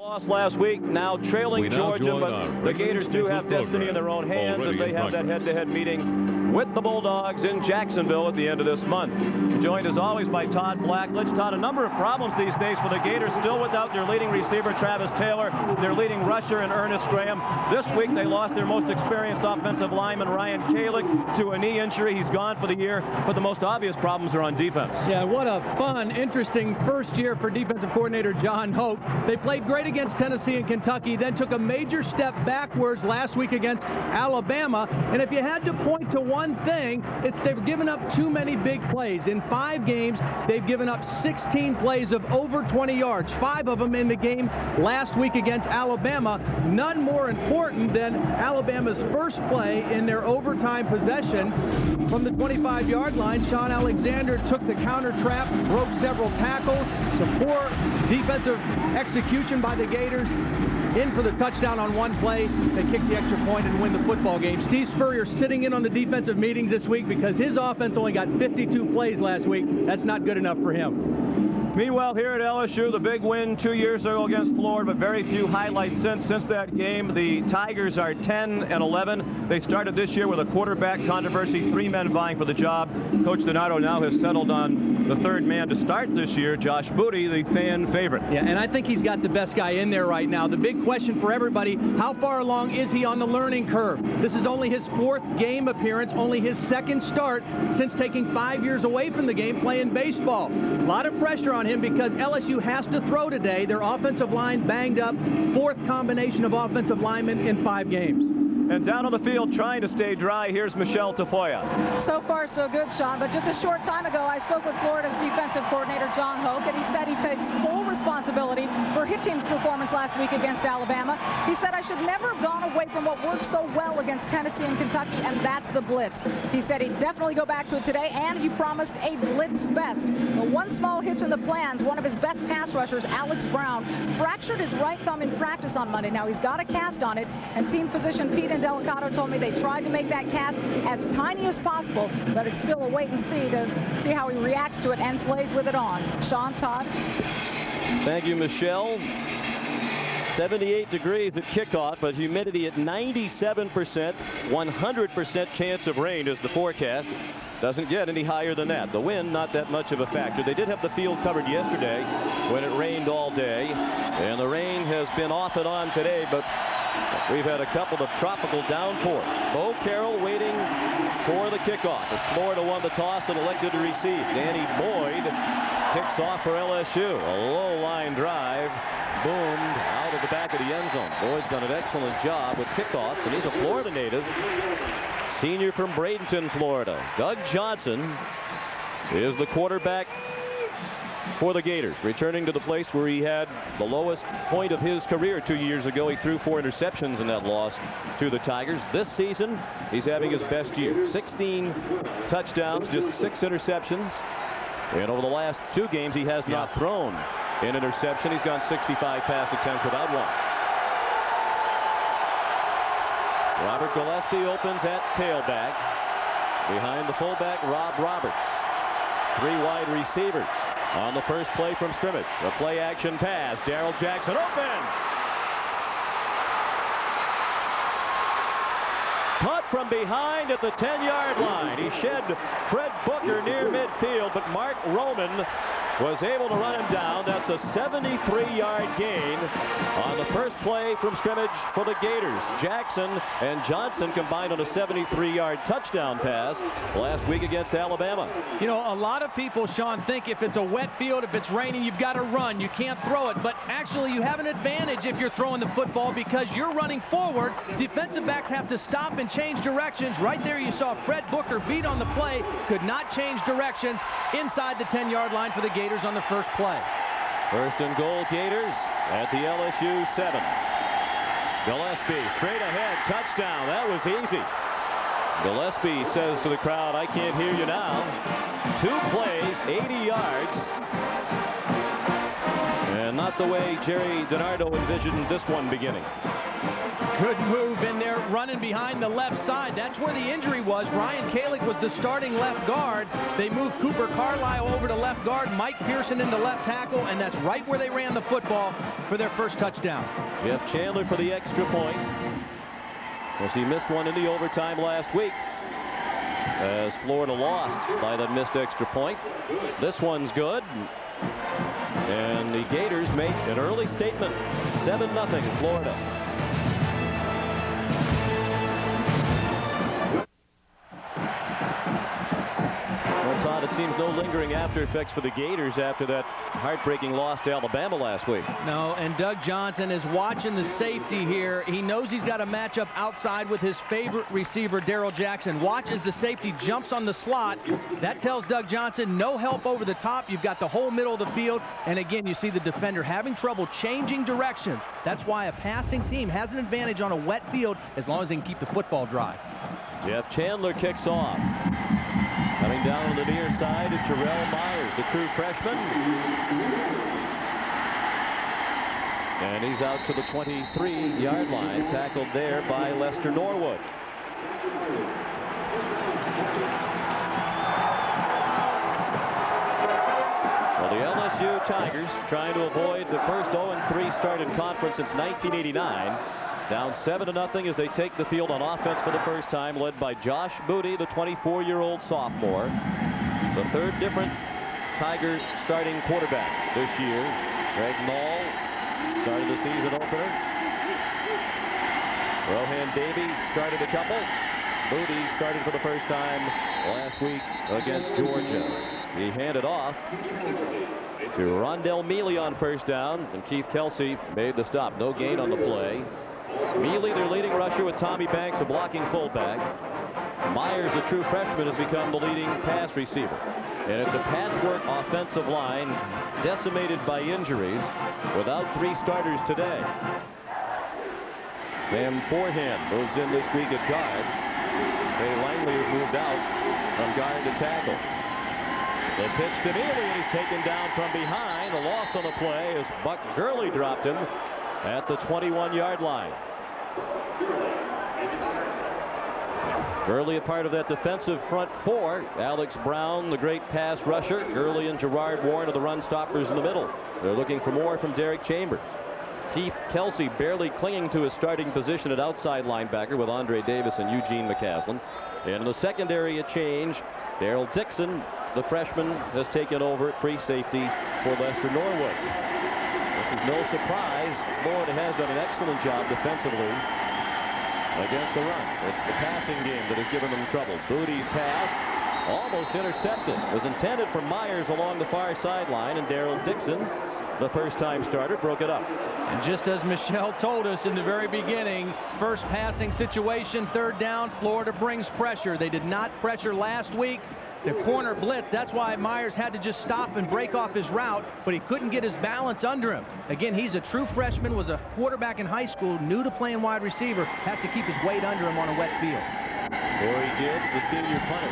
Lost last week, now trailing Georgia, but the Gators do have destiny in their own hands as they have that head-to-head meeting with the Bulldogs in Jacksonville at the end of this month. Joined as always by Todd Blackledge. Todd, a number of problems these days for the Gators, still without their leading receiver Travis Taylor, their leading rusher in Ernest Graham. This week they lost their most experienced offensive lineman Ryan Kalick to a knee injury. He's gone for the year, but the most obvious problems are on defense. Yeah, what a fun, interesting first year for defensive coordinator John Hoke. They played great against Tennessee and Kentucky, then took a major step backwards last week against Alabama. And if you had to point to one thing, it's they've given up too many big plays. In 5 games, they've given up 16 plays of over 20 yards, 5 of them in the game last week against Alabama. None more important than Alabama's first play in their overtime possession from the 25-yard line. Sean Alexander took the counter trap, broke several tackles, some poor defensive execution by the Gators. In for the touchdown on one play. They kick the extra point and win the football game. Steve Spurrier sitting in on the defensive meetings this week because his offense only got 52 plays last week. That's not good enough for him. Meanwhile, here at LSU, the big win 2 years ago against Florida, but very few highlights since that game. The Tigers are 10-11. They started this year with a quarterback controversy, 3 men vying for the job. Coach Donato now has settled on the 3rd man to start this year, Josh Booty, the fan favorite. Yeah, and I think he's got the best guy in there right now. The big question for everybody, how far along is he on the learning curve? This is only his 4th game appearance, only his 2nd start since taking 5 years away from the game playing baseball. A lot of pressure on him because LSU has to throw today. Their offensive line banged up, 4th combination of offensive linemen in 5 games. And down on the field trying to stay dry, here's Michelle Tafoya. So far, so good, Sean. But just a short time ago, I spoke with Florida's defensive coordinator, John Hoke, and he said he takes full responsibility for his team's performance last week against Alabama. He said, I should never have gone away from what worked so well against Tennessee and Kentucky, and that's the blitz. He said he'd definitely go back to it today, and he promised a blitz fest. But one small hitch in the plans, one of his best pass rushers, Alex Brown, fractured his right thumb in practice on Monday. Now, he's got a cast on it, and team physician Pete Delicato told me they tried to make that cast as tiny as possible, but it's still a wait and see to see how he reacts to it and plays with it on. Sean, Todd. Thank you, Michelle. 78 degrees at kickoff, but humidity at 97%, 100% chance of rain is the forecast. Doesn't get any higher than that. The wind, not that much of a factor. They did have the field covered yesterday when it rained all day, and the rain has been off and on today, but we've had a couple of tropical downpours. Bo Carroll waiting for the kickoff as Florida won the toss and elected to receive. Danny Boyd kicks off for LSU. A low line drive, boomed out of the back of the end zone. Boyd's done an excellent job with kickoffs, and he's a Florida native. Senior from Bradenton, Florida. Doug Johnson is the quarterback for the Gators, returning to the place where he had the lowest point of his career 2 years ago. He threw 4 interceptions in that loss to the Tigers. This season, he's having his best year. 16 touchdowns, just 6 interceptions. And over the last 2 games, he has not thrown an interception. He's gone 65 pass attempts without one. Robert Gillespie opens at tailback. Behind the fullback, Rob Roberts. 3 wide receivers on the first play from scrimmage. A play action pass. Darrell Jackson open. Caught from behind at the 10-yard line. He shed Fred Booker near midfield, but Mark Roman was able to run him down. That's a 73-yard gain on the first play from scrimmage for the Gators. Jackson and Johnson combined on a 73-yard touchdown pass last week against Alabama. You know, a lot of people, Sean, think if it's a wet field, if it's raining, you've got to run. You can't throw it. But actually, you have an advantage if you're throwing the football because you're running forward. Defensive backs have to stop and change directions. Right there, you saw Fred Booker beat on the play, could not change directions inside the 10-yard line for the Gators on the first play. First and goal, Gators at the LSU 7. Gillespie straight ahead, touchdown. That was easy. Gillespie says to the crowd, I can't hear you now. 2 plays, 80 yards. And not the way Jerry DiNardo envisioned this one beginning. Good move in there, running behind the left side. That's where the injury was. Ryan Kalick was the starting left guard. They moved Cooper Carlisle over to left guard, Mike Pearson into left tackle, and that's right where they ran the football for their first touchdown. Jeff Chandler for the extra point, as he missed one in the overtime last week, as Florida lost by that missed extra point. This one's good. And the Gators make an early statement. 7-0 Florida. Well, Todd, it seems no lingering after effects for the Gators after that heartbreaking loss to Alabama last week. No, and Doug Johnson is watching the safety here. He knows he's got a matchup outside with his favorite receiver, Darrell Jackson. Watch as the safety jumps on the slot. That tells Doug Johnson no help over the top. You've got the whole middle of the field. And again, you see the defender having trouble changing directions. That's why a passing team has an advantage on a wet field as long as they can keep the football dry. Jeff Chandler kicks off. Coming down on the near side to Terrell Myers, the true freshman. And he's out to the 23-yard line, tackled there by Lester Norwood. Well, the LSU Tigers trying to avoid the first 0-3 start in conference since 1989. Down 7-0 as they take the field on offense for the first time, led by Josh Booty, the 24-year-old sophomore. The third different Tiger starting quarterback this year. Greg Nall started the season opener. Rohan Davey started a couple. Booty started for the first time last week against Georgia. He handed off to Rondell Mealy on first down, and Keith Kelsey made the stop. No gain on the play. Mealy, their leading rusher, with Tommy Banks, a blocking fullback. Myers, the true freshman, has become the leading pass receiver. And it's a patchwork offensive line decimated by injuries without three starters today. Sam Forehand moves in this week at guard. Trey Langley has moved out from guard to tackle. The pitch to Mealy, and he's taken down from behind. A loss on the play as Buck Gurley dropped him at the 21-yard line. Gurley a part of that defensive front four. Alex Brown, the great pass rusher. Gurley and Gerard Warren are the run stoppers in the middle. They're looking for more from Derek Chambers. Keith Kelsey barely clinging to his starting position at outside linebacker with Andre Davis and Eugene McCaslin. And in the secondary, a change. Daryl Dixon, the freshman, has taken over at free safety for Lester Norwood. This is no surprise. Florida has done an excellent job defensively against the run. It's the passing game that has given them trouble. Booty's pass almost intercepted. Was intended for Myers along the far sideline, and Daryl Dixon, the first-time starter, broke it up. And just as Michelle told us in the very beginning, first passing situation, third down, Florida brings pressure. They did not pressure last week. The corner blitz, that's why Myers had to just stop and break off his route, but he couldn't get his balance under him. Again, he's a true freshman, was a quarterback in high school, new to playing wide receiver, has to keep his weight under him on a wet field. Corey Gibbs, the senior punter,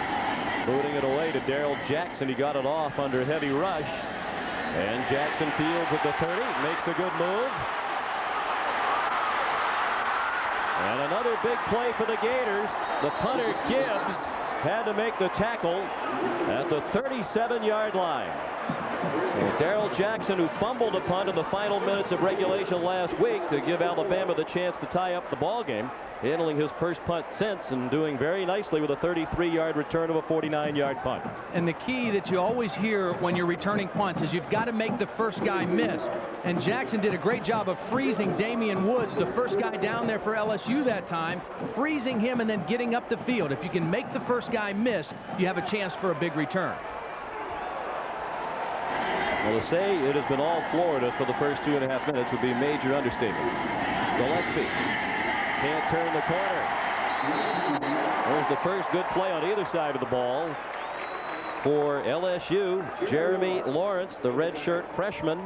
booting it away to Darrell Jackson. He got it off under heavy rush, and Jackson fields at the 30, makes a good move. And another big play for the Gators. The punter, Gibbs, had to make the tackle at the 37-yard line. Darrell Jackson, who fumbled a punt in the final minutes of regulation last week to give Alabama the chance to tie up the ball game, handling his first punt since and doing very nicely with a 33-yard return of a 49-yard punt. And the key that you always hear when you're returning punts is you've got to make the first guy miss. And Jackson did a great job of freezing Damian Woods, the first guy down there for LSU that time, freezing him and then getting up the field. If you can make the first guy miss, you have a chance for a big return. Well, to say it has been all Florida for the first 2.5 minutes would be a major understatement. Gillespie can't turn the corner. There's the first good play on either side of the ball for LSU. Jeremy Lawrence, the redshirt freshman,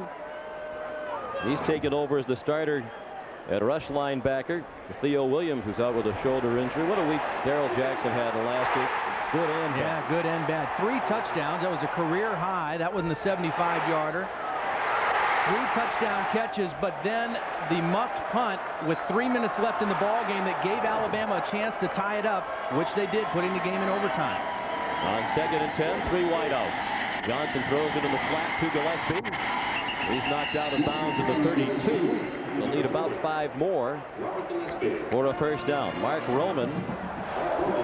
he's taken over as the starter at rush linebacker. Theo Williams, who's out with a shoulder injury. What a week Darrell Jackson had in last week. Good and bad. Yeah, good and bad. 3 touchdowns. That was a career high. That wasn't the 75-yarder. 3 touchdown catches, but then the muffed punt with 3 minutes left in the ball game that gave Alabama a chance to tie it up, which they did, putting the game in overtime. On 2nd and 10, 3 wideouts. Johnson throws it in the flat to Gillespie. He's knocked out of bounds at the 32. They'll need about 5 more for a first down. Mark Roman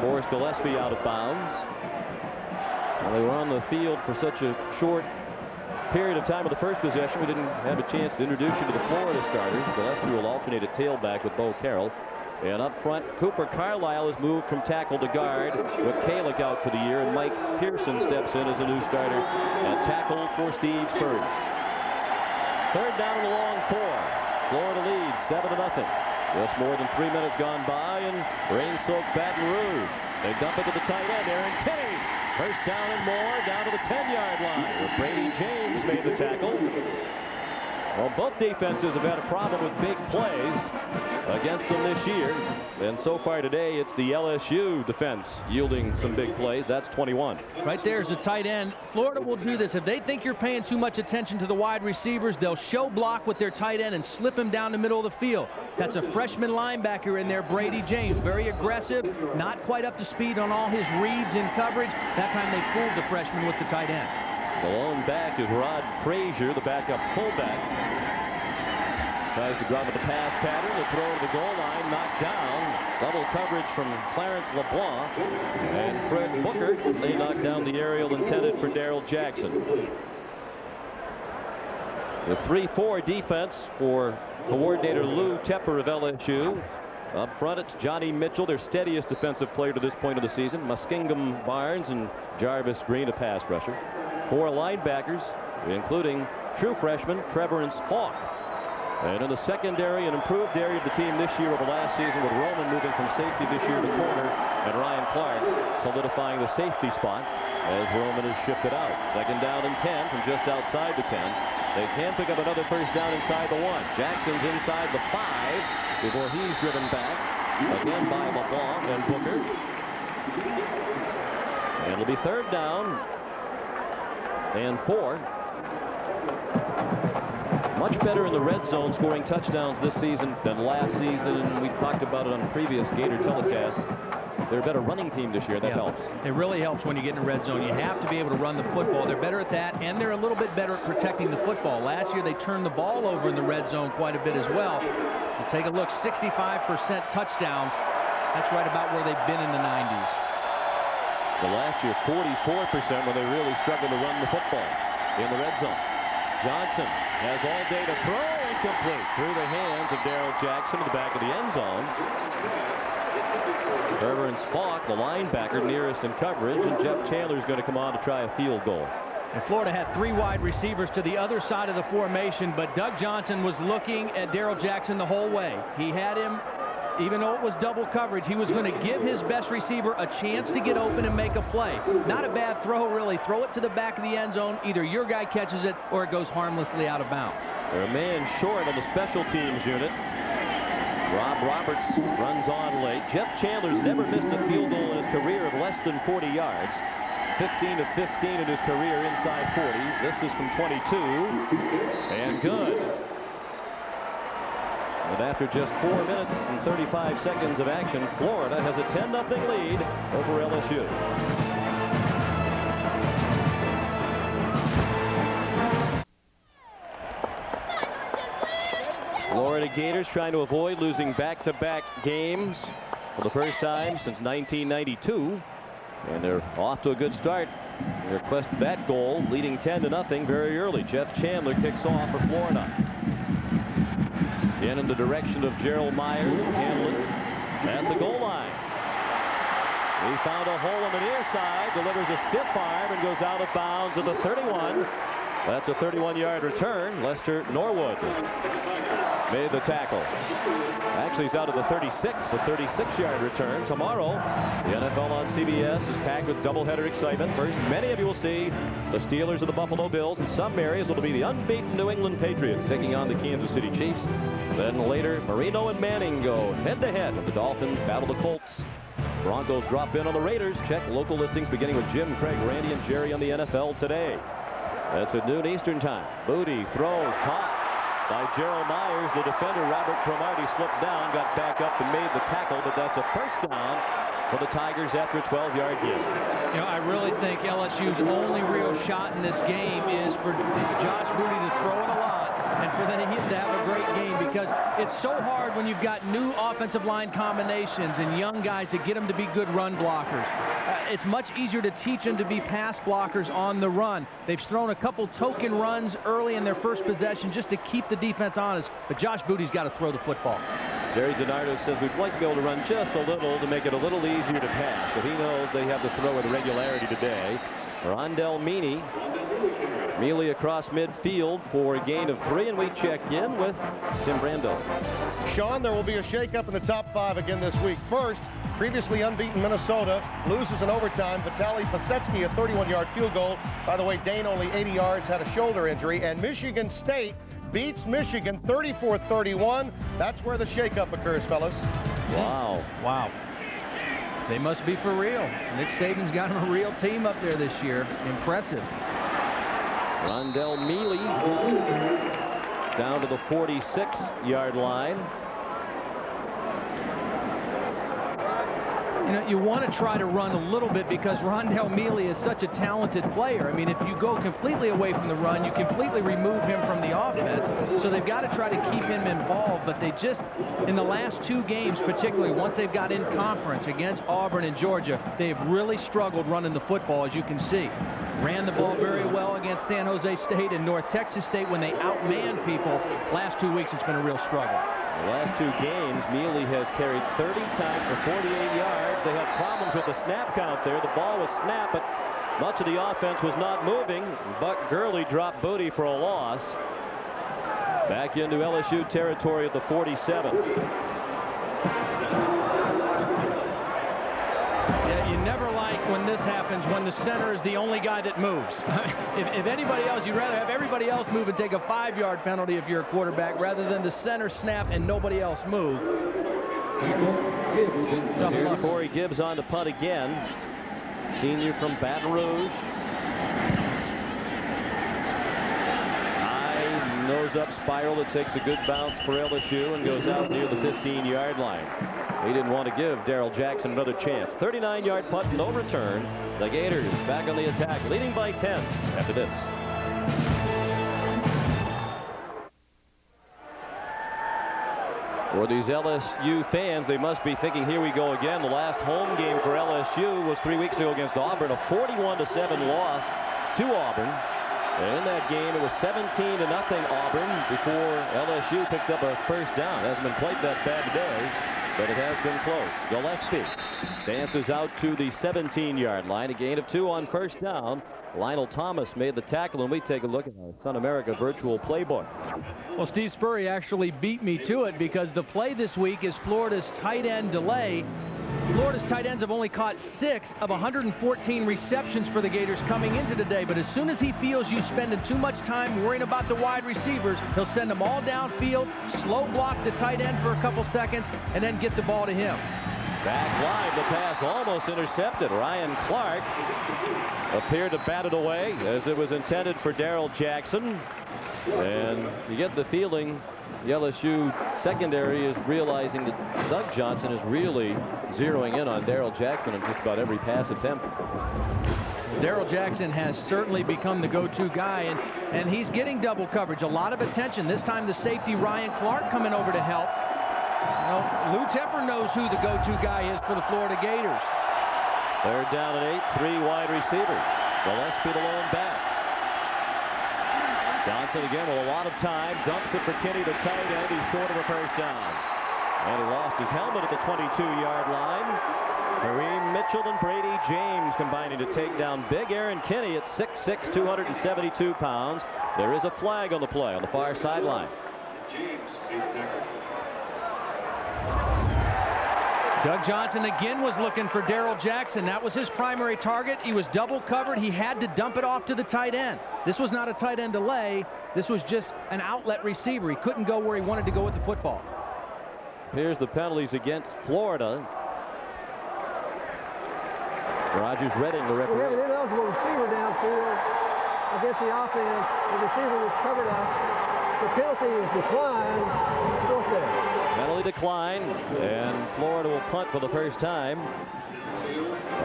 forced Gillespie out of bounds. Well, they were on the field for such a short period of time of the first possession. We didn't have a chance to introduce you to the Florida starters. Gillespie will alternate at tailback with Bo Carroll. And up front, Cooper Carlisle has moved from tackle to guard with Kalick out for the year, and Mike Pearson steps in as a new starter at tackle for Steve Spurrier. 3rd down and a long 4. Florida leads 7-0. Just more than 3 minutes gone by, and rain-soaked Baton Rouge. They dump it to the tight end, Aaron Kinney. First down and more, down to the 10-yard line, where Brady James made the tackle. Well, both defenses have had a problem with big plays against them this year. And so far today, it's the LSU defense yielding some big plays. That's 21. Right there's the tight end. Florida will do this. If they think you're paying too much attention to the wide receivers, they'll show block with their tight end and slip him down the middle of the field. That's a freshman linebacker in there, Brady James. Very aggressive, not quite up to speed on all his reads in coverage. That time they fooled the freshman with the tight end. The lone back is Rod Frazier, the backup fullback. Tries to grab with the pass pattern. The throw to the goal line, knocked down. Double coverage from Clarence LeBlanc and Fred Booker. They knocked down the aerial intended for Darrell Jackson. The 3-4 defense for coordinator Lou Tepper of LSU. Up front, it's Johnny Mitchell, their steadiest defensive player to this point of the season. Muskingum Barnes and Jarvis Green, a pass rusher. 4 linebackers, including true freshman Trevorance Falk. And in the secondary, an improved area of the team this year over last season, with Roman moving from safety this year to corner, and Ryan Clark solidifying the safety spot as Roman is shifted out. 2nd down and 10 from just outside the 10. They can pick up another first down inside the 1. Jackson's inside the 5 before he's driven back again by LeBlanc and Booker. And it'll be 3rd down and 4. Much better in the red zone, scoring touchdowns this season than last season, and we talked about it on previous Gator telecasts. They're a better running team this year. That helps. It really helps when you get in the red zone. You have to be able to run the football. They're better at that, and they're a little bit better at protecting the football. Last year, they turned the ball over in the red zone quite a bit as well. You take a look, 65% touchdowns. That's right about where they've been in the 90s. The last year, 44% when they really struggled to run the football in the red zone. Johnson has all day to throw, incomplete through the hands of Darrell Jackson to the back of the end zone. Trevorance Falk, the linebacker, nearest in coverage, and Jeff Chandler's going to come on to try a field goal. And Florida had 3 wide receivers to the other side of the formation, but Doug Johnson was looking at Darrell Jackson the whole way. He had him, even though it was double coverage, he was going to give his best receiver a chance to get open and make a play. Not a bad throw, really. Throw it to the back of the end zone. Either your guy catches it or it goes harmlessly out of bounds. They're a man short on the special teams unit. Rob Roberts runs on late. Jeff Chandler's never missed a field goal in his career of less than 40 yards. 15 of 15 in his career inside 40. This is from 22. And good. And after just 4 minutes and 35 seconds of action, Florida has a 10-0 lead over LSU. Florida Gators trying to avoid losing back-to-back games for the first time since 1992. And they're off to a good start. They request that goal, leading 10-0 very early. Jeff Chandler kicks off for Florida. In the direction of Gerald Myers, Hamlin at the goal line. He found a hole on the near side, delivers a stiff arm, and goes out of bounds at the 31. That's a 31-yard return. Lester Norwood made the tackle. Actually, he's out of the 36, a 36-yard return. Tomorrow, the NFL on CBS is packed with doubleheader excitement. First, many of you will see the Steelers of the Buffalo Bills. In some areas, it'll be the unbeaten New England Patriots taking on the Kansas City Chiefs. Then later, Marino and Manning go head-to-head. The Dolphins battle the Colts. Broncos drop in on the Raiders. Check local listings beginning with Jim, Craig, Randy, and Jerry on the NFL Today. That's at noon Eastern time. Booty throws, caught. by Gerald Myers. The defender, Robert Cromartie, slipped down, got back up and made the tackle, but that's a first down for the Tigers after a 12-yard gain. You know, I really think LSU's only real shot in this game is for Josh Booty to throw it a lot and for them to have a great game, because it's so hard when you've got new offensive line combinations and young guys to get them to be good run blockers. It's much easier to teach them to be pass blockers on the run. They've thrown a couple token runs early in their first possession just to keep the defense honest, but Josh Booty's got to throw the football. Jerry DiNardo says we'd like to be able to run just a little to make it a little easier to pass, but he knows they have to throw with regularity today. Rondell Mealy across midfield for a gain of 3, and we check in with Tim Brando. Sean, there will be a shakeup in the top 5 again this week. First, previously unbeaten Minnesota loses in overtime. Vitaly Pasetsky, a 31-yard field goal. By the way, Dane only 80 yards, had a shoulder injury. And Michigan State beats Michigan 34-31. That's where the shakeup occurs, fellas. Wow. Wow. They must be for real. Nick Saban's got him a real team up there this year. Impressive. Rondell Mealy down to the 46-yard line. You know, you want to try to run a little bit because Rondell Mealy is such a talented player. I mean, if you go completely away from the run, you completely remove him from the offense. So they've got to try to keep him involved. But they just, in the last 2 games, particularly once they've got in conference against Auburn and Georgia, they've really struggled running the football, as you can see. Ran the ball very well against San Jose State and North Texas State when they outmanned people. Last 2 weeks, it's been a real struggle. The last 2 games, Mealy has carried 30 times for 48 yards. They had problems with the snap count there. The ball was snapped, but much of the offense was not moving. Buck Gurley dropped Booty for a loss. Back into LSU territory at the 47. Yeah, you never like when this happens, when the center is the only guy that moves. if anybody else, you'd rather have everybody else move and take a 5-yard penalty if you're a quarterback rather than the center snap and nobody else move. Here's Corey Gibbs on to punt again. Senior from Baton Rouge. High nose-up spiral that takes a good bounce for LSU and goes out near the 15-yard line. He didn't want to give Darrell Jackson another chance. 39-yard punt, no return. The Gators back on the attack, leading by 10 after this. For these LSU fans, they must be thinking, here we go again. The last home game for LSU was 3 weeks ago against Auburn, a 41-7 loss to Auburn. And in that game, it was 17-0 Auburn before LSU picked up a first down. Hasn't been quite that bad today, but it has been close. Gillespie dances out to the 17-yard line. A gain of 2 on first down. Lionel Thomas made the tackle, and we take a look at our Sun America virtual playbook. Well, Steve Spurrier actually beat me to it because the play this week is Florida's tight end delay. Florida's tight ends have only caught 6 of 114 receptions for the Gators coming into today, but as soon as he feels you spending too much time worrying about the wide receivers, he'll send them all downfield, slow block the tight end for a couple seconds, and then get the ball to him. Back wide, the pass almost intercepted. Ryan Clark appeared to bat it away as it was intended for Darrell Jackson. And you get the feeling the LSU secondary is realizing that Doug Johnson is really zeroing in on Darrell Jackson in just about every pass attempt. Darrell Jackson has certainly become the go-to guy, and he's getting double coverage. A lot of attention. This time the safety Ryan Clark coming over to help. You know, Lou Tepper knows who the go-to guy is for the Florida Gators. Third down and 8, 3 wide receivers. Gillespie the lone back. Johnson again with a lot of time. Dumps it for Kinney, the tight end. He's short of a first down. And he lost his helmet at the 22-yard line. Kareem Mitchell and Brady James combining to take down big Aaron Kinney at 6'6", 272 pounds. There is a flag on the play on the far sideline. Doug Johnson again was looking for Darrell Jackson. That was his primary target. He was double covered. He had to dump it off to the tight end. This was not a tight end delay. This was just an outlet receiver. He couldn't go where he wanted to go with the football. Here's the penalties against Florida. Rogers Redding, the referee. We have an ineligible receiver downfield against the offense. The receiver was covered up. The penalty is declined. Fourth down. Penalty decline, and Florida will punt for the first time.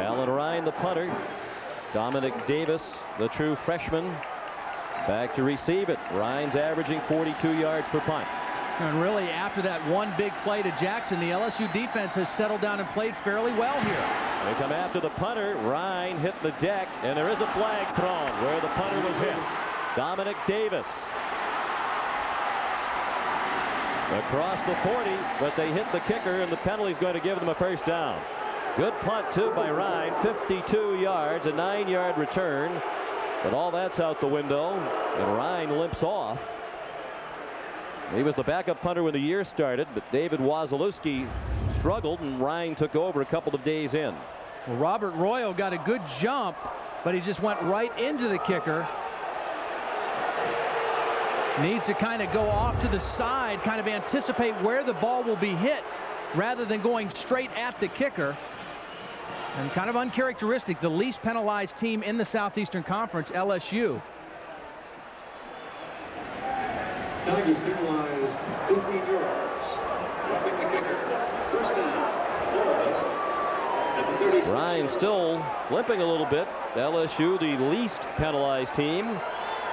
Alan Ryan, the punter. Dominic Davis, the true freshman, back to receive it. Ryan's averaging 42 yards per punt. And really, after that one big play to Jackson, the LSU defense has settled down and played fairly well here. They come after the punter. Ryan hit the deck, and there is a flag thrown where the punter was hit. Dominic Davis across the 40, but they hit the kicker, and the penalty is going to give them a first down. Good punt, too, by Ryan. 52 yards, a 9-yard return. But all that's out the window, and Ryan limps off. He was the backup punter when the year started, but David Wazalewski struggled, and Ryan took over a couple of days in. Well, Robert Royal got a good jump, but he just went right into the kicker. Needs to kind of go off to the side, kind of anticipate where the ball will be hit, rather than going straight at the kicker. And kind of uncharacteristic, the least penalized team in the Southeastern Conference, LSU. Tigers penalized 15 yards. Roughing the kicker. First down. Florida at the 36. Ryan still limping a little bit. LSU, the least penalized team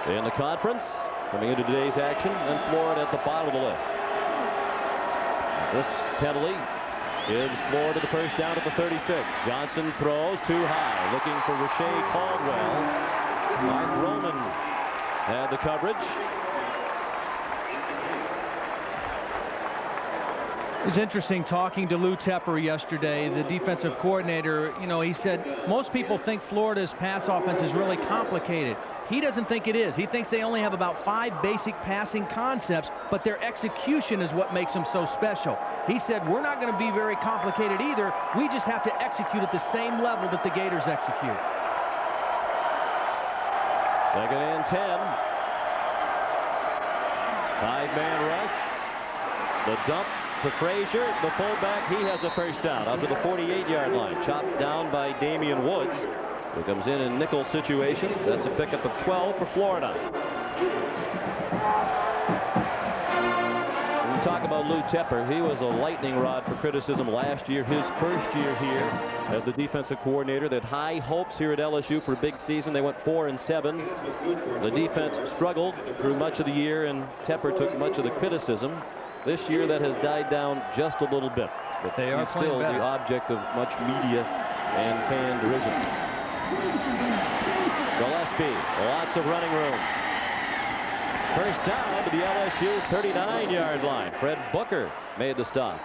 in the conference, coming into today's action, and Florida at the bottom of the list. This penalty gives Florida the first down at the 36. Johnson throws too high, looking for Rashay Caldwell. Mark Roman had the coverage. It was interesting talking to Lou Tepper yesterday, the defensive coordinator. You know, he said most people think Florida's pass offense is really complicated. He doesn't think it is. He thinks they only have about 5 basic passing concepts, but their execution is what makes them so special. He said, we're not going to be very complicated either. We just have to execute at the same level that the Gators execute. Second and 10. 5-man rush. The dump to Frazier, the fullback. He has a first down up to the 48-yard line. Chopped down by Damian Woods, who comes in nickel situation. That's a pickup of 12 for Florida. When we talk about Lou Tepper, he was a lightning rod for criticism last year, his first year here as the defensive coordinator. They had high hopes here at LSU for a big season. They went 4-7. The defense struggled through much of the year, and Tepper took much of the criticism. This year that has died down just a little bit, but they are still the object of much media and fan derision. Gillespie, lots of running room. First down to the LSU 39-yard line. Fred Booker made the stop.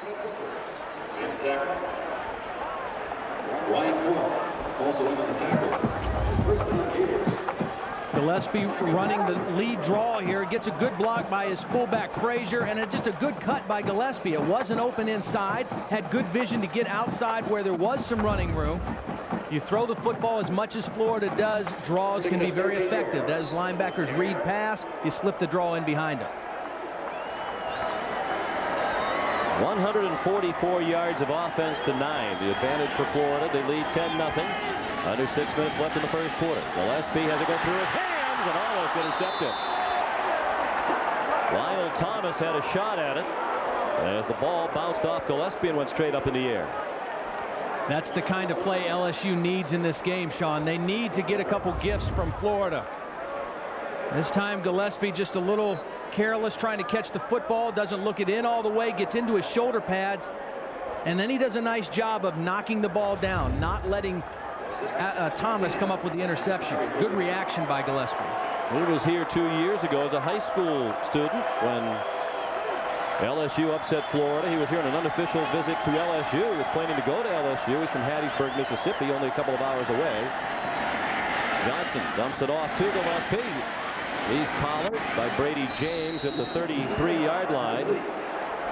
Ryan Moore also in on the tackle. First down Gators. Gillespie running the lead draw here, gets a good block by his fullback Frazier, and just a good cut by Gillespie. It wasn't open inside, had good vision to get outside where there was some running room. You throw the football as much as Florida does, draws can be very effective. As linebackers read pass, you slip the draw in behind them. 144 yards of offense to 9. The advantage for Florida. They lead 10-0. Under 6 minutes left in the first quarter. Gillespie has it go through his hands and almost intercepted. Lionel Thomas had a shot at it as the ball bounced off Gillespie and went straight up in the air. That's the kind of play LSU needs in this game, Sean. They need to get a couple gifts from Florida. This time Gillespie just a little careless trying to catch the football, doesn't look it in all the way, gets into his shoulder pads, and then he does a nice job of knocking the ball down, not letting Thomas come up with the interception. Good reaction by Gillespie. He was here 2 years ago as a high school student when LSU upset Florida. He was here on an unofficial visit to LSU. He was planning to go to LSU. He's from Hattiesburg, Mississippi, only a couple of hours away. Johnson dumps it off to Gillespie. He's collared by Brady James at the 33-yard line.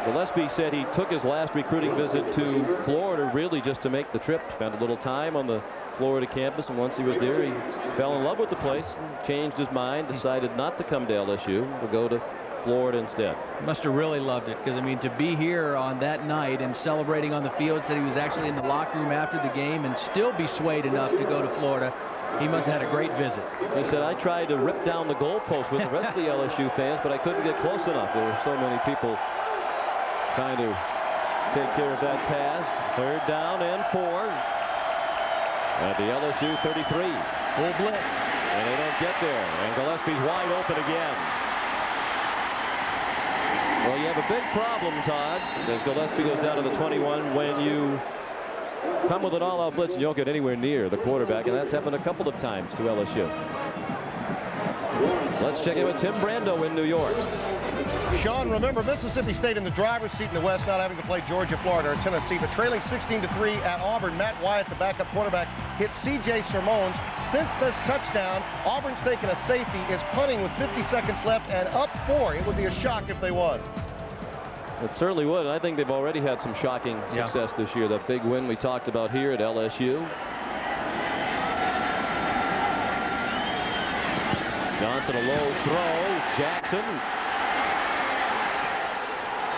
Gillespie said he took his last recruiting visit to Florida really just to make the trip. Spent a little time on the Florida campus, and once he was there, he fell in love with the place, changed his mind, decided not to come to LSU, to go to Florida instead. Must have really loved it, because I mean, to be here on that night and celebrating on the field, said he was actually in the locker room after the game, and still be swayed enough to go to Florida. He must have had a great visit. He said, I tried to rip down the goalpost with the rest of the LSU fans, but I couldn't get close enough. There were so many people trying to take care of that task. 3rd down and 4. At the LSU 33. Full blitz. And they don't get there. And Gillespie's wide open again. Well, you have a big problem, Todd, as Gillespie goes down to the 21 when you come with an all-out blitz and you don't get anywhere near the quarterback, and that's happened a couple of times to LSU. So let's check in with Tim Brando in New York. Sean, remember Mississippi State in the driver's seat in the West, not having to play Georgia, Florida, or Tennessee, but trailing 16-3 at Auburn. Matt Wyatt, the backup quarterback, hit C.J. Sermons. Since this touchdown, Auburn's taken a safety, is punting with 50 seconds left, and up 4. It would be a shock if they won. It certainly would. I think they've already had some shocking success this year. That big win we talked about here at LSU. Johnson, a low throw. Jackson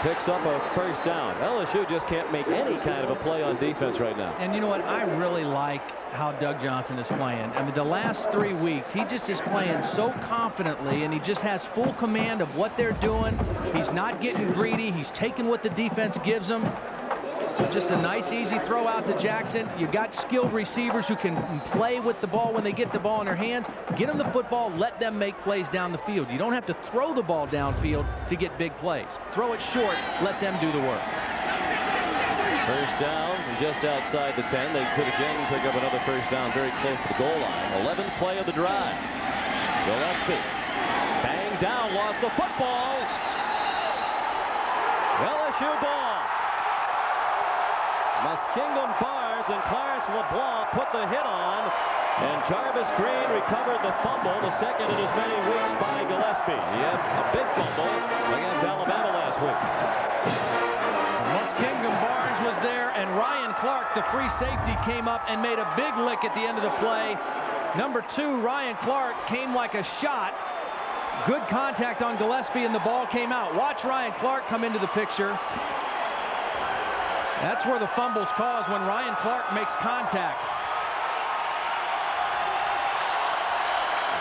picks up a 1st down. LSU just can't make any kind of a play on defense right now. And you know what? I really like how Doug Johnson is playing. I mean, the last 3 weeks, he just is playing so confidently, and he just has full command of what they're doing. He's not getting greedy. He's taking what the defense gives him. Just a nice, easy throw out to Jackson. You got skilled receivers who can play with the ball when they get the ball in their hands. Get them the football, let them make plays down the field. You don't have to throw the ball downfield to get big plays. Throw it short, let them do the work. 1st down from just outside the 10. They could again pick up another 1st down very close to the goal line. 11th play of the drive. Gillespie banged down, lost the football. LSU ball. Muskingum Barnes and Clarence LeBlanc put the hit on, and Jarvis Green recovered the fumble, the 2nd in as many weeks by Gillespie. He had a big fumble against Alabama last week. Muskingum Barnes was there, and Ryan Clark, the free safety, came up and made a big lick at the end of the play. Number 2, Ryan Clark, came like a shot. Good contact on Gillespie, and the ball came out. Watch Ryan Clark come into the picture. That's where the fumble's caused, when Ryan Clark makes contact.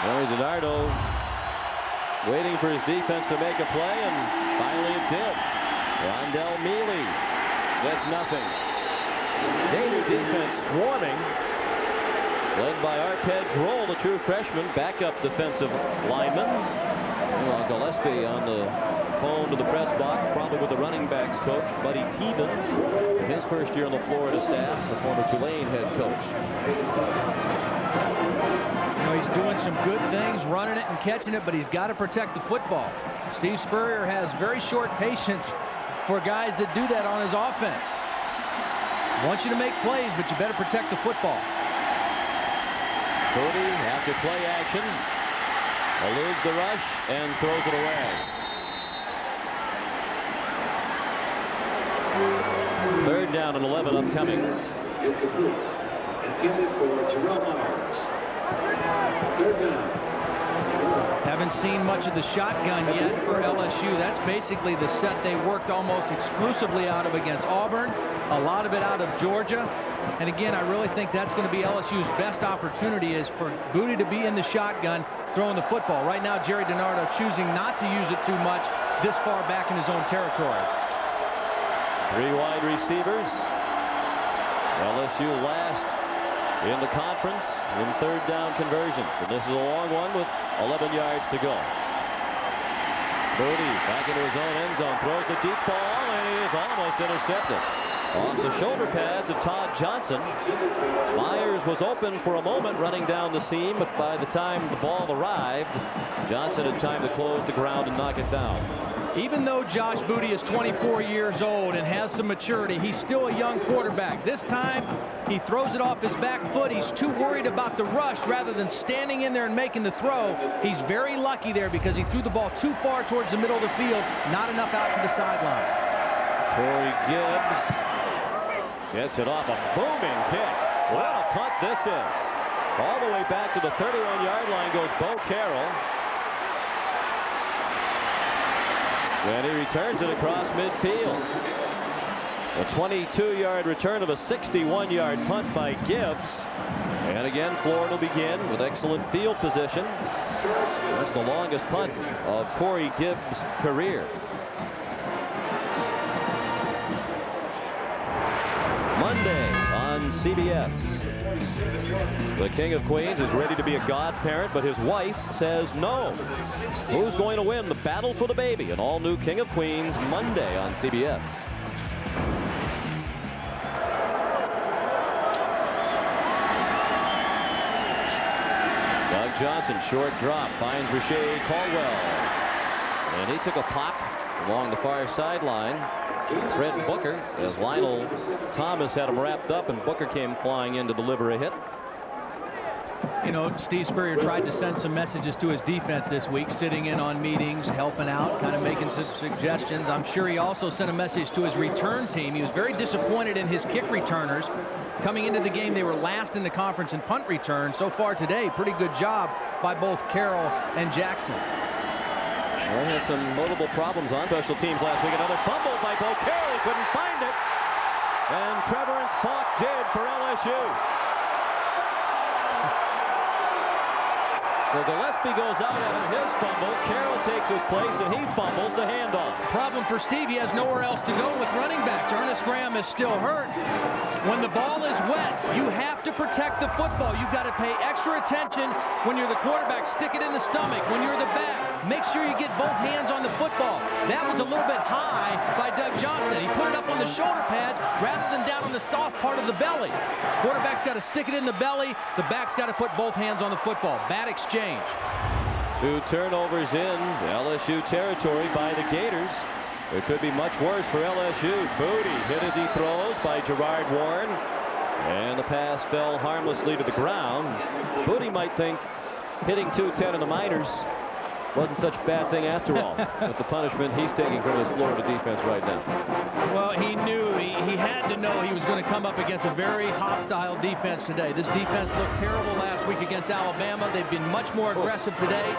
Larry DiNardo waiting for his defense to make a play, and finally it did. Rondell Mealy gets nothing. Gator defense swarming, led by Arpege Roll, the true freshman, backup defensive lineman. Well, Gillespie on the phone to the press box, probably with the running backs coach, Buddy Tevens, his 1st year on the Florida staff, the former Tulane head coach. You know, he's doing some good things, running it and catching it, but he's got to protect the football. Steve Spurrier has very short patience for guys that do that on his offense. Wants you to make plays, but you better protect the football. Cody, after play action, eludes the rush and throws it away. 3rd down and 11 upcoming. Incomplete. Intended for Terrell Myers. 3rd down. Haven't seen much of the shotgun yet for LSU. That's basically the set they worked almost exclusively out of against Auburn, a lot of it out of Georgia. And again, I really think that's going to be LSU's best opportunity, is for Booty to be in the shotgun throwing the football. Right now, Jerry DiNardo choosing not to use it too much this far back in his own territory. 3 wide receivers. LSU last in the conference in 3rd down conversions, and this is a long one with 11 yards to go. Booty back into his own end zone, throws the deep ball, and he is almost intercepted. Off the shoulder pads of Todd Johnson. Myers was open for a moment running down the seam, but by the time the ball arrived, Johnson had time to close the ground and knock it down. Even though Josh Booty is 24 years old and has some maturity, he's still a young quarterback. This time, he throws it off his back foot. He's too worried about the rush rather than standing in there and making the throw. He's very lucky there because he threw the ball too far towards the middle of the field, not enough out to the sideline. Corey Gibbs gets it off a booming kick. What a punt this is. All the way back to the 31-yard line goes Bo Carroll. And he returns it across midfield. A 22-yard return of a 61-yard punt by Gibbs. And again, Florida will begin with excellent field position. That's the longest punt of Corey Gibbs' career. Monday on CBS. The King of Queens is ready to be a godparent, but his wife says no. Who's going to win the battle for the baby? An all-new King of Queens Monday on CBS. Doug Johnson, short drop, finds Rashae Caldwell. And he took a pop along the far sideline. Fred Booker, as Lionel Thomas had him wrapped up, and Booker came flying in to deliver a hit. You know, Steve Spurrier tried to send some messages to his defense this week, sitting in on meetings, helping out, kind of making some suggestions. I'm sure he also sent a message to his return team. He was very disappointed in his kick returners. Coming into the game, they were last in the conference in punt return. So far today, pretty good job by both Carroll and Jackson. Well, he had some notable problems on special teams last week. Another fumble by Bo Carroll. He couldn't find it. And Trevorance Falk did for LSU. So Gillespie goes out after his fumble. Carroll takes his place, and he fumbles the handoff. Problem for Steve, he has nowhere else to go with running backs. Ernest Graham is still hurt. When the ball is wet, you have to protect the football. You've got to pay extra attention when you're the quarterback. Stick it in the stomach. When you're the back, make sure you get both hands on the football. That was a little bit high by Doug Johnson. He put it up on the shoulder pads rather than down on the soft part of the belly. Quarterback's got to stick it in the belly. The back's got to put both hands on the football. Bad exchange. 2 turnovers in LSU territory by the Gators. It could be much worse for LSU. Booty hit as he throws by Gerard Warren, and the pass fell harmlessly to the ground. Booty might think hitting 210 in the minors wasn't such a bad thing after all, with the punishment he's taking from his Florida defense right now. Well, he knew, he had to know he was going to come up against a very hostile defense today. This defense looked terrible last week against Alabama. They've been much more aggressive today.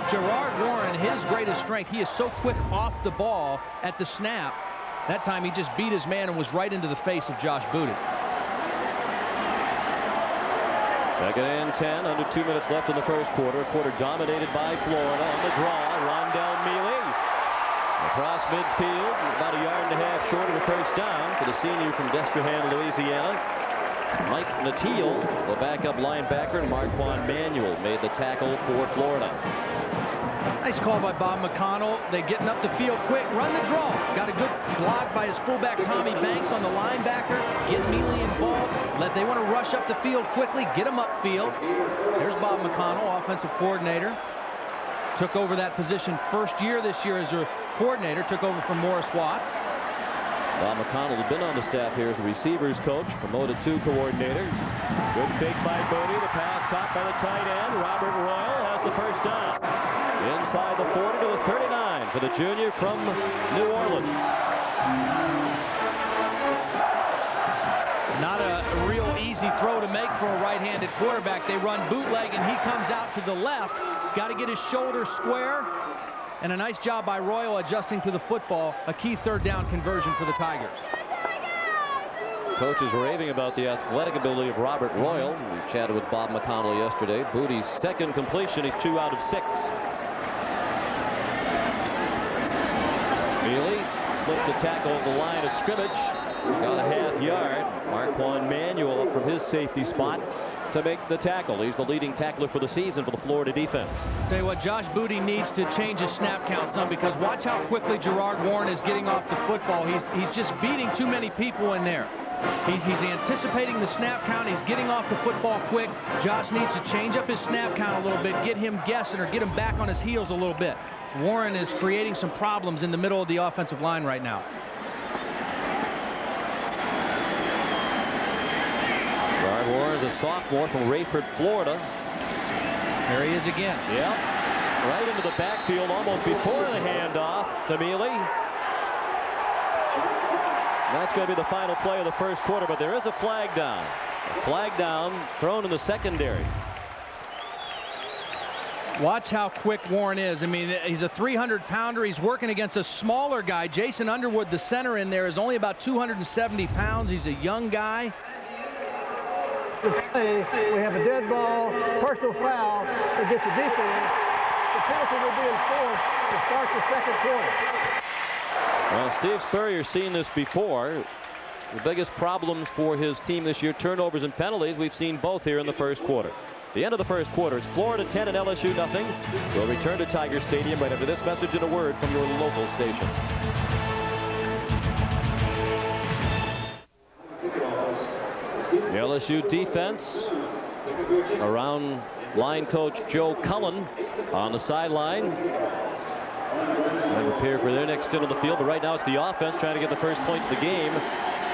Gerard Warren, his greatest strength, he is so quick off the ball at the snap. That time he just beat his man and was right into the face of Josh Booty. 2nd and 10, under 2 minutes left in the first quarter. A quarter dominated by Florida. On the draw, Rondell Mealy. Across midfield, about 1.5 yards short of the first down for the senior from Destrehan, Louisiana. Mike Natil, the backup linebacker, and Marquand Manuel made the tackle for Florida. Nice call by Bob McConnell. They're getting up the field quick. Run the draw. Got a good block by his fullback Tommy Banks on the linebacker. Get Mealy involved. They want to rush up the field quickly. Get him upfield. There's Bob McConnell, offensive coordinator. Took over that position first year this year as a coordinator. Took over from Morris Watts. Bob McConnell had been on the staff here as a receivers coach, promoted 2 coordinators. Good fake by Booty. The pass caught by the tight end. Robert Royal has the first down. Inside the 40 to the 39 for the junior from New Orleans. Not a real easy throw to make for a right-handed quarterback. They run bootleg, and he comes out to the left. Got to get his shoulder square. And a nice job by Royal adjusting to the football. A key 3rd down conversion for the Tigers. Coach is raving about the athletic ability of Robert Royal. We chatted with Bob McConnell yesterday. Booty's 2nd completion. He's 2 out of 6. Mealy slipped the tackle at the line of scrimmage. Got a 1/2 yard. Marquand Manuel up from his safety spot to make the tackle. He's the leading tackler for the season for the Florida defense. Tell you what, Josh Booty needs to change his snap count some, because watch how quickly Gerard Warren is getting off the football. He's just beating too many people in there. He's anticipating the snap count. He's getting off the football quick. Josh needs to change up his snap count a little bit, get him guessing or get him back on his heels a little bit. Warren is creating some problems in the middle of the offensive line right now. Gerard Warren is a sophomore from Rayford, Florida. There he is again. Yep. Right into the backfield almost before the handoff to Mealy. That's going to be the final play of the first quarter, but there is a flag down. A flag down thrown in the secondary. Watch how quick Warren is. I mean, he's a 300-pounder. He's working against a smaller guy. Jason Underwood, the center in there, is only about 270 pounds. He's a young guy. We have a dead ball, personal foul against the defense. The penalty will be enforced to start the second quarter. Well, Steve Spurrier's seen this before. The biggest problems for his team this year, turnovers and penalties. We've seen both here in the first quarter. The end of the first quarter, it's Florida 10 and LSU nothing. We'll return to Tiger Stadium right after this message and a word from your local station. The LSU defense around line coach Joe Cullen on the sideline. Trying to prepare for their next stint on the field, but right now it's the offense trying to get the first points of the game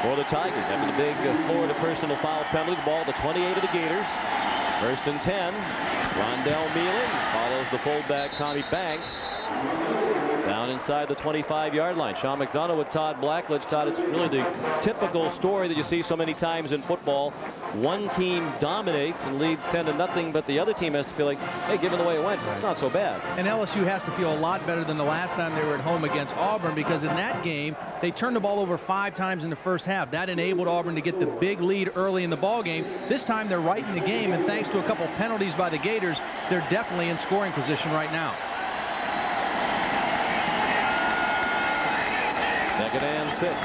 for the Tigers. After the big Florida personal foul penalty, the ball to 28 of the Gators. First and 10. Rondell Mealy follows the fullback Tommy Banks down inside the 25-yard line. Sean McDonough with Todd Blackledge. Todd, it's really the typical story that you see so many times in football. One team dominates and leads 10-0, but the other team has to feel like, hey, given the way it went, it's not so bad. And LSU has to feel a lot better than the last time they were at home against Auburn, because in that game, they turned the ball over 5 times in the first half. That enabled Auburn to get the big lead early in the ball game. This time they're right in the game, and thanks to a couple penalties by the Gators, they're definitely in scoring position right now. Second and 6.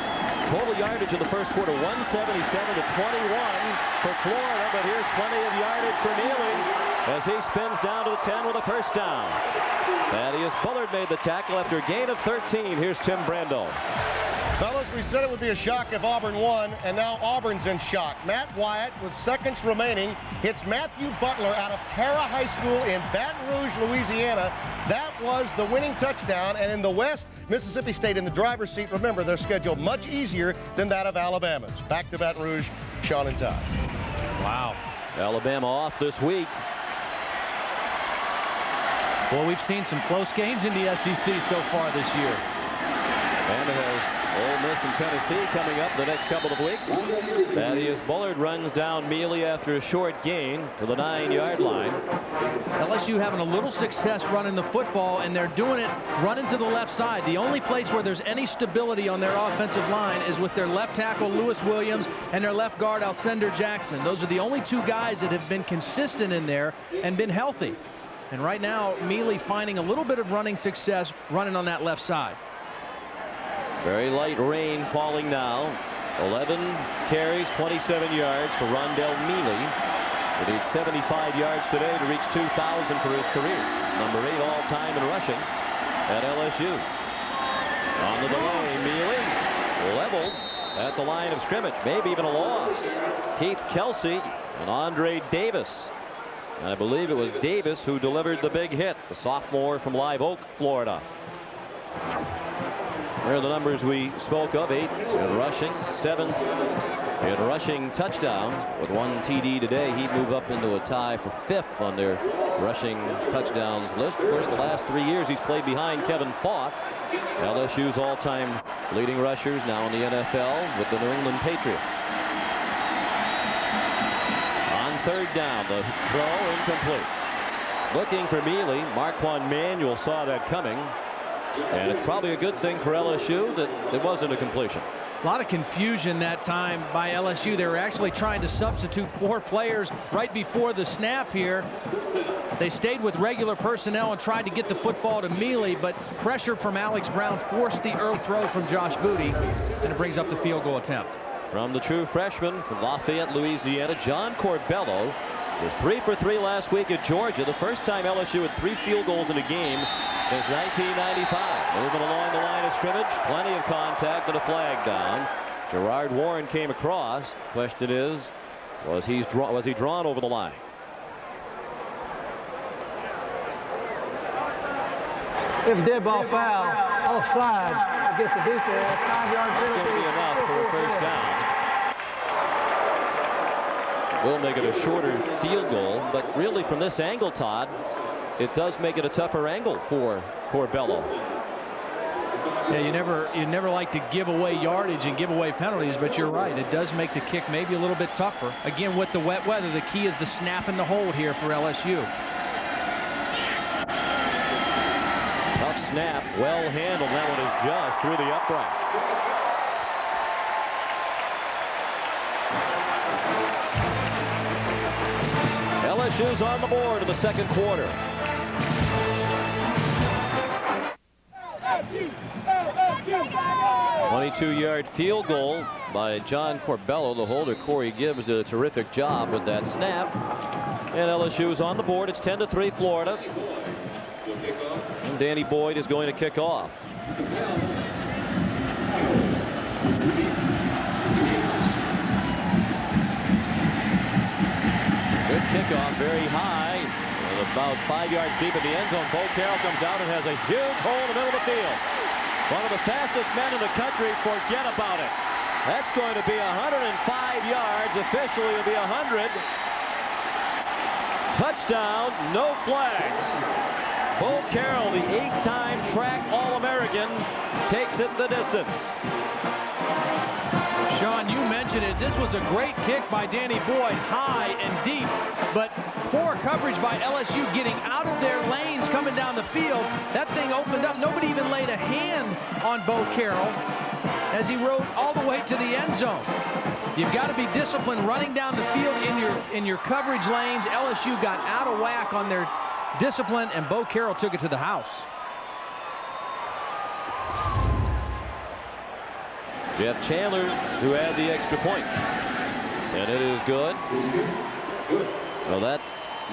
Total yardage in the first quarter, 177 to 21 for Florida, but here's plenty of yardage for Mealy as he spins down to the 10 with a first down. Thaddeus Bullard made the tackle after a gain of 13. Here's Tim Brando. Fellas, we said it would be a shock if Auburn won, and now Auburn's in shock. Matt Wyatt, with seconds remaining, hits Matthew Butler out of Tara High School in Baton Rouge, Louisiana. That was the winning touchdown, and in the West, Mississippi State in the driver's seat. Remember, their schedule much easier than that of Alabama's. Back to Baton Rouge, Sean and Todd. Wow. Alabama off this week. Well, we've seen some close games in the SEC so far this year. And it has Ole Miss and Tennessee coming up the next couple of weeks. Thaddeus Bullard runs down Mealy after a short gain to the 9-yard line. LSU having a little success running the football, and they're doing it running to the left side. The only place where there's any stability on their offensive line is with their left tackle Lewis Williams and their left guard Alcindor Jackson. Those are the only 2 guys that have been consistent in there and been healthy. And right now, Mealy finding a little bit of running success running on that left side. Very light rain falling now. 11 carries, 27 yards for Rondell Mealy. He needs 75 yards today to reach 2,000 for his career. Number 8 all-time in rushing at LSU. On the delay, Mealy leveled at the line of scrimmage. Maybe even a loss. Keith Kelsey and Andre Davis. And I believe it was Davis who delivered the big hit, the sophomore from Live Oak, Florida. There are the numbers we spoke of. 8th in rushing, 7th in rushing touchdowns. With 1 TD today, he'd move up into a tie for 5th on their rushing touchdowns list. Of course, the last 3 years he's played behind Kevin Falk, LSU's all-time leading rushers, now in the NFL with the New England Patriots. On 3rd down, the throw incomplete. Looking for Mealy. Marquand Manuel saw that coming. And it's probably a good thing for LSU that it wasn't a completion. A lot of confusion that time by LSU. They were actually trying to substitute 4 players right before the snap here. They stayed with regular personnel and tried to get the football to Mealy, but pressure from Alex Brown forced the early throw from Josh Booty, and it brings up the field goal attempt. From the true freshman from Lafayette, Louisiana, John Corbello was 3 for 3 last week at Georgia. The first time LSU had 3 field goals in a game since 1995. Moving along the line of scrimmage, plenty of contact and a flag down. Gerard Warren came across. Question is, was he drawn over the line? If a dead ball foul, offside against the defense, 5-yard penalty. It's going to be enough for a first down. Will make it a shorter field goal, but really from this angle, Todd, it does make it a tougher angle for Corbello. Yeah, you never like to give away yardage and give away penalties, but you're right. It does make the kick maybe a little bit tougher. Again, with the wet weather, the key is the snap and the hold here for LSU. snap. Well handled. That one is just through the upright. LSU's on the board in the second quarter. A 22-yard field goal by John Corbello. The holder, Corey Gibbs, did a terrific job with that snap. And LSU is on the board. It's 10-3 Florida. And Danny Boyd is going to kick off. Good kickoff, very high, and about 5 yards deep in the end zone. Bo Carroll comes out and has a huge hole in the middle of the field. One of the fastest men in the country. Forget about it. That's going to be 105 yards. Officially, it'll be 100. Touchdown, no flags. Bo Carroll, the 8-time track All-American, takes it the distance. Sean, you mentioned it. This was a great kick by Danny Boyd, high and deep, but poor coverage by LSU getting out of their lanes coming down the field. That thing opened up. Nobody even laid a hand on Bo Carroll as he rode all the way to the end zone. You've got to be disciplined running down the field in your coverage lanes. LSU got out of whack on their discipline, and Bo Carroll took it to the house. Jeff Chandler who had the extra point. And it is good. So that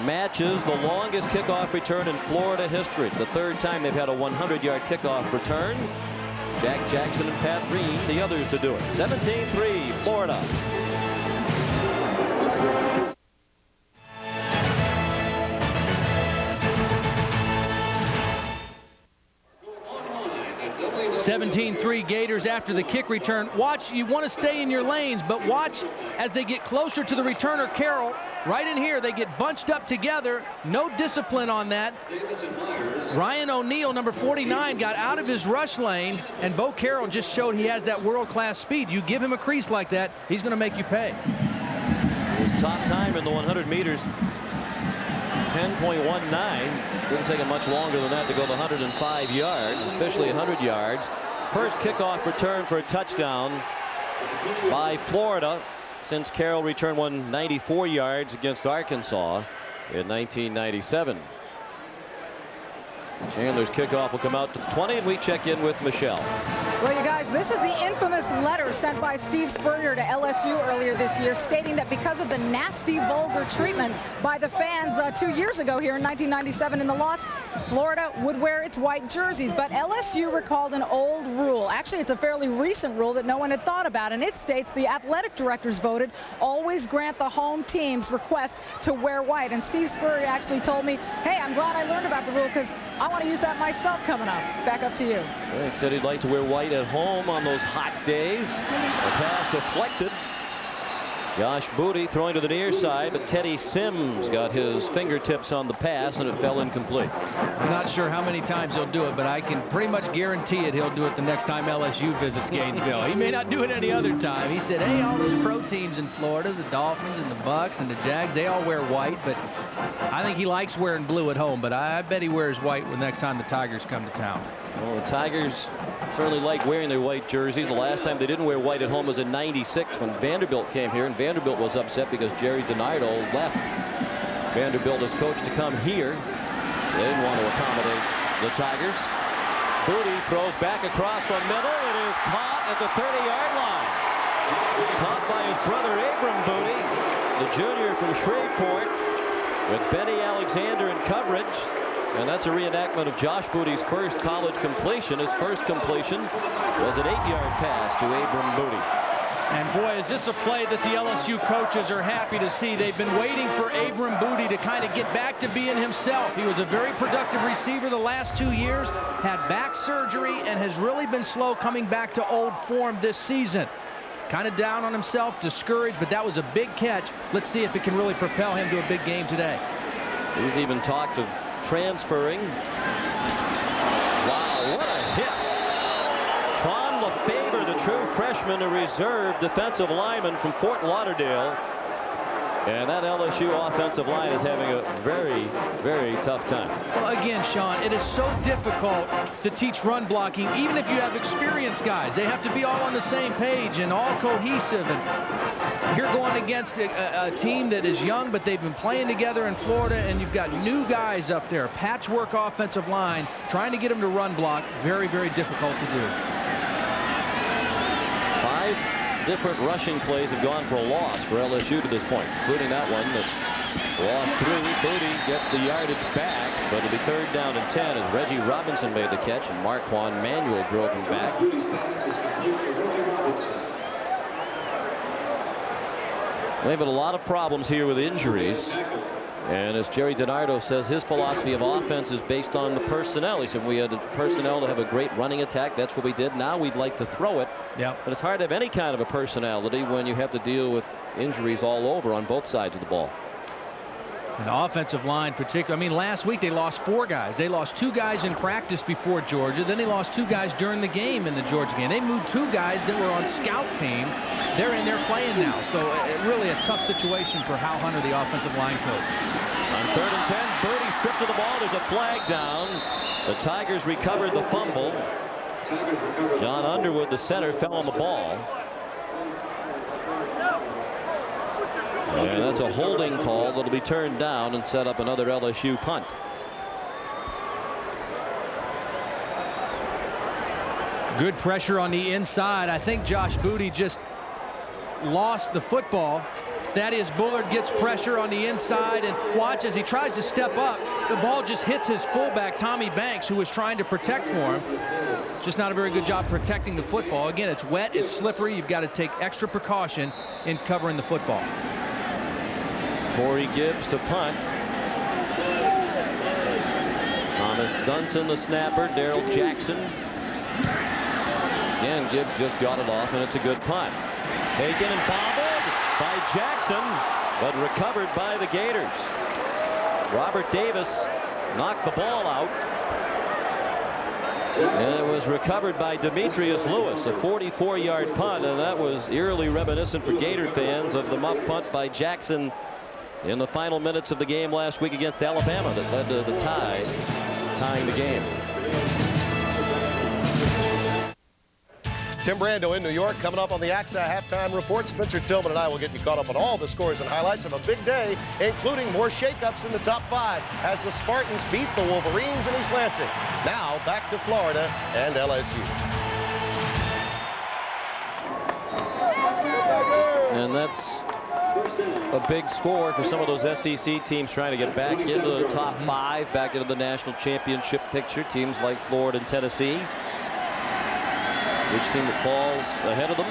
matches the longest kickoff return in Florida history. It's the third time they've had a 100-yard kickoff return. Jack Jackson and Pat Reed, the others to do it. 17-3 Florida. (17-3) Gators after the kick return. Watch, you want to stay in your lanes, but watch as they get closer to the returner, Carroll. Right in here, they get bunched up together. No discipline on that. Ryan O'Neal, number 49, got out of his rush lane, and Bo Carroll just showed he has that world-class speed. You give him a crease like that, he's going to make you pay. His top time in the 100 meters, 10.19. Didn't take him much longer than that to go the 105 yards. Officially 100 yards. First kickoff return for a touchdown by Florida since Carroll returned one 94 yards against Arkansas in 1997. Chandler's kickoff will come out to 20, and we check in with Michelle. Well, you guys, this is the infamous letter sent by Steve Spurrier to LSU earlier this year, stating that because of the nasty, vulgar treatment by the fans 2 years ago here in 1997 in the loss, Florida would wear its white jerseys. But LSU recalled an old rule. Actually, it's a fairly recent rule that no one had thought about, and it states the athletic directors voted always grant the home team's request to wear white. And Steve Spurrier actually told me, hey, I'm glad I learned about the rule because I want to use that myself coming up. Back up to you. Well, he said he'd like to wear white at home on those hot days. The pass deflected. Josh Booty throwing to the near side, but Teddy Sims got his fingertips on the pass, and it fell incomplete. I'm not sure how many times he'll do it, but I can pretty much guarantee it he'll do it the next time LSU visits Gainesville. He may not do it any other time. He said, hey, all those pro teams in Florida, the Dolphins and the Bucks and the Jags, they all wear white, but I think he likes wearing blue at home, but I bet he wears white the next time the Tigers come to town. Well, the Tigers certainly like wearing their white jerseys. The last time they didn't wear white at home was in '96 when Vanderbilt came here, and Vanderbilt was upset because Jerry DiNardo left Vanderbilt as coach to come here. They didn't want to accommodate the Tigers. Booty throws back across the middle. It is caught at the 30-yard line. Caught by his brother Abram Booty, the junior from Shreveport, with Benny Alexander in coverage. And that's a reenactment of Josh Booty's first college completion. His first completion was an 8-yard pass to Abram Booty. And boy, is this a play that the LSU coaches are happy to see. They've been waiting for Abram Booty to kind of get back to being himself. He was a very productive receiver the last 2 years, had back surgery, and has really been slow coming back to old form this season. Kind of down on himself, discouraged, but that was a big catch. Let's see if it can really propel him to a big game today. He's even talked of transferring. Wow, what a hit. Tron LeFevre, the true freshman, a reserve defensive lineman from Fort Lauderdale. And that LSU offensive line is having a very, very tough time. Well, again, Sean, it is so difficult to teach run blocking, even if you have experienced guys. They have to be all on the same page and all cohesive. And you're going against a team that is young, but they've been playing together in Florida, and you've got new guys up there. Patchwork offensive line, trying to get them to run block, very, very difficult to do. 5 different rushing plays have gone for a loss for LSU to this point, including that one that lost 3. Booty gets the yardage back, but it'll be 3rd down and 10 as Reggie Robinson made the catch and Marquand Manuel drove him back. They've had a lot of problems here with injuries. And as Jerry DiNardo says, his philosophy of offense is based on the personnel. He said we had personnel to have a great running attack. That's what we did. Now we'd like to throw it. Yep. But it's hard to have any kind of a personality when you have to deal with injuries all over on both sides of the ball. And offensive line particularly. I mean, last week they lost 4 guys. They lost 2 guys in practice before Georgia. Then they lost 2 guys during the game in the Georgia game. They moved 2 guys that were on scout team. They're in there playing now. So really a tough situation for Hal Hunter, the offensive line coach. On 3rd and 10, Birdie stripped of the ball. There's a flag down. The Tigers recovered the fumble. John Underwood, the center, fell on the ball. And that's a holding call that'll be turned down and set up another LSU punt. Good pressure on the inside. I think Josh Booty just lost the football. Thaddeus Bullard gets pressure on the inside, and watch as he tries to step up. The ball just hits his fullback, Tommy Banks, who was trying to protect for him. Just not a very good job protecting the football. Again, it's wet, it's slippery. You've got to take extra precaution in covering the football. Corey Gibbs to punt. Thomas Dunson, the snapper. Darrell Jackson. Again, Gibbs just got it off, and it's a good punt. Taken and bobbled by Jackson, but recovered by the Gators. Robert Davis knocked the ball out. And it was recovered by Demetrius Lewis, a 44-yard punt, and that was eerily reminiscent for Gator fans of the muff punt by Jackson in the final minutes of the game last week against Alabama that led to the tie, tying the game. Tim Brando in New York. Coming up on the AXA halftime report, Spencer Tillman and I will get you caught up on all the scores and highlights of a big day, including more shakeups in the top 5 as the Spartans beat the Wolverines in East Lansing. Now back to Florida and LSU. And that's a big score for some of those SEC teams trying to get back into the top 5, back into the national championship picture. Teams like Florida and Tennessee. Which team that falls ahead of them?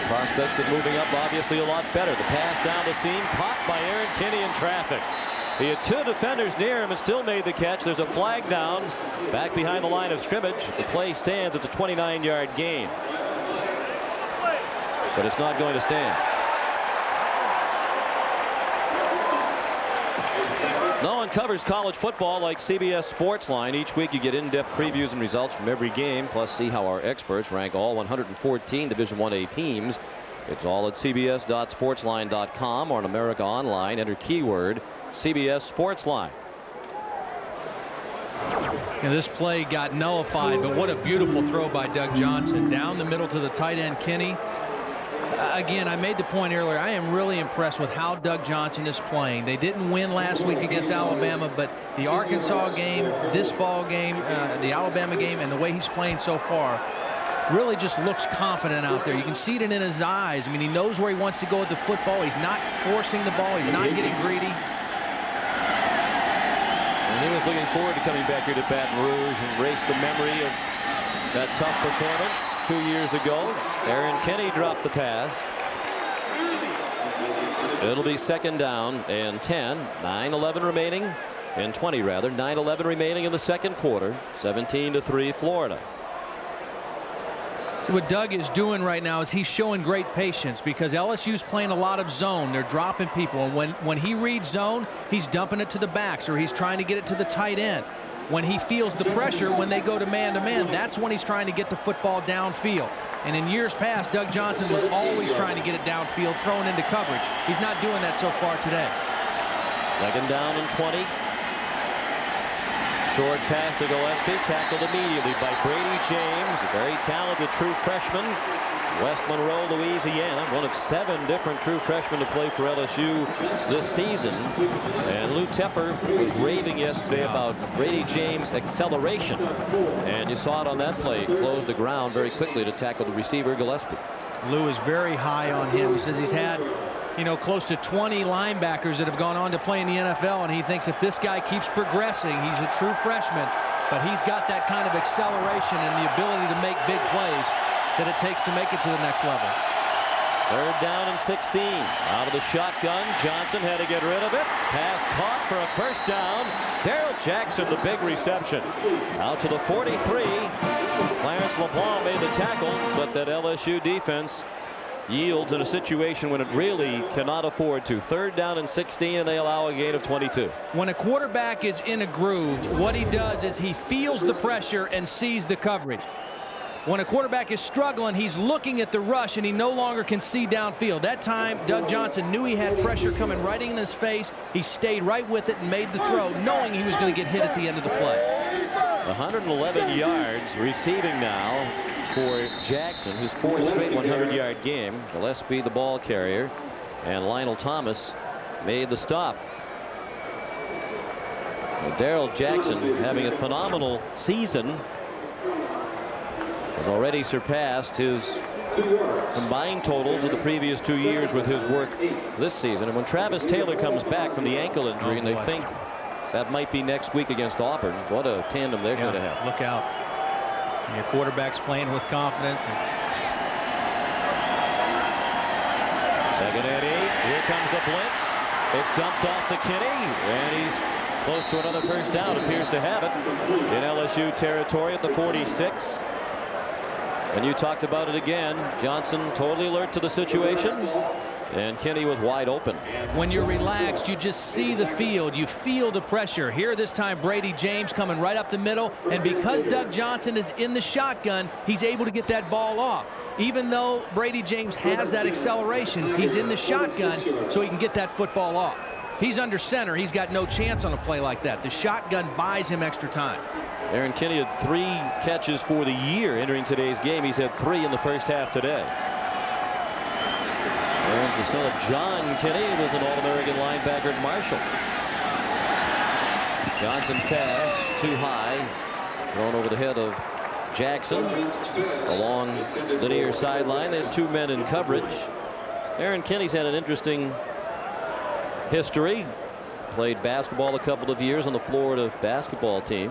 Prospects of moving up obviously a lot better. The pass down the seam, caught by Aaron Kinney in traffic. He had 2 defenders near him and still made the catch. There's a flag down back behind the line of scrimmage. The play stands at the 29-yard gain. But it's not going to stand. No one covers college football like CBS Sportsline. Each week you get in-depth previews and results from every game, plus see how our experts rank all 114 Division I-A teams. It's all at cbs.sportsline.com or on America Online. Enter keyword CBS Sportsline. And this play got nullified, but what a beautiful throw by Doug Johnson. Down the middle to the tight end, Kinney. Again, I made the point earlier, I am really impressed with how Doug Johnson is playing. They didn't win last week against Alabama, but the Arkansas game, this ball game, the Alabama game, and the way he's playing so far really just looks confident out there. You can see it in his eyes. I mean, he knows where he wants to go with the football. He's not forcing the ball. He's not getting greedy. And he was looking forward to coming back here to Baton Rouge and race the memory of that tough performance 2 years ago. Aaron Kinney dropped the pass. It'll be 2nd down and 10. 9:11 remaining, and 20 rather. 9:11 remaining in the second quarter. 17-3 Florida. So what Doug is doing right now is he's showing great patience because LSU's playing a lot of zone. They're dropping people, and when he reads zone, he's dumping it to the backs or he's trying to get it to the tight end. When he feels the pressure, when they go to man-to-man, that's when he's trying to get the football downfield. And in years past, Doug Johnson was always trying to get it downfield, throwing into coverage. He's not doing that so far today. 2nd down and 20. Short pass to Gillespie, tackled immediately by Brady James, a very talented true freshman. West Monroe, Louisiana, one of 7 different true freshmen to play for LSU this season. And Lou Tepper was raving yesterday about Brady James' acceleration. And you saw it on that play. He closed the ground very quickly to tackle the receiver, Gillespie. Lou is very high on him. He says he's had, you know, close to 20 linebackers that have gone on to play in the NFL, and he thinks if this guy keeps progressing, he's a true freshman, but he's got that kind of acceleration and the ability to make big plays that it takes to make it to the next level. 3rd down and 16. Out of the shotgun. Johnson had to get rid of it. Pass caught for a 1st down. Darrell Jackson, the big reception. Out to the 43. Clarence LeBlanc made the tackle, but that LSU defense yields in a situation when it really cannot afford to. 3rd down and 16, and they allow a gain of 22. When a quarterback is in a groove, what he does is he feels the pressure and sees the coverage. When a quarterback is struggling, he's looking at the rush and he no longer can see downfield. That time, Doug Johnson knew he had pressure coming right in his face. He stayed right with it and made the throw, knowing he was going to get hit at the end of the play. 111 yards receiving now for Jackson, whose 4th straight 100-yard game. Gillespie, the ball carrier, and Lionel Thomas made the stop. So Darrell Jackson having a phenomenal season. Has already surpassed his combined totals of the previous 2 years with his work this season. And when Travis Taylor comes back from the ankle injury, and they think that might be next week against Auburn, what a tandem they're going to have. Look out. And your quarterback's playing with confidence. 2nd and 8. Here comes the blitz. It's dumped off to Kinney, and he's close to another 1st down. Appears to have it in LSU territory at the 46. And you talked about it again. Johnson totally alert to the situation, and Kinney was wide open. When you're relaxed, you just see the field. You feel the pressure. Here this time, Brady James coming right up the middle, and because Doug Johnson is in the shotgun, he's able to get that ball off. Even though Brady James has that acceleration, he's in the shotgun so he can get that football off. He's under center. He's got no chance on a play like that. The shotgun buys him extra time. Aaron Kinney had 3 catches for the year entering today's game. He's had 3 in the 1st half today. Aaron's the son of John Kinney, who was an All-American linebacker at Marshall. Johnson's pass too high, thrown over the head of Jackson along the near sideline. They had 2 men in coverage. Aaron Kinney's had an interesting history. Played basketball a couple of years on the Florida basketball team.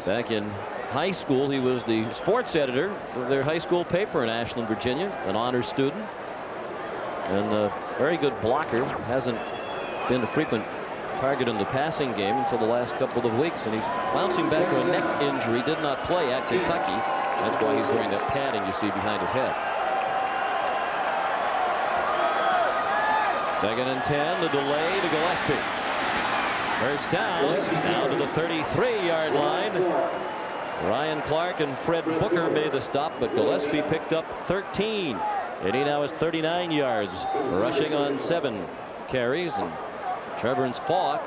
Back in high school, he was the sports editor for their high school paper in Ashland, Virginia, an honors student, and a very good blocker. Hasn't been a frequent target in the passing game until the last couple of weeks, and he's bouncing back from a neck injury. Did not play at Kentucky. That's why he's wearing that padding you see behind his head. 2nd and 10, the delay to Gillespie. 1st down, down to the 33-yard line. Ryan Clark and Fred Booker made the stop, but Gillespie picked up 13. And he now has 39 yards, rushing on 7 carries. And Trevorance Falk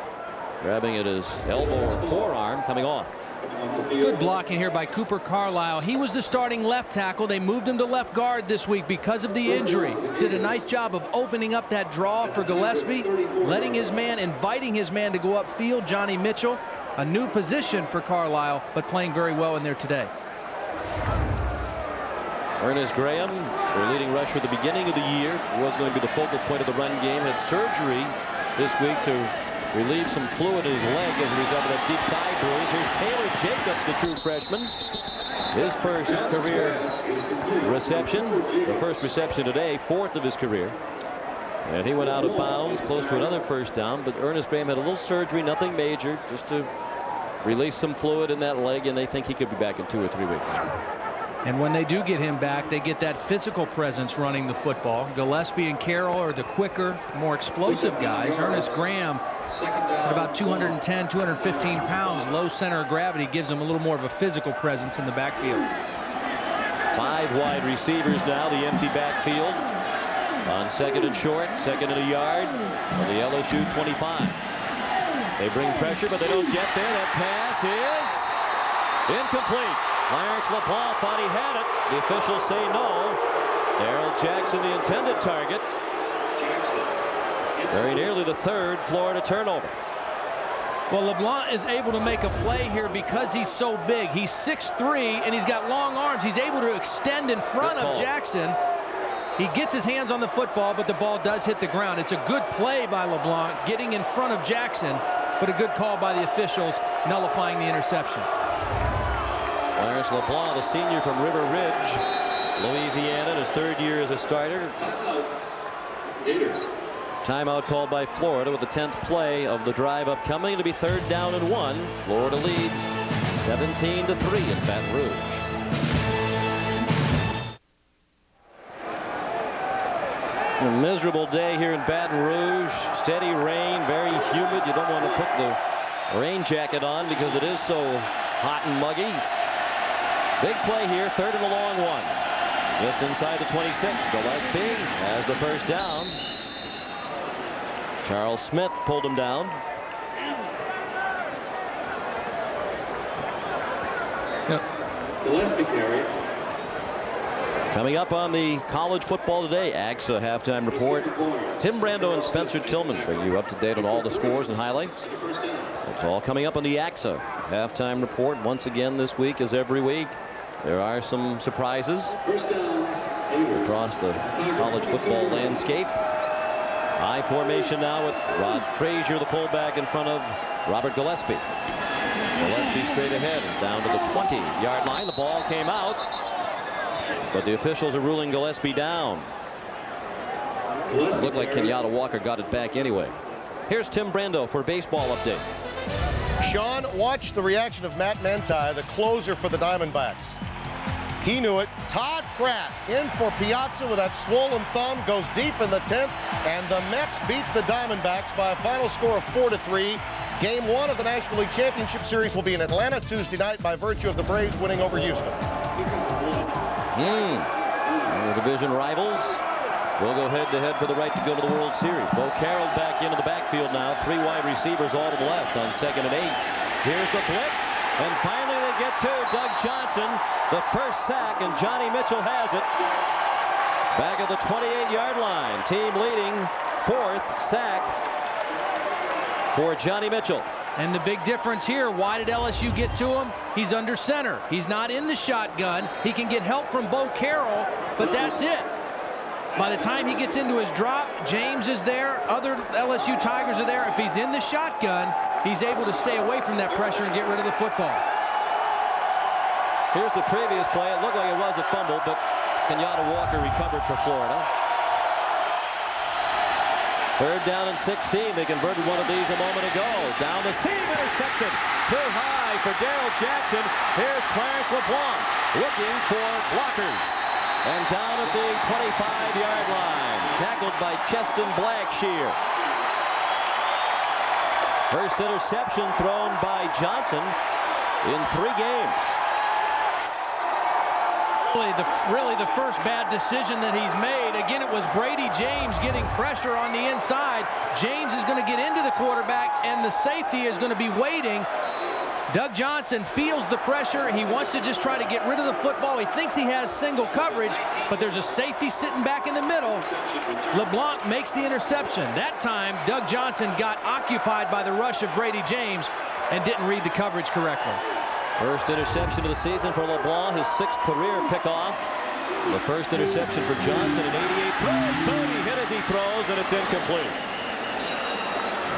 grabbing at his elbow or forearm, coming off. Good blocking here by Cooper Carlisle. He was the starting left tackle. They moved him to left guard this week because of the injury. Did a nice job of opening up that draw for Gillespie, letting his man, inviting his man to go upfield, Johnny Mitchell. A new position for Carlisle, but playing very well in there today. Ernest Graham, their leading rusher at the beginning of the year, was going to be the focal point of the run game, had surgery this week to relieve some fluid in his leg as a result of that deep thigh bruise. Here's Taylor Jacobs, the true freshman. His 1st career reception, the 1st reception today, 4th of his career. And he went out of bounds, close to another 1st down, but Ernest Graham had a little surgery, nothing major, just to release some fluid in that leg, and they think he could be back in 2 or 3 weeks. And when they do get him back, they get that physical presence running the football. Gillespie and Carroll are the quicker, more explosive guys. Ernest Graham at about 210, 215 pounds, low center of gravity, gives him a little more of a physical presence in the backfield. 5 wide receivers now, the empty backfield. On second and short, second and a yard on the LSU 25. They bring pressure, but they don't get there. That pass is incomplete. Clarence LeBlanc thought he had it. The officials say no. Darrell Jackson, the intended target. Very nearly the 3rd Florida turnover. Well, LeBlanc is able to make a play here because he's so big. He's 6'3", and he's got long arms. He's able to extend in front of Jackson. He gets his hands on the football, but the ball does hit the ground. It's a good play by LeBlanc, getting in front of Jackson, but a good call by the officials, nullifying the interception. Clarence LeBlanc, the senior from River Ridge, Louisiana, in his 3rd year as a starter. Timeout called by Florida with the 10th play of the drive upcoming. To be 3rd down and 1. Florida leads 17-3 in Baton Rouge. A miserable day here in Baton Rouge. Steady rain, very humid. You don't want to put the rain jacket on because it is so hot and muggy. Big play here, 3rd and a long one. Just inside the 26. Gillespie has the first down. Charles Smith pulled him down. Gillespie carry. Coming up on the college football today, AXA halftime report. Tim Brando and Spencer Tillman bring you up to date on all the scores and highlights. It's all coming up on the AXA halftime report. Once again this week, as every week, there are some surprises across the college football landscape. High formation now with Rod Frazier, the fullback, in front of Robert Gillespie. Gillespie straight ahead down to the 20-yard line. The ball came out, but the officials are ruling Gillespie down. It looked like Kenyatta Walker got it back anyway. Here's Tim Brando for a baseball update. Sean, watch the reaction of Matt Mentai, the closer for the Diamondbacks. He knew it. Todd Pratt in for Piazza with that swollen thumb, goes deep in the 10th, and the Mets beat the Diamondbacks by a final score of 4-3. Game 1 of the National League Championship Series will be in Atlanta Tuesday night by virtue of the Braves winning over Houston. The division rivals will go head-to-head for the right to go to the World Series. Bo Carroll back into the backfield now. 3 wide receivers all to the left on 2nd and 8. Here's the blitz, and finally they get to Doug Johnson. The first sack, and Johnny Mitchell has it. Back at the 28-yard line. Team leading 4th sack for Johnny Mitchell. And the big difference here, why did LSU get to him? He's under center. He's not in the shotgun. He can get help from Bo Carroll, but that's it. By the time he gets into his drop, James is there. Other LSU Tigers are there. If he's in the shotgun, he's able to stay away from that pressure and get rid of the football. Here's the previous play. It looked like it was a fumble, but Kenyatta Walker recovered for Florida. 3rd down and 16. They converted one of these a moment ago. Down the seam, intercepted. Too high for Darrell Jackson. Here's Clarence LeBlanc looking for blockers. And down at the 25-yard line. Tackled by Cheston Blackshear. First interception thrown by Johnson in 3 games. Really the first bad decision that he's made. Again, it was Brady James getting pressure on the inside. James is going to get into the quarterback, and the safety is going to be waiting. Doug Johnson feels the pressure. He wants to just try to get rid of the football. He thinks he has single coverage, but there's a safety sitting back in the middle. LeBlanc makes the interception. That time, Doug Johnson got occupied by the rush of Brady James and didn't read the coverage correctly. First interception of the season for LeBlanc, his 6th career pickoff. The first interception for Johnson in 88 throws. Bodie hit as he throws, and it's incomplete.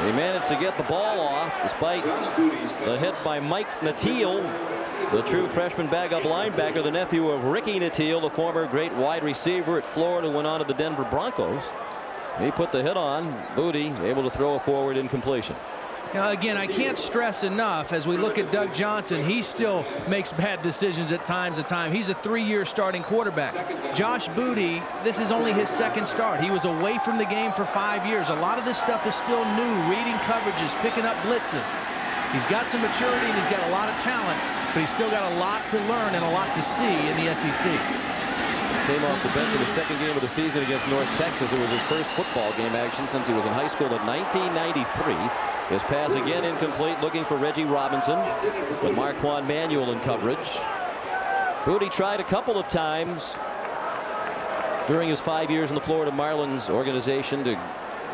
He managed to get the ball off despite the hit by Mike Nattiel, the true freshman backup linebacker, the nephew of Ricky Nattiel, the former great wide receiver at Florida, who went on to the Denver Broncos. He put the hit on. Booty able to throw a forward incompletion. Now, again, I can't stress enough, as we look at Doug Johnson, he still makes bad decisions at times. He's a 3-year starting quarterback. Josh Booty, this is only his 2nd start. He was away from the game for 5 years. A lot of this stuff is still new, reading coverages, picking up blitzes. He's got some maturity, and he's got a lot of talent, but he's still got a lot to learn and a lot to see in the SEC. Came off the bench in the second game of the season against North Texas. It was his first football game action since he was in high school in 1993. His pass again incomplete, looking for Reggie Robinson, with Marquand Manuel in coverage. Booty tried a couple of times during his 5 years in the Florida Marlins organization to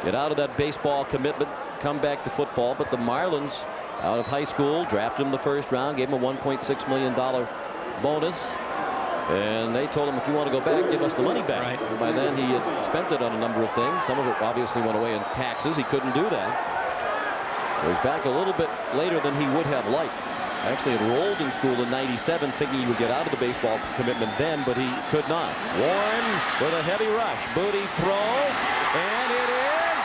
get out of that baseball commitment, come back to football, but the Marlins, out of high school, drafted him the first round, gave him a $1.6 million bonus, and they told him, if you want to go back, give us the money back. Right. And by then he had spent it on a number of things. Some of it obviously went away in taxes. He couldn't do that. He was back a little bit later than he would have liked. Actually enrolled in school in '97 thinking he would get out of the baseball commitment then, but he could not. Warren with a heavy rush. Booty throws, and it is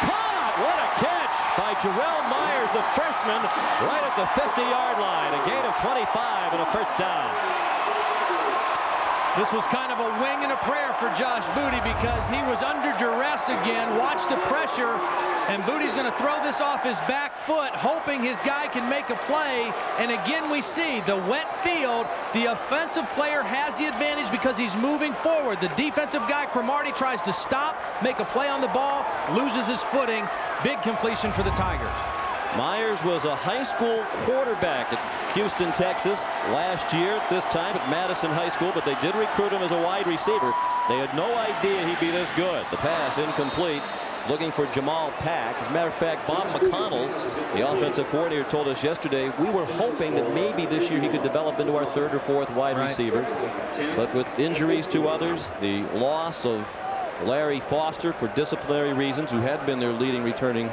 caught. What a catch by Jarrell Myers, the freshman, right at the 50-yard line. A gain of 25 and a first down. This was kind of a wing and a prayer for Josh Booty because he was under duress again. Watch the pressure, and Booty's going to throw this off his back foot, hoping his guy can make a play. And again, we see the wet field. The offensive player has the advantage because he's moving forward. The defensive guy, Cromartie, tries to stop, make a play on the ball, loses his footing. Big completion for the Tigers. Myers was a high school quarterback at Houston, Texas last year at this time at Madison High School, but they did recruit him as a wide receiver. They had no idea he'd be this good. The pass incomplete, looking for Jamal Pack. As a matter of fact, Bob McConnell, the offensive coordinator, told us yesterday we were hoping that maybe this year he could develop into our third or fourth wide receiver. But with injuries to others, the loss of Larry Foster for disciplinary reasons, who had been their leading returning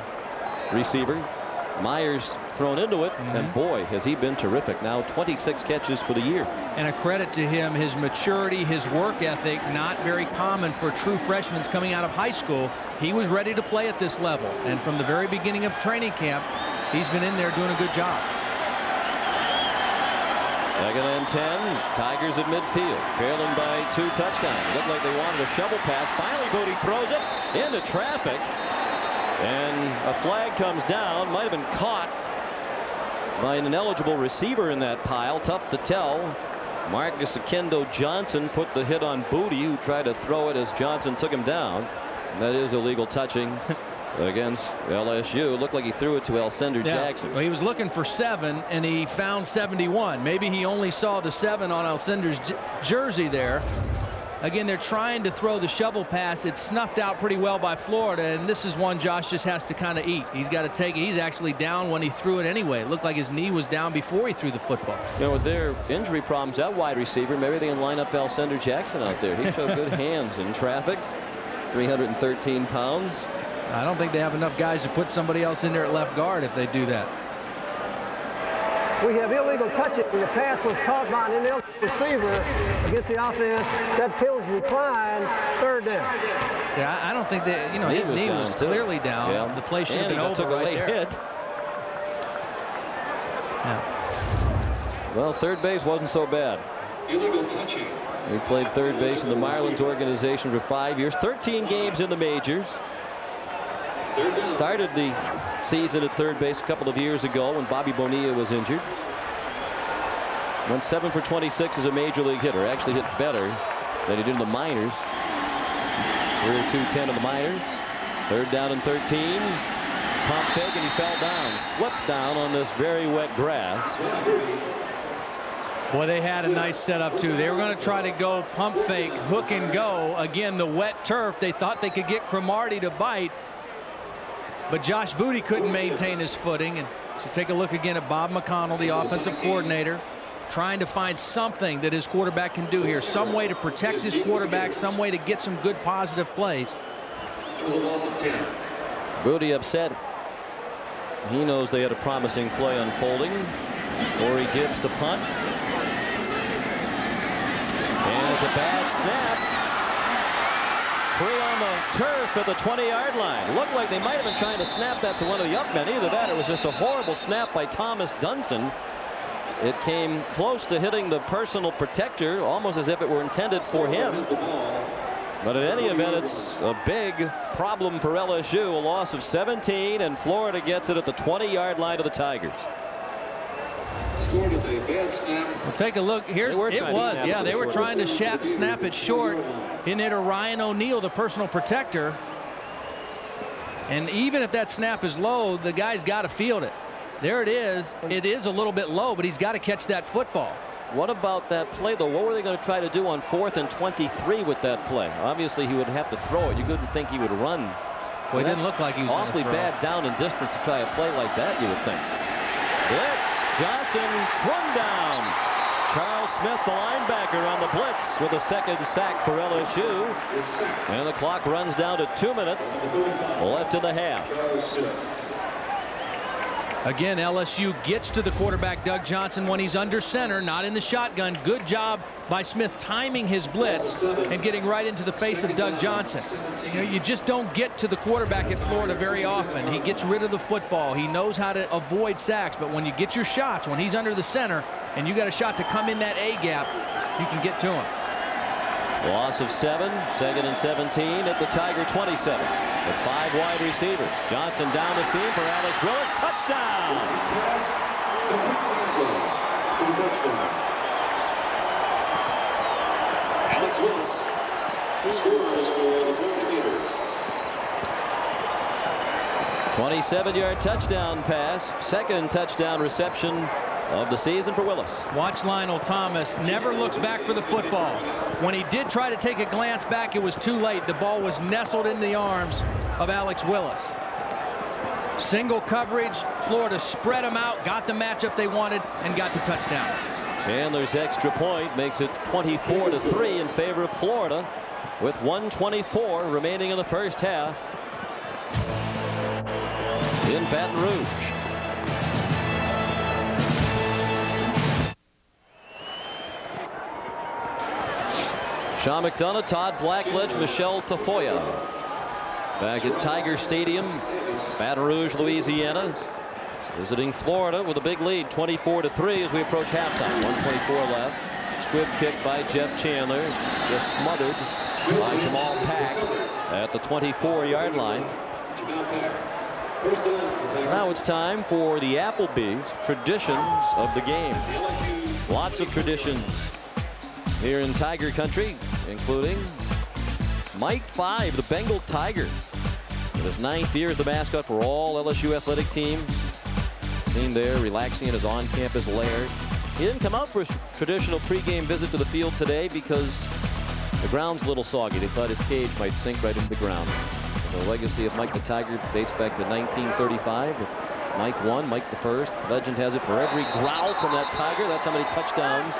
receiver, Myers thrown into it, and boy, has he been terrific. Now 26 catches for the year. And a credit to him, his maturity, his work ethic, not very common for true freshmen coming out of high school. He was ready to play at this level, and from the very beginning of training camp, he's been in there doing a good job. Second and 10, Tigers at midfield, trailing by 2 touchdowns. Looked like they wanted a shovel pass. Finally, Booty throws it into traffic. And a flag comes down. Might have been caught by an ineligible receiver in that pile. Tough to tell. Marcus Akendo Johnson put the hit on Booty, who tried to throw it as Johnson took him down. And that is illegal touching against LSU. Looked like he threw it to Alcindor Jackson. Well, he was looking for 7, and he found 71. Maybe he only saw the 7 on Alcindor's jersey there. Again, they're trying to throw the shovel pass. It's snuffed out pretty well by Florida, and this is one Josh just has to kind of eat. He's got to take it. He's actually down when he threw it anyway. It looked like his knee was down before he threw the football. You know, with their injury problems at wide receiver, maybe they can line up Alcindor Jackson out there. He showed good hands in traffic. 313 pounds. I don't think they have enough guys to put somebody else in there at left guard if they do that. We have illegal touching. The pass was caught by an ineligible receiver against the offense. That kills decline. Third down. Yeah, I don't think that, you know, his knee was clearly down. Yeah. The play should have been over right there. Hit. Yeah. Well, third base wasn't so bad. Illegal touching. He played third base in the Marlins organization for 5 years, 13 games in the majors. Started the season at third base a couple of years ago when Bobby Bonilla was injured. Went 7 for 26 as a major league hitter. Actually hit better than he did in the minors. Career .210 in the minors. Third down and 13. Pump fake, and he fell down. Slipped down on this very wet grass. Boy, they had a nice setup too. They were going to try to go pump fake, hook and go. Again, the wet turf. They thought they could get Cromartie to bite. But Josh Booty couldn't maintain his footing. And so take a look again at Bob McConnell, the offensive coordinator, trying to find something that his quarterback can do here. Some way to protect his quarterback, some way to get some good positive plays. It was a loss of 10. Booty upset. He knows they had a promising play unfolding. Corey Gibbs to punt. And it's a bad snap. Free on the turf at the 20-yard line. Looked like they might have been trying to snap that to one of the up men. Either that, it was just a horrible snap by Thomas Dunson. It came close to hitting the personal protector, almost as if it were intended for him. But in any event, it's a big problem for LSU. A loss of 17, and Florida gets it at the 20-yard line of the Tigers. Scored as a bad Well, take a look. Here's it was. Yeah, they were trying to snap it short. In it, Ryan O'Neal, the personal protector. And even if that snap is low, the guy's got to field it. There it is. It is a little bit low, but he's got to catch that football. What about that play, though? What were they going to try to do on 4th and 23 with that play? Obviously, he would have to throw it. You couldn't think he would run. Well, it didn't look like he was awfully bad down and distance to try a play like that, you would think. Blitz. Johnson swung down. Charles Smith, the linebacker, on the blitz with a second sack for LSU. And the clock runs down to 2 minutes left in the half. Again, LSU gets to the quarterback, Doug Johnson, when he's under center, not in the shotgun. Good job by Smith timing his blitz and getting right into the face of Doug Johnson. You know, you just don't get to the quarterback at Florida very often. He gets rid of the football. He knows how to avoid sacks. But when you get your shots, when he's under the center and you got a shot to come in that A gap, you can get to him. Loss of 7, 2nd and 17 at the Tiger 27 with 5 wide receivers. Johnson down the seam for Alex Willis. Touchdown! Alex Willis scores for the Buccaneers. 27-yard touchdown pass. 2nd touchdown reception of the season for Willis. Watch Lionel Thomas. Never looks back for the football. When he did try to take a glance back, it was too late. The ball was nestled in the arms of Alex Willis. Single coverage. Florida spread them out, got the matchup they wanted, and got the touchdown. Chandler's extra point makes it 24-3 in favor of Florida with 1:24 remaining in the first half in Baton Rouge. Sean McDonough, Todd Blackledge, Michelle Tafoya back at Tiger Stadium, Baton Rouge, Louisiana, visiting Florida with a big lead, 24-3 as we approach halftime. 1:24 left. Squib kick by Jeff Chandler, just smothered by Jamal Pack at the 24-yard line. Now it's time for the Applebee's traditions of the game. Lots of traditions here in Tiger Country, including Mike 5, the Bengal Tiger. In his 9th year as the mascot for all LSU athletic teams. Seen there relaxing in his on-campus lair. He didn't come out for his traditional pregame visit to the field today because the ground's a little soggy. They thought his cage might sink right into the ground. The legacy of Mike the Tiger dates back to 1935 with Mike 1, Mike the first. Legend has it for every growl from that Tiger, that's how many touchdowns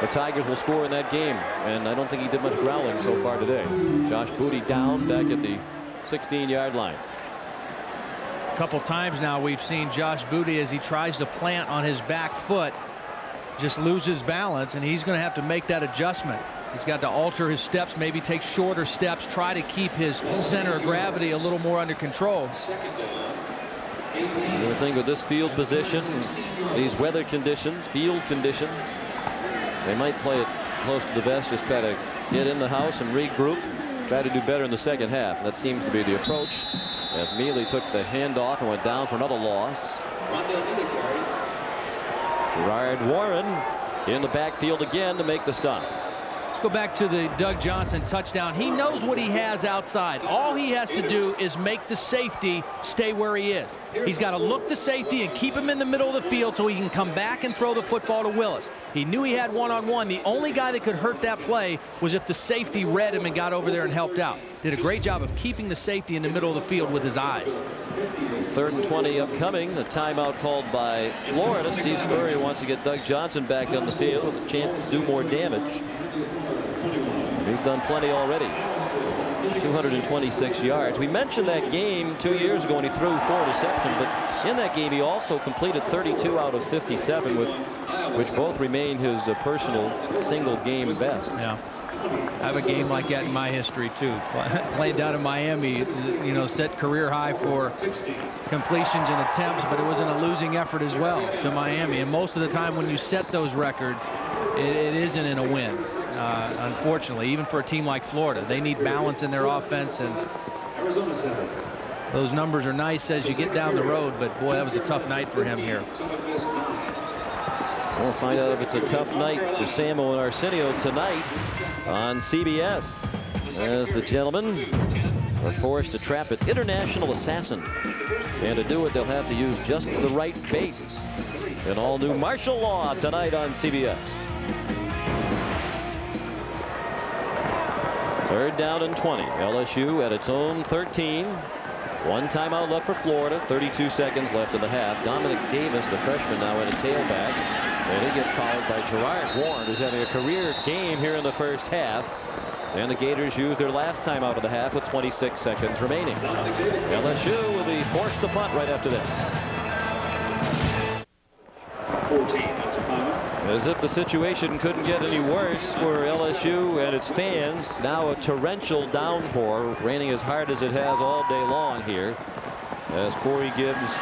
the Tigers will score in that game. And I don't think he did much growling so far today. Josh Booty down back at the 16-yard line. A couple times now we've seen Josh Booty, as he tries to plant on his back foot, just lose his balance, and he's going to have to make that adjustment. He's got to alter his steps, maybe take shorter steps, try to keep his center of gravity a little more under control. You would think with this field position, these weather conditions, field conditions, they might play it close to the vest, just try to get in the house and regroup, try to do better in the second half. That seems to be the approach, as Mealy took the handoff and went down for another loss. Gerard Warren in the backfield again to make the stop. Let's go back to the Doug Johnson touchdown. He knows what he has outside. All he has to do is make the safety stay where he is. He's got to look the safety and keep him in the middle of the field so he can come back and throw the football to Willis. He knew he had one-on-one. The only guy that could hurt that play was if the safety read him and got over there and helped out. Did a great job of keeping the safety in the middle of the field with his eyes. 3rd and 20 upcoming. A timeout called by Florida. Steve Spurrier wants to get Doug Johnson back on the field with a chance to do more damage. He's done plenty already. 226 yards. We mentioned that game 2 years ago when he threw 4 interceptions, but in that game he also completed 32 out of 57, which both remain his personal single game best. Yeah. I have a game like that in my history too. Played down in Miami, you know, set career high for completions and attempts, but it wasn't a losing effort as well to Miami. And most of the time when you set those records, it isn't in a win. Unfortunately, even for a team like Florida, they need balance in their offense, and those numbers are nice as you get down the road, but boy, that was a tough night for him here. We'll find out if it's a tough night for Samo and Arsenio tonight on CBS, as the gentlemen are forced to trap an international assassin. And to do it, they'll have to use just the right bait. An all-new martial law tonight on CBS. 3rd down and 20. LSU at its own 13. 1 timeout left for Florida. 32 seconds left in the half. Dominic Davis, the freshman, now at a tailback. And he gets collared by Gerard Warren, who's having a career game here in the first half. And the Gators use their last timeout of the half with 26 seconds remaining. LSU will be forced to punt right after this. 14, that's a punt. As if the situation couldn't get any worse for LSU and its fans. Now a torrential downpour, raining as hard as it has all day long here, as Corey Gibbs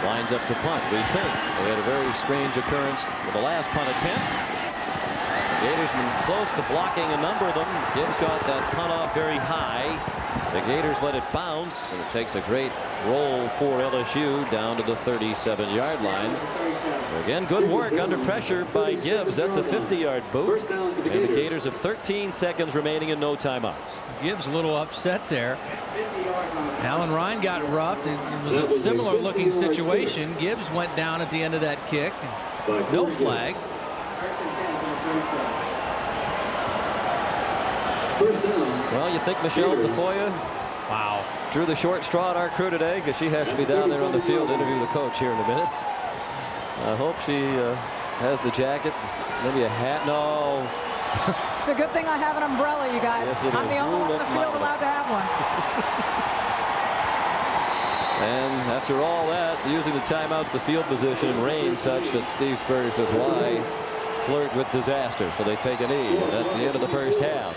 lines up to punt. We think they had a very strange occurrence with the last punt attempt. The Gators been close to blocking a number of them. Gibbs got that punt off very high. The Gators let it bounce, and it takes a great roll for LSU down to the 37-yard line. So again, good work under pressure by Gibbs. That's a 50-yard boot. And the Gators have 13 seconds remaining and no timeouts. Gibbs a little upset there. Alan Ryan got roughed. It was a similar looking situation. Gibbs went down at the end of that kick. No flag. Well, you think Michelle Tafoya drew the short straw on our crew today, because she has to be down there on the field to interview the coach here in a minute. I hope she has the jacket, maybe a hat. No. It's a good thing I have an umbrella, you guys. Yes, I'm the only one on the field allowed to have one. And after all that, using the timeouts, the field position, and rain such that Steve Spurrier says, why flirt with disaster? So they take a knee. And that's the end of the first half.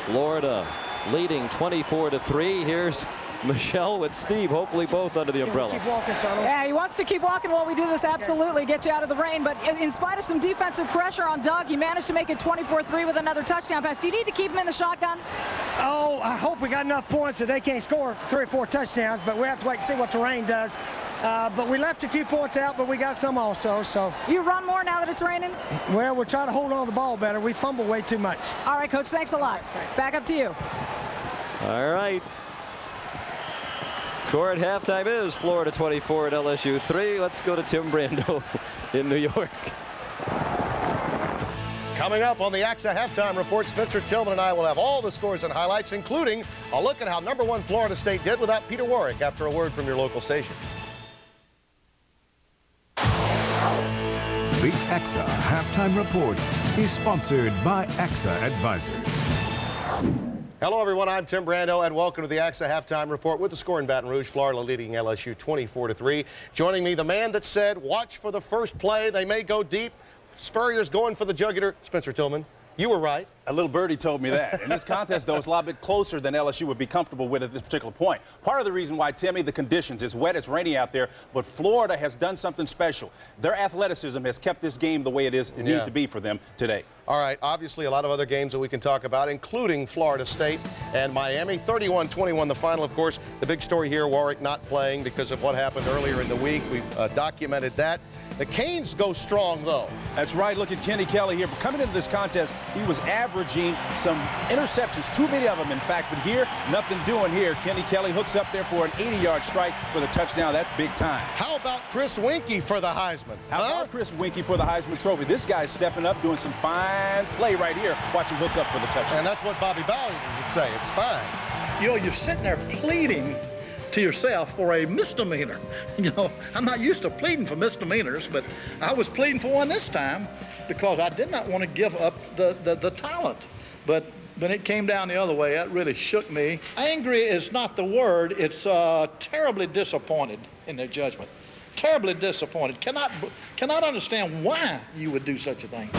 Florida leading 24-3. Here's Michelle with Steve, hopefully both under the umbrella. Keep walking, son. Yeah, he wants to keep walking while we do this. Absolutely, get you out of the rain. But in spite of some defensive pressure on Doug, he managed to make it 24-3 with another touchdown pass. Do you need to keep him in the shotgun? Oh, I hope we got enough points that they can't score 3 or 4 touchdowns, but we have to wait and see what the rain does. But we left a few points out, but we got some also. So you run more now that it's raining? Well, we're trying to hold on to the ball better. We fumble way too much. All right, Coach, thanks a lot. Back up to you. All right. Score at halftime is Florida 24 and LSU 3. Let's go to Tim Brando in New York. Coming up on the AXA Halftime Report, Spencer Tillman and I will have all the scores and highlights, including a look at how #1 Florida State did without Peter Warwick, after a word from your local station. The AXA Halftime Report is sponsored by AXA Advisors. Hello, everyone. I'm Tim Brando, and welcome to the AXA Halftime Report with the score in Baton Rouge. Florida leading LSU 24-3. Joining me, the man that said, watch for the first play. They may go deep. Spurrier's going for the jugular. Spencer Tillman, you were right. A little birdie told me that. In this contest, though, it's a lot bit closer than LSU would be comfortable with at this particular point. Part of the reason why, Timmy, the conditions, it's wet, it's rainy out there, but Florida has done something special. Their athleticism has kept this game the way it is. It needs to be for them today. All right, obviously a lot of other games that we can talk about, including Florida State and Miami. 31-21 the final, of course. The big story here, Warwick not playing because of what happened earlier in the week. We've documented that. The Canes go strong, though. That's right. Look at Kenny Kelly here. Coming into this contest, he was averaging some interceptions, too many of them, in fact. But here, nothing doing here. Kenny Kelly hooks up there for an 80-yard strike with a touchdown. That's big time. How about Chris Winkie for the Heisman? How about Chris Winkie for the Heisman Trophy? This guy's stepping up, doing some fine play right here. Watch him hook up for the touchdown. And that's what Bobby Bowden would say. It's fine. You know, you're sitting there pleading to yourself for a misdemeanor. You know, I'm not used to pleading for misdemeanors, but I was pleading for one this time because I did not want to give up the talent. But when it came down the other way, that really shook me. Angry is not the word. It's terribly disappointed in their judgment. Terribly disappointed. Cannot understand why you would do such a thing.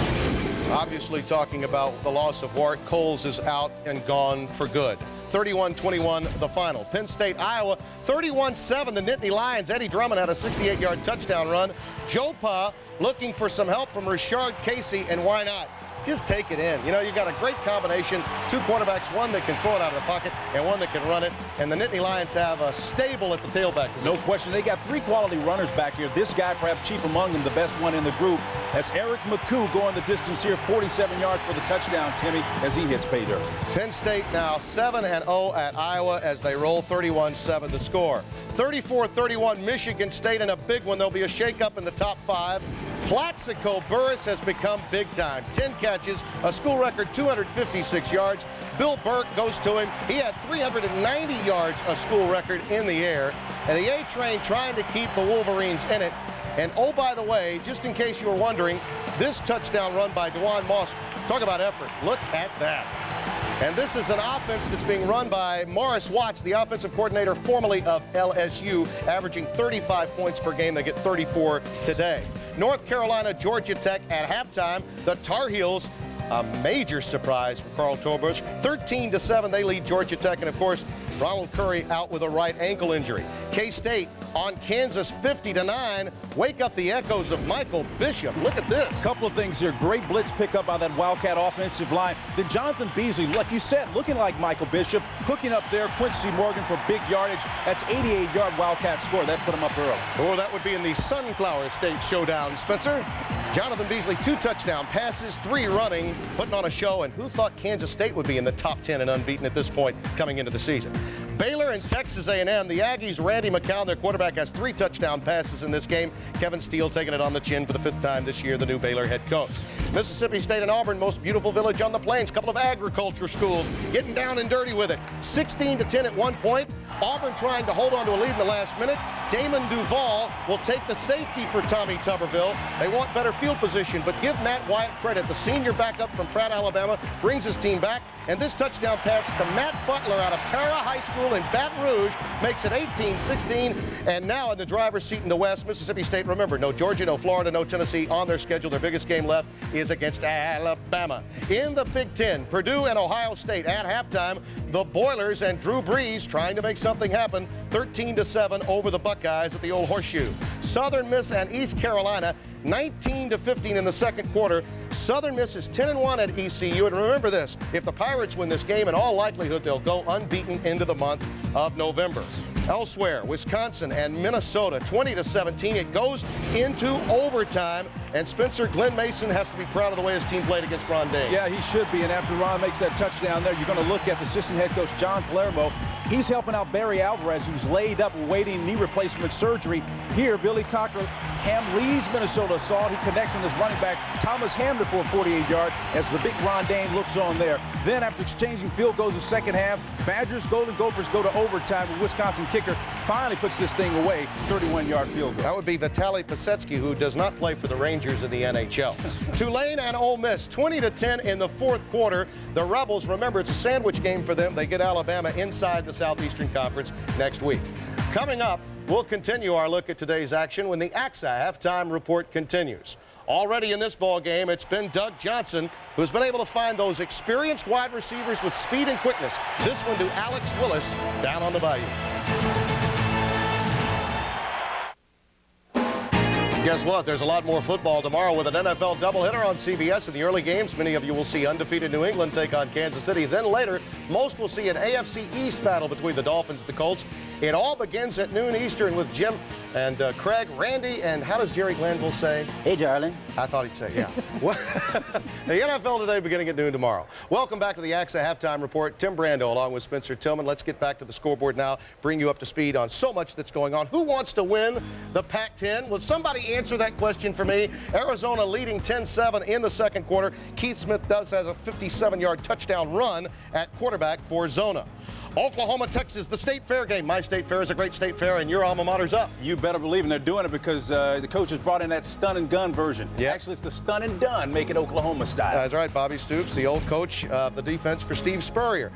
Obviously talking about the loss of Warwick. Coles is out and gone for good. 31-21 the final. Penn State, Iowa, 31-7 the Nittany Lions. Eddie Drummond had a 68-yard touchdown run. Joe Pa looking for some help from Rashard Casey, and why not? just take it in. You know, you got a great combination, two quarterbacks, one that can throw it out of the pocket and one that can run it. And the Nittany Lions have a stable at the tailback position. No question. They got 3 quality runners back here. This guy, perhaps chief among them, the best one in the group. That's Eric McCoo going the distance here, 47 yards for the touchdown, Timmy, as he hits pay dirt. Penn State now 7-0 at Iowa as they roll 31-7 to score. 34-31 Michigan State in a big one. There'll be a shakeup in the top 5. Plaxico Burress has become big time. 10 catches, a school record 256 yards. Bill Burke goes to him. He had 390 yards, a school record in the air. And the A-Train trying to keep the Wolverines in it. And oh, by the way, just in case you were wondering, this touchdown run by Dewan Moss, talk about effort. Look at that. And this is an offense that's being run by Morris Watts, the offensive coordinator formerly of LSU, averaging 35 points per game. They get 34 today. North Carolina, Georgia Tech at halftime. The Tar Heels, a major surprise for Carl Torbush. 13-7, they lead Georgia Tech. And, of course, Ronald Curry out with a right ankle injury. K-State on Kansas 50-9. Wake up the echoes of Michael Bishop. Look at this. A couple of things here. Great blitz pickup by that Wildcat offensive line. Then Jonathan Beasley, like you said, looking like Michael Bishop, hooking up there. Quincy Morgan for big yardage. That's 88-yard Wildcat score. That put him up early. Oh, that would be in the Sunflower State showdown, Spencer. Jonathan Beasley, 2 touchdown passes, 3 running, putting on a show. And who thought Kansas State would be in the top 10 and unbeaten at this point coming into the season? Baylor and Texas A&M. The Aggies, Randy McCown, their quarterback, has 3 touchdown passes in this game. Kevin Steele taking it on the chin for the 5th time this year, the new Baylor head coach. Mississippi State and Auburn, most beautiful village on the plains. Couple of agriculture schools getting down and dirty with it. 16-10 at one point. Auburn trying to hold on to a lead in the last minute. Damon Duval will take the safety for Tommy Tuberville. They want better field position, but give Matt Wyatt credit. The senior backup from Pratt, Alabama, brings his team back. And this touchdown pass to Matt Butler out of Tara High School in Baton Rouge makes it 18-16. And now in the driver's seat in the West, Mississippi State, remember, no Georgia, no Florida, no Tennessee on their schedule. Their biggest game left is against Alabama. In the Big Ten, Purdue and Ohio State at halftime. The Boilers and Drew Brees trying to make something happen. 13-7 over the Buckeyes at the Old Horseshoe. Southern Miss and East Carolina, 19-15 in the second quarter. Southern Miss is 10-1 at ECU. And remember this, if the Pirates win this game, in all likelihood, they'll go unbeaten into the month of November. Elsewhere, Wisconsin and Minnesota, 20-17. It goes into overtime. And Spencer, Glenn Mason has to be proud of the way his team played against Ron Dane. Yeah, he should be. And after Ron makes that touchdown there, you're going to look at the assistant head coach, John Palermo. He's helping out Barry Alvarez, who's laid up awaiting knee replacement surgery. Here, Billy Cockerham leads Minnesota. Saw it. He connects on his running back, Thomas Hamner, for a 48-yard as the big Ron Dane looks on there. Then after exchanging field goals the second half, Badgers, Golden Gophers go to overtime with Wisconsin kicker finally puts this thing away, 31-yard field goal. That would be Vitaly Pasetsky, who does not play for the Rangers in the NHL. Tulane and Ole Miss, 20-10 in the fourth quarter. The Rebels, remember, it's a sandwich game for them. They get Alabama inside the Southeastern Conference next week. Coming up, we'll continue our look at today's action when the AXA halftime report continues. Already in this ball game, it's been Doug Johnson who's been able to find those experienced wide receivers with speed and quickness. This one to Alex Willis down on the bayou. Guess what? There's a lot more football tomorrow with an NFL doubleheader on CBS in the early games. Many of you will see undefeated New England take on Kansas City. Then later, most will see an AFC East battle between the Dolphins and the Colts. It all begins at noon Eastern with Jim and Craig, Randy, and how does Jerry Glanville say? Hey, darling. I thought he'd say, yeah. The NFL today beginning at noon tomorrow. Welcome back to the AXA Halftime Report. Tim Brando along with Spencer Tillman. Let's get back to the scoreboard now, bring you up to speed on so much that's going on. Who wants to win the Pac-10? Will somebody answer that question for me? Arizona leading 10-7 in the second quarter. Keith Smith has a 57-yard touchdown run at quarterback for Zona. Oklahoma, Texas, the State Fair game. My State Fair is a great state fair, and your alma mater's up. You better believe it. They're doing it because the coaches brought in that stun and gun version. Yeah. Actually, it's the stun and done, make it Oklahoma style. That's right. Bobby Stoops, the old coach of the defense for Steve Spurrier.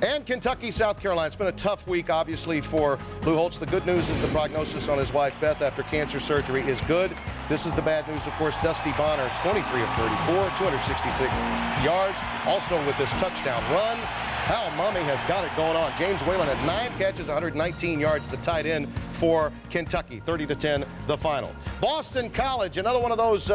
And Kentucky, South Carolina. It's been a tough week, obviously, for Lou Holtz. The good news is the prognosis on his wife, Beth, after cancer surgery is good. This is the bad news, of course. Dusty Bonner, 23 of 34, 266 yards. Also with this touchdown run. Hal Mummy has got it going on. James Whalen had 9 catches, 119 yards, the tight end for Kentucky. 30-10, the final. Boston College, another one of those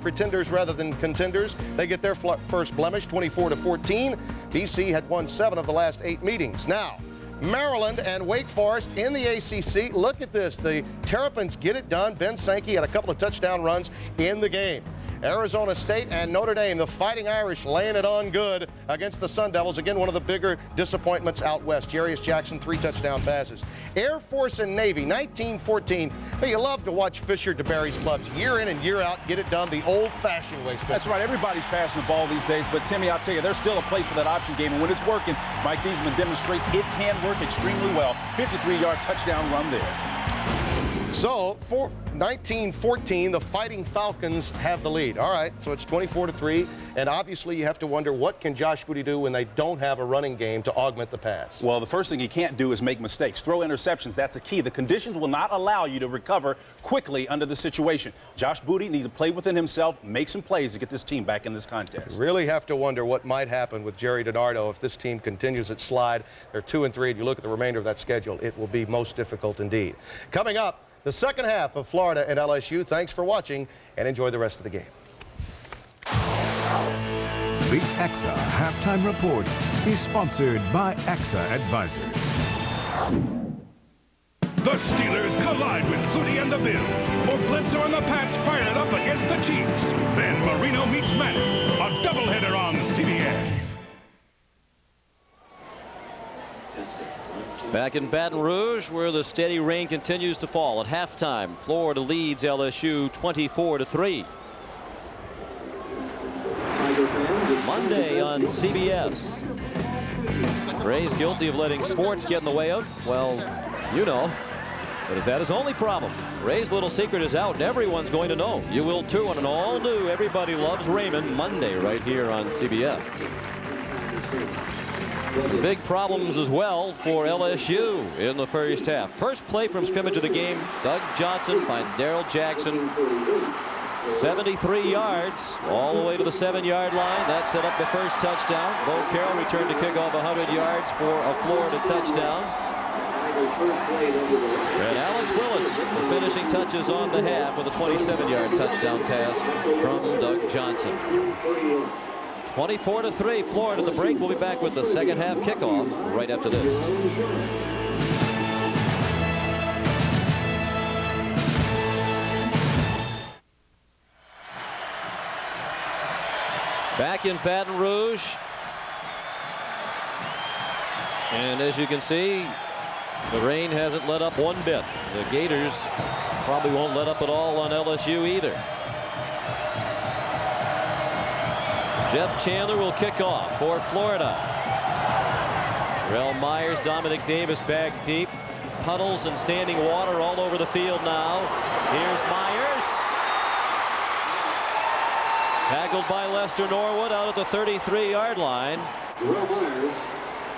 pretenders rather than contenders. They get their first blemish, 24-14. BC had won 7 of the last 8 meetings. Now, Maryland and Wake Forest in the ACC. Look at this. The Terrapins get it done. Ben Sankey had a couple of touchdown runs in the game. Arizona State and Notre Dame, the Fighting Irish, laying it on good against the Sun Devils. Again, one of the bigger disappointments out west. Jarius Jackson, 3 touchdown passes. Air Force and Navy, 19-14. Hey, you love to watch Fisher DeBerry's clubs year in and year out get it done the old-fashioned way. That's right. Everybody's passing the ball these days. But, Timmy, I'll tell you, there's still a place for that option game. And when it's working, Mike Thiesman demonstrates it can work extremely well. 53-yard touchdown run there. So, 19-14, the Fighting Falcons have the lead. All right, so it's 24-3, and obviously you have to wonder, what can Josh Booty do when they don't have a running game to augment the pass? Well, the first thing he can't do is make mistakes. Throw interceptions, that's the key. The conditions will not allow you to recover quickly under the situation. Josh Booty needs to play within himself, make some plays to get this team back in this contest. You really have to wonder what might happen with Jerry DiNardo if this team continues its slide. They're 2-3, and you look at the remainder of that schedule, it will be most difficult indeed. Coming up, the second half of Florida and LSU. Thanks for watching, and enjoy the rest of the game. The AXA Halftime Report is sponsored by AXA Advisors. The Steelers collide with Flutie and the Bills. Or Bledsoe and the Pats fire it up against the Chiefs. Then Marino meets Manning. A doubleheader on CBS. Back in Baton Rouge, where the steady rain continues to fall. At halftime, Florida leads LSU 24-3. Monday on CBS. Ray's guilty of letting sports get in the way of, well, you know. But is that his only problem? Ray's little secret is out, and everyone's going to know. You will too on an all-new Everybody Loves Raymond Monday right here on CBS. Some big problems as well for LSU in the first half. First play from scrimmage of the game, Doug Johnson finds Darrell Jackson. 73 yards all the way to the 7-yard line. That set up the first touchdown. Bo Carroll returned to kick off 100 yards for a Florida touchdown. And Alex Willis, the finishing touches on the half with a 27-yard touchdown pass from Doug Johnson. 24-3, Florida. The break. We'll be back with the second half kickoff right after this. Back in Baton Rouge. And as you can see, the rain hasn't let up one bit. The Gators probably won't let up at all on LSU either. Jeff Chandler will kick off for Florida. Rel Myers, Dominic Davis back deep. Puddles and standing water all over the field now. Here's Myers. Tackled by Lester Norwood out at the 33-yard line.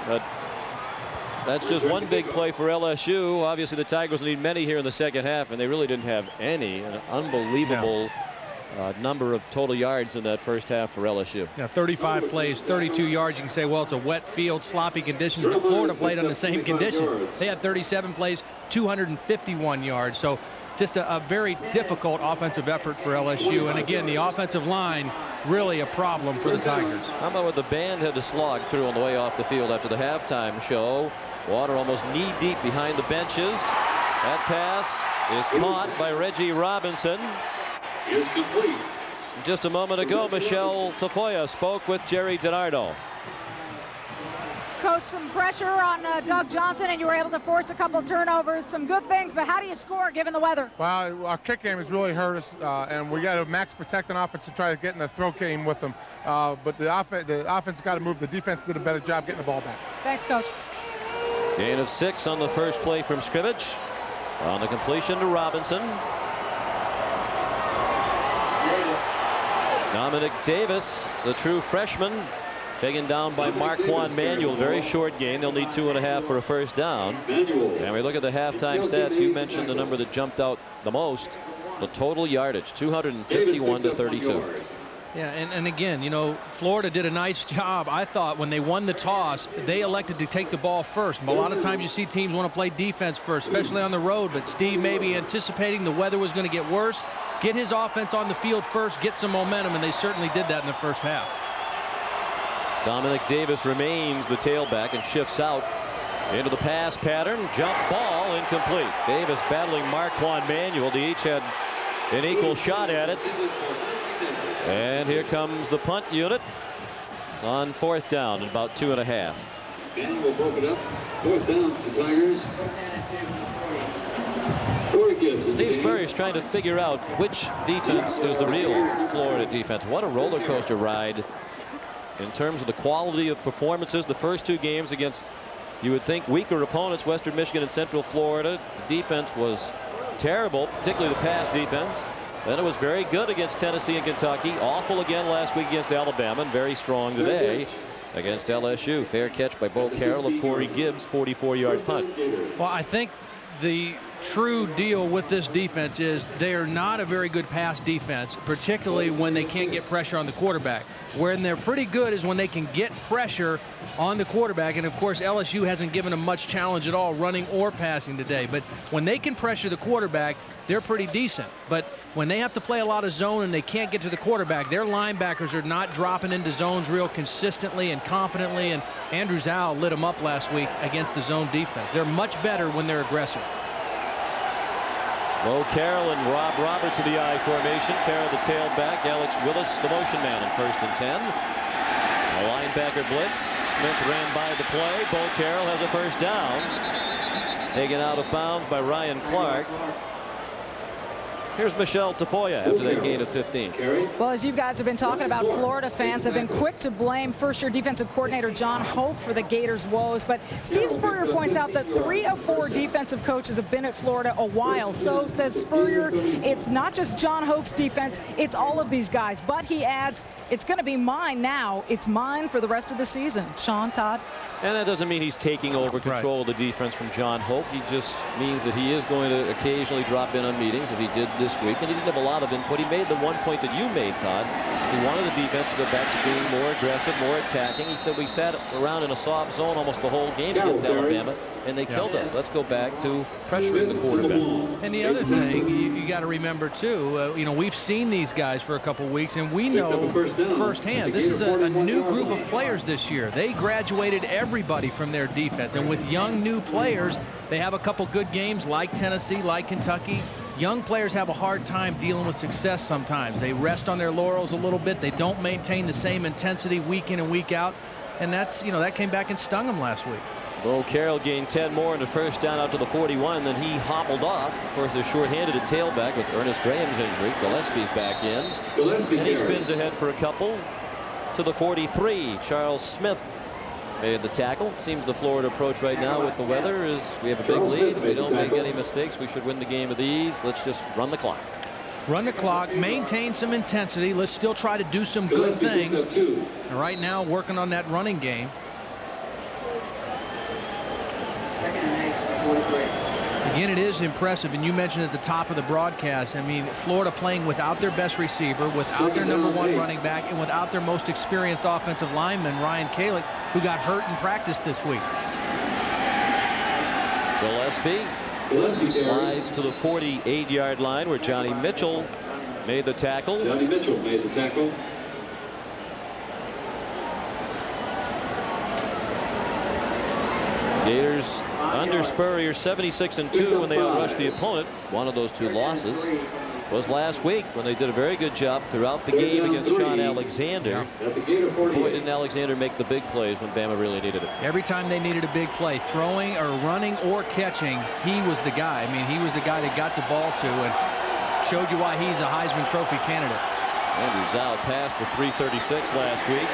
But that's just one big play for LSU. Obviously, the Tigers need many here in the second half, and they really didn't have any. An unbelievable number of total yards in that first half for LSU. Yeah, 35 plays, 32 yards. You can say, well, it's a wet field, sloppy conditions, but Florida played on the same conditions. They had 37 plays, 251 yards. So just a very difficult offensive effort for LSU. And again, the offensive line really a problem for the Tigers. How about what the band had to slog through on the way off the field after the halftime show? Water almost knee-deep behind the benches. That pass is caught by Reggie Robinson. Is complete. Just a moment ago, Michelle Tafoya spoke with Jerry DiNardo. Coach, some pressure on Doug Johnson, and you were able to force a couple turnovers. Some good things, but how do you score given the weather? Well, our kick game has really hurt us, and we got to max protect an offense to try to get in the throw game with them. But the offense got to move. The defense did a better job getting the ball back. Thanks, Coach. Gain of 6 on the first play from scrimmage. On the completion to Robinson. Dominic Davis, the true freshman, taken down by Marquand Manuel. Very short game. They'll need 2.5 for a first down. And we look at the halftime stats. You mentioned the number that jumped out the most. The total yardage, 251 to 32. Yeah, and again, you know, Florida did a nice job, I thought, when they won the toss. They elected to take the ball first. A lot of times you see teams want to play defense first, especially on the road. But Steve may be anticipating the weather was going to get worse, get his offense on the field first, get some momentum, and they certainly did that in the first half. Dominic Davis remains the tailback and shifts out into the pass pattern. Jump ball incomplete. Davis battling Marquand Manuel. They each had an equal shot at it. And here comes the punt unit on 4th down at about 2.5. Manuel broke it up. 4th down for the Tigers. Steve Spurrier is trying to figure out which defense is the real Florida defense. What a roller coaster ride in terms of the quality of performances. The first 2 games against, you would think, weaker opponents, Western Michigan and Central Florida. The defense was terrible, particularly the pass defense. Then it was very good against Tennessee and Kentucky. Awful again last week against Alabama, and very strong today against LSU. Fair catch by Bo Carroll of Corey Gibbs, 44-yard punt. Well, I think the true deal with this defense is they are not a very good pass defense, particularly when they can't get pressure on the quarterback. When they're pretty good is when they can get pressure on the quarterback, and of course LSU hasn't given them much challenge at all, running or passing today. But when they can pressure the quarterback, they're pretty decent. But when they have to play a lot of zone and they can't get to the quarterback, their linebackers are not dropping into zones real consistently and confidently, and Andrew Zhao lit them up last week against the zone defense. They're much better when they're aggressive. Bo Carroll and Rob Roberts in the I formation. Carroll the tailback, Alex Willis the motion man on 1st and 10. A linebacker blitz. Smith ran by the play. Bo Carroll has a first down. Taken out of bounds by Ryan Clark. Here's Michelle Tafoya after that gain of 15. Well, as you guys have been talking about, Florida fans have been quick to blame first-year defensive coordinator John Hope for the Gators' woes. But Steve Spurrier points out that 3 of 4 defensive coaches have been at Florida a while. So, says Spurrier, it's not just John Hope's defense, it's all of these guys. But he adds, it's going to be mine now. It's mine for the rest of the season. Sean, Todd? And that doesn't mean he's taking over control of the defense from John Hope. He just means that he is going to occasionally drop in on meetings, as he did this week. And he didn't have a lot of input. He made the one point that you made, Todd. He wanted the defense to go back to being more aggressive, more attacking. He said we sat around in a soft zone almost the whole game against Alabama, and they killed us. Let's go back to pressuring the quarterback. And the other thing you got to remember too, you know, we've seen these guys for a couple weeks, and we know firsthand this is a new group of players this year. They graduated everybody from their defense, and with young new players, they have a couple good games like Tennessee, like Kentucky. Young players have a hard time dealing with success sometimes. They rest on their laurels a little bit. They don't maintain the same intensity week in and week out, and that's, you know, that came back and stung them last week. Bo Carroll gained 10 more in the first down out to the 41. Then he hobbled off. Of course, they're shorthanded at tailback with Ernest Graham's injury. Gillespie's back in. And he spins ahead for a couple to the 43. Charles Smith made the tackle. Seems the Florida approach right now with the weather is we have a big lead. If we don't make any mistakes, we should win the game with ease. Let's just run the clock. Run the clock, maintain some intensity. Let's still try to do some good things. And right now, working on that running game. Again, it is impressive, and you mentioned at the top of the broadcast, I mean, Florida playing without their best receiver, without their #1 running back, and without their most experienced offensive lineman, Ryan Kalick, who got hurt in practice this week. Gillespie slides to the 48-yard line where Johnny Mitchell made the tackle. Gators under Spurrier 76-2 when they outrushed the opponent. One of those 2 losses was last week when they did a very good job throughout the game against Sean Alexander. Boy, didn't Alexander make the big plays when Bama really needed it. Every time they needed a big play, throwing or running or catching, he was the guy. I mean, he was the guy that got the ball to and showed you why he's a Heisman Trophy candidate. Andrew Zhao passed for 336 last week.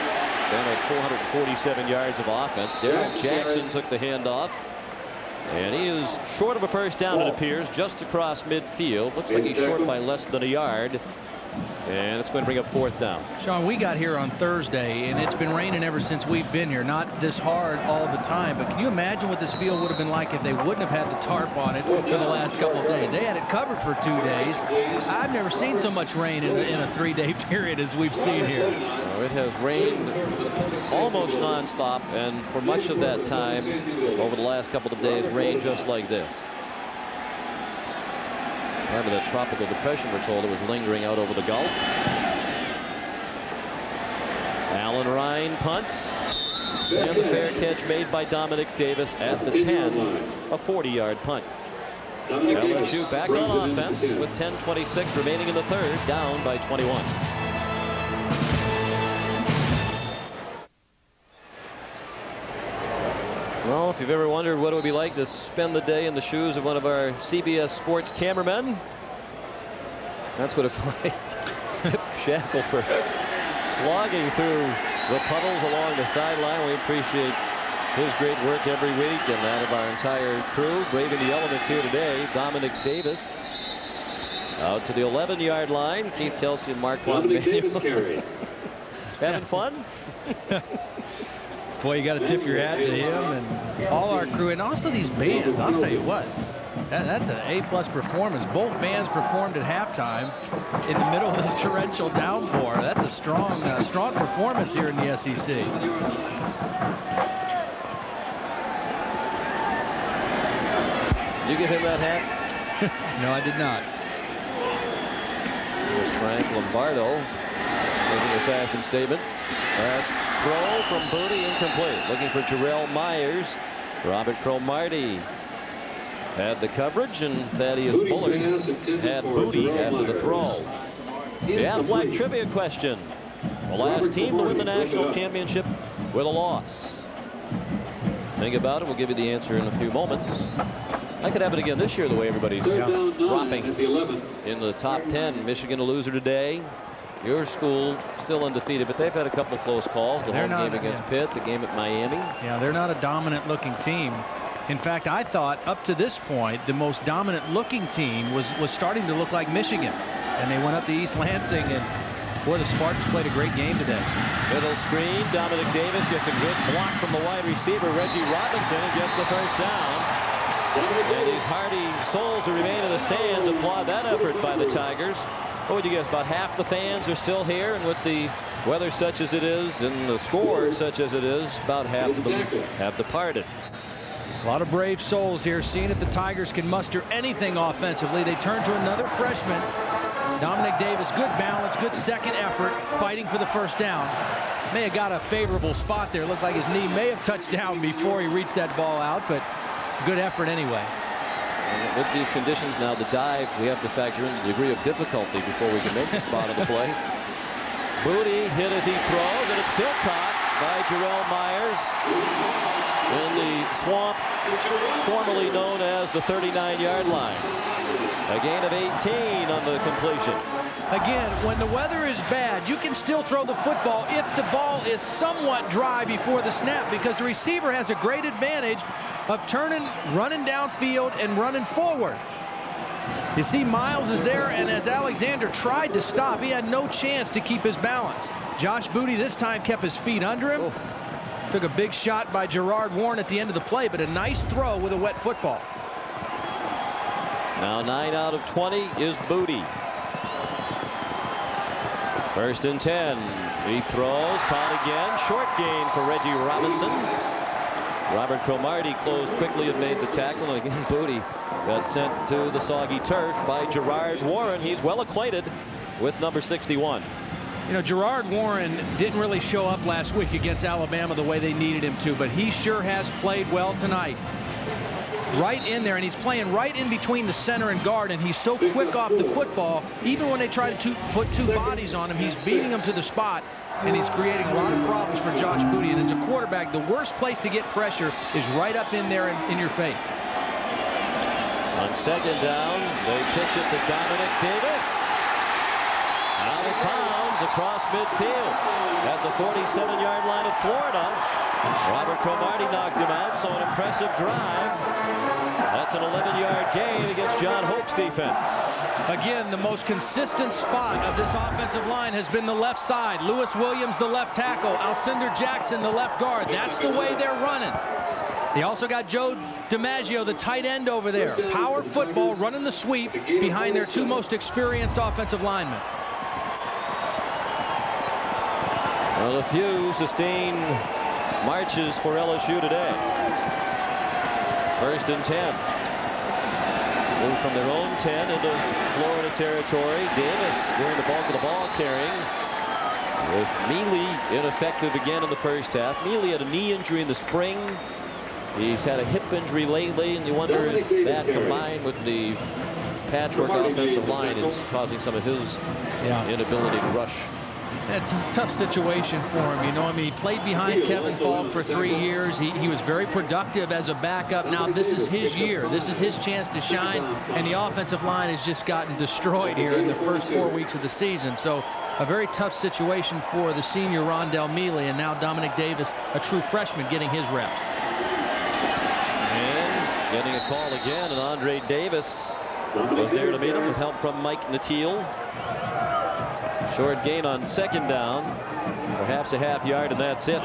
Then had 447 yards of offense. Darrell Jackson took the handoff. And he is short of a first down, it appears, just across midfield. Looks like he's short by less than a yard. And it's going to bring up 4th down. Sean, we got here on Thursday, and it's been raining ever since we've been here. Not this hard all the time, but can you imagine what this field would have been like if they wouldn't have had the tarp on it for the last couple of days? They had it covered for 2 days. I've never seen so much rain in a 3-day period as we've seen here. It has rained almost nonstop, and for much of that time over the last couple of days, rain just like this. Part of that tropical depression, we're told, it was lingering out over the Gulf. Allen Ryan punts. And the fair catch made by Dominic Davis at the 10. A 40-yard punt. LSU back on offense with 10:26 remaining in the 3rd, down by 21. Well, if you've ever wondered what it would be like to spend the day in the shoes of one of our CBS Sports cameramen, that's what it's like. Skip Shackelford slogging through the puddles along the sideline. We appreciate his great work every week, and that of our entire crew braving the elements here today. Dominic Davis out to the 11-yard line. Keith Kelsey and Mark Waddell. Having fun? Boy, you got to tip your hat to him and all our crew, and also these bands. I'll tell you what, that's an A+ performance. Both bands performed at halftime in the middle of this torrential downpour. That's a strong performance here in the SEC. Did you give him that hat? No, I did not. Here's Frank Lombardo making a fashion statement. Throw from Booty, incomplete. Looking for Jarrell Myers. Robert Cromartie had the coverage, and Thaddeus Bullard had Booty after the throw. The Aflac trivia question. The last team to win the national championship with a loss. Think about it. We'll give you the answer in a few moments. I could have it again this year, the way everybody's dropping in the top 10. Michigan a loser today. Your school still undefeated, but they've had a couple of close calls. The home game against Pitt, the game at Miami. Yeah, they're not a dominant looking team. In fact, I thought up to this point the most dominant looking team was starting to look like Michigan, and they went up to East Lansing, and boy, the Spartans played a great game today. Middle screen, Dominic Davis gets a good block from the wide receiver Reggie Robinson, and gets the first down. And these hardy souls who remain in the stands applaud that effort by the Tigers. What would you guess? About half the fans are still here, and with the weather such as it is and the score such as it is, about half of them have departed. A lot of brave souls here, seeing if the Tigers can muster anything offensively. They turn to another freshman, Dominic Davis. Good balance, good second effort, fighting for the first down. May have got a favorable spot there. Looked like his knee may have touched down before he reached that ball out, but good effort anyway. And with these conditions now, the dive, we have to factor in the degree of difficulty before we can make the spot on the play. Booty hit as he throws, and it's still caught by Jarrell Myers in the swamp, formerly known as the 39-yard line. A gain of 18 on the completion. Again, when the weather is bad, you can still throw the football if the ball is somewhat dry before the snap, because the receiver has a great advantage of turning, running downfield, and running forward. You see Miles is there, and as Alexander tried to stop, he had no chance to keep his balance. Josh Booty this time kept his feet under him. Took a big shot by Gerard Warren at the end of the play, but a nice throw with a wet football. Now 9 out of 20 is Booty. 1st and 10. He throws, caught again. Short gain for Reggie Robinson. Robert Cromartie closed quickly and made the tackle. And again, Booty got sent to the soggy turf by Gerard Warren. He's well acquainted with number 61. You know, Gerard Warren didn't really show up last week against Alabama the way they needed him to, but he sure has played well tonight. Right in there, and he's playing right in between the center and guard, and he's so quick off the football. Even when they try to put two bodies on him, he's beating them to the spot, and he's creating a lot of problems for Josh Booty. And as a quarterback, the worst place to get pressure is right up in there in your face. On 2nd down, they pitch it to Dominic Davis. Out of bounds across midfield at the 47-yard line of Florida. Robert Cromartie knocked him out, so an impressive drive That's an 11-yard gain against John Hope's defense. Again, the most consistent spot of this offensive line has been the left side. Lewis Williams, the left tackle. Alcindor Jackson, the left guard. That's the way they're running. They also got Joe DiMaggio, the tight end over there. Power football, running the sweep behind their two most experienced offensive linemen. Well, a few sustained marches for LSU today. 1st and 10. Move from their own 10 into Florida territory. Davis doing the bulk of the ball carrying, with Mealy ineffective again in the first half. Mealy had a knee injury in the spring. He's had a hip injury lately, and you wonder if that combined with the patchwork offensive line is causing some of his inability to rush. It's a tough situation for him. You know, I mean, he played behind Kevin Falk for 3 years. He was very productive as a backup. Now this is his year. This is his chance to shine, and the offensive line has just gotten destroyed here in the first 4 weeks of the season. So a very tough situation for the senior Rondell Mealy, and now Dominic Davis, a true freshman, getting his reps. And getting a call again, and Andre Davis was there to meet him with help from Mike Nattiel. Short gain on 2nd down, perhaps a half yard, and that's it.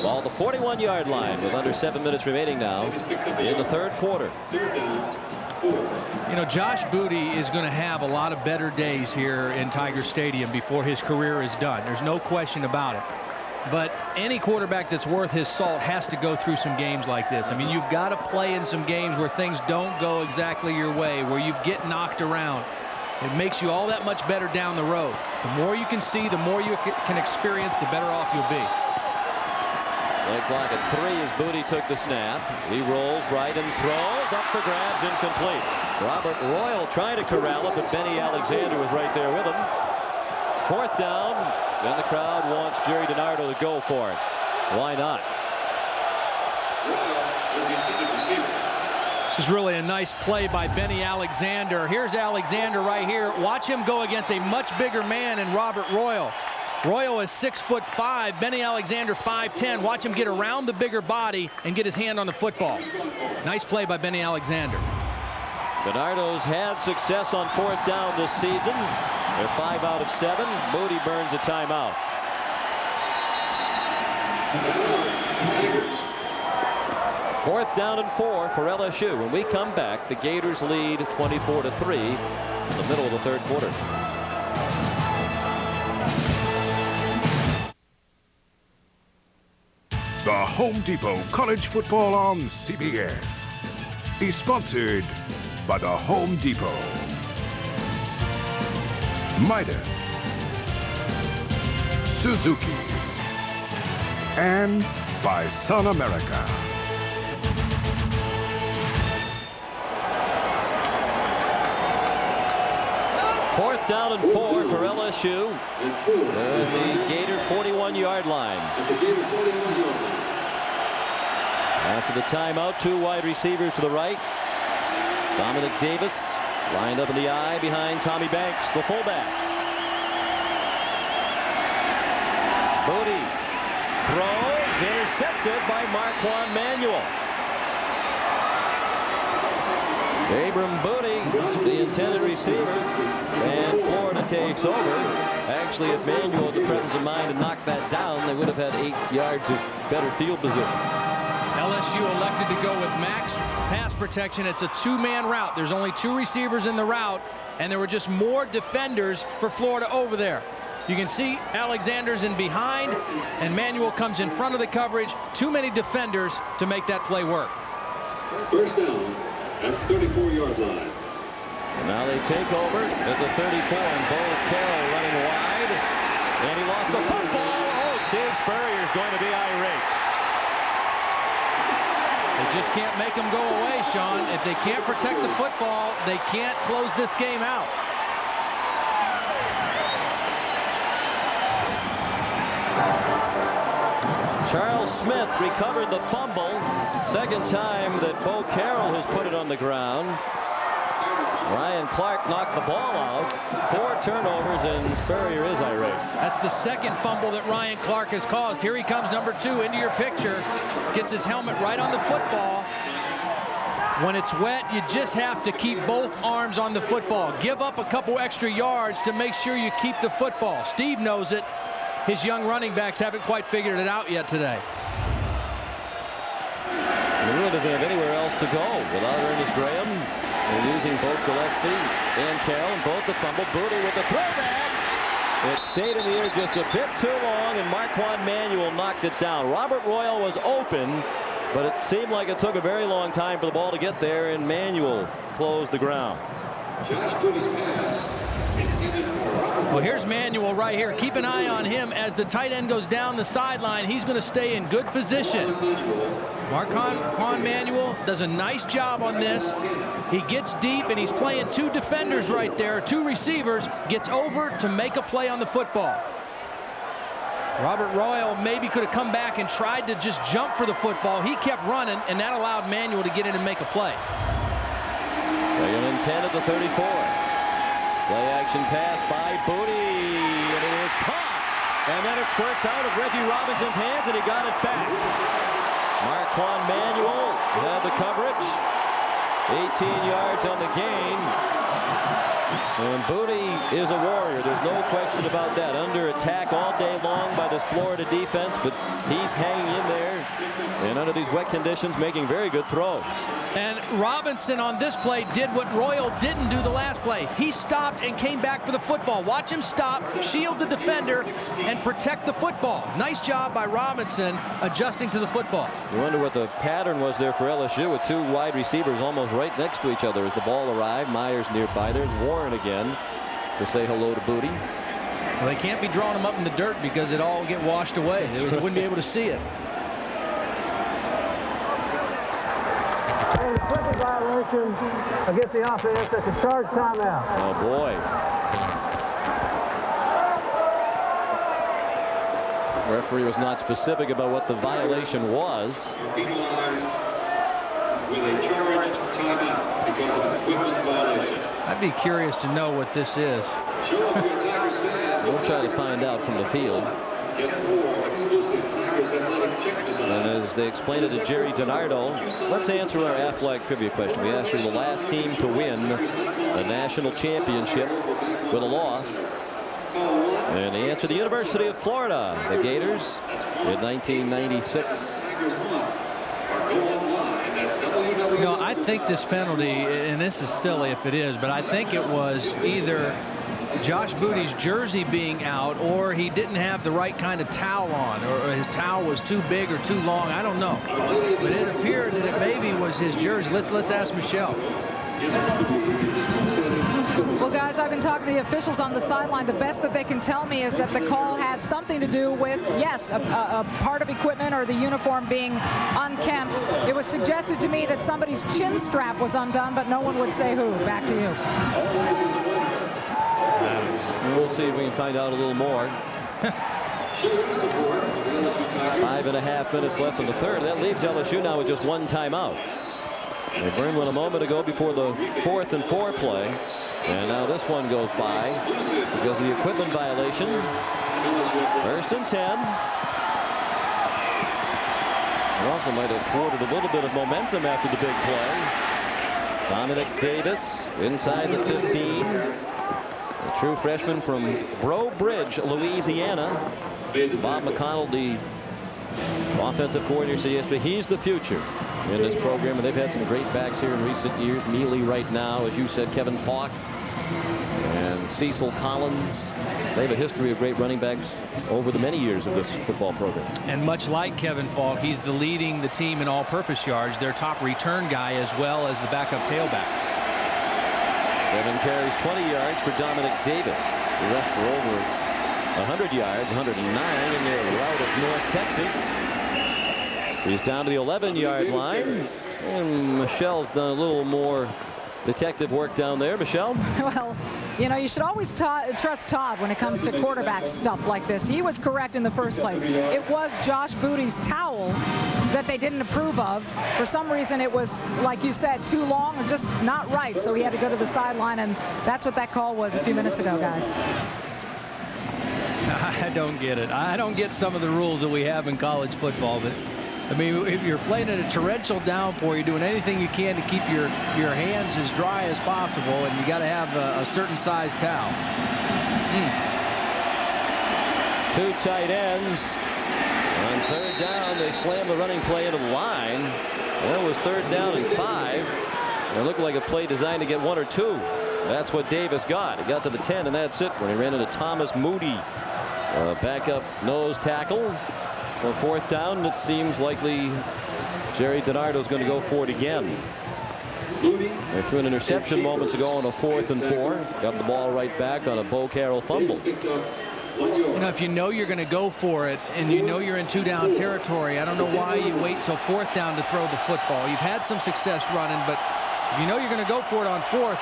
Ball the 41-yard line with under 7 minutes remaining now in the 3rd quarter. You know, Josh Booty is going to have a lot of better days here in Tiger Stadium before his career is done. There's no question about it. But any quarterback that's worth his salt has to go through some games like this. I mean, you've got to play in some games where things don't go exactly your way, where you get knocked around. It makes you all that much better down the road. The more you can see, the more you can experience, the better off you'll be. Play clock at 3 as Booty took the snap. He rolls right and throws. Up for grabs, incomplete. Robert Royal trying to corral it, but Benny Alexander was right there with him. 4th down, and the crowd wants Jerry DiNardo to go for it. Why not? This is really a nice play by Benny Alexander. Here's Alexander right here. Watch him go against a much bigger man in Robert Royal. Royal is 6'5", Benny Alexander 5'10". Watch him get around the bigger body and get his hand on the football. Nice play by Benny Alexander. DiNardo's had success on 4th down this season. They're 5 out of 7. Moody burns a timeout. Fourth down and 4 for LSU. When we come back, the Gators lead 24-3 in the middle of the 3rd quarter. The Home Depot College Football on CBS is sponsored by the Home Depot, Midas, Suzuki, and by Sun America. Fourth down and 4 for LSU at the Gator 41-yard line. After the timeout, 2 wide receivers to the right. Dominic Davis lined up in the eye behind Tommy Banks, the fullback. Booty throws, intercepted by Marquand Manuel. Abram Booty, the intended receiver, and Florida takes over. Actually, if Manuel had the presence of mind to knock that down, they would have had 8 yards of better field position. LSU elected to go with max pass protection. It's a 2-man route. There's only 2 receivers in the route, and there were just more defenders for Florida over there. You can see Alexander's in behind, and Manuel comes in front of the coverage. Too many defenders to make that play work. First down at 34-yard line. And now they take over at the 34, and Bo Carroll running wide, and he lost the football. Oh, Steve Spurrier's going to be irate. They just can't make them go away, Sean. If they can't protect the football, they can't close this game out. Charles Smith recovered the fumble. Second time that Bo Carroll has put it on the ground. Ryan Clark knocked the ball out. 4 turnovers, and Spurrier is irate. That's the second fumble that Ryan Clark has caused. Here he comes, number 2, into your picture. Gets his helmet right on the football. When it's wet, you just have to keep both arms on the football. Give up a couple extra yards to make sure you keep the football. Steve knows it. His young running backs haven't quite figured it out yet today. Lua doesn't have anywhere else to go without Ernest Graham. They're using both Gillespie and Carroll, and both the fumble. Booty with the throwback. It stayed in the air just a bit too long, and Marquand Manuel knocked it down. Robert Royal was open, but it seemed like it took a very long time for the ball to get there, and Manuel closed the ground. Josh Booty's pass. Well, here's Manuel right here. Keep an eye on him as the tight end goes down the sideline. He's going to stay in good position. Marquand Manuel does a nice job on this. He gets deep, and he's playing two defenders right there, two receivers, gets over to make a play on the football. Robert Royal maybe could have come back and tried to just jump for the football. He kept running, and that allowed Manuel to get in and make a play. 2nd and 10 at the 34. Play action pass by Booty, and it is caught. And then it squirts out of Reggie Robinson's hands, and he got it back. Marquand Manuel had the coverage. 18 yards on the gain. And Booty is a warrior. There's no question about that. Under attack all day long by this Florida defense, but he's hanging in there. And under these wet conditions, making very good throws. And Robinson on this play did what Royal didn't do the last play. He stopped and came back for the football. Watch him stop, shield the defender, and protect the football. Nice job by Robinson adjusting to the football. You wonder what the pattern was there for LSU with two wide receivers almost right next to each other as the ball arrived. Myers nearby. There's Warren again to say hello to Booty. Well, they can't be drawing him up in the dirt because it all get washed away. They wouldn't be able to see it. Equipment violation against the offense. That's a charge timeout. Oh, boy. The referee was not specific about what the violation was. Penalized with a charged timeout because of an equipment violation. I'd be curious to know what this is. Show up your Tigers fan. We'll try to find out from the field. Get 4 exclusive Tigers athletic check designs. And as they explained it to Jerry DiNardo, let's answer our athletic trivia question. We asked you the last team to win the national championship with a loss. And the answer, the University of Florida, the Gators, in 1996. You know, I think this penalty, and this is silly if it is, but I think it was either Josh Booty's jersey being out, or he didn't have the right kind of towel on, or his towel was too big or too long. I don't know, but it appeared that it maybe was his jersey. Let's ask Michelle. Well, guys, I've been talking to the officials on the sideline. The best that they can tell me is that the call has something to do with, yes, a part of equipment or the uniform being unkempt. It was suggested to me that somebody's chin strap was undone, but no one would say who. Back to you. We'll see if we can find out a little more. 5.5 minutes left in the third. That leaves LSU now with just one timeout. They burned one a moment ago before the 4th and 4 play. And now this one goes by because of the equipment violation. 1st and 10. It also might have thwarted a little bit of momentum after the big play. Dominic Davis inside the 15. A true freshman from Breaux Bridge, Louisiana. Bob McConnell, the offensive coordinator, said yesterday he's the future in this program, and they've had some great backs here in recent years. Mealy right now, as you said, Kevin Falk and Cecil Collins. They have a history of great running backs over the many years of this football program. And much like Kevin Falk, he's leading the team in all-purpose yards, their top return guy, as well as the backup tailback. 7 carries, 20 yards for Dominic Davis. He rushed for over 100 yards, 109 in the route of North Texas. He's down to the 11-yard line, and Michelle's done a little more detective work down there. Michelle? Well, you know, you should always trust Todd when it comes to quarterback stuff like this. He was correct in the first place. It was Josh Booty's towel that they didn't approve of. For some reason, it was, like you said, too long and just not right, so he had to go to the sideline, and that's what that call was a few minutes ago, guys. I don't get it. I don't get some of the rules that we have in college football, but I mean, if you're playing in a torrential downpour, you're doing anything you can to keep your hands as dry as possible, and you got to have a certain size towel. Two tight ends. On third down, they slam the running play into the line. That was third down and 5. It looked like a play designed to get 1 or 2. That's what Davis got. He got to the 10, and that's it when he ran into Thomas Moody. Backup nose tackle. So fourth down, it seems likely Jerry DiNardo's going to go for it again. They threw an interception moments ago on a 4th and 4. Got the ball right back on a Bo Carroll fumble. You know, if you know you're going to go for it and you know you're in 2-down territory, I don't know why you wait until 4th down to throw the football. You've had some success running, but if you know you're going to go for it on 4th,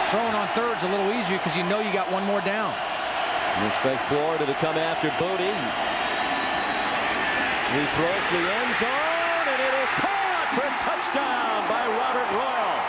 throwing on 3rd's a little easier because you know you got 1 more down. You expect Florida to come after Booty. He throws the end zone, and it is caught for a touchdown by Robert Royal.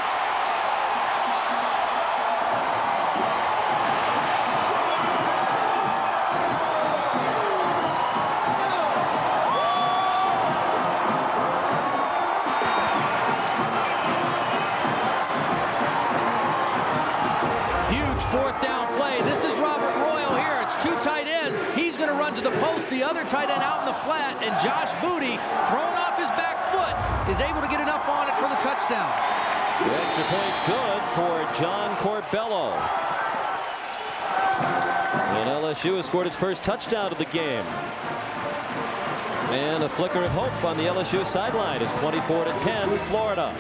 Huge 4th down play. This is Robert Royal here. It's 2 tight ends. He's going to run to the post. The other tight end out in the flat, and Josh Booty, thrown off his back foot, is able to get enough on it for the touchdown. The extra point good for John Corbello. And LSU has scored its first touchdown of the game. And a flicker of hope on the LSU sideline. It's 24-10 Florida.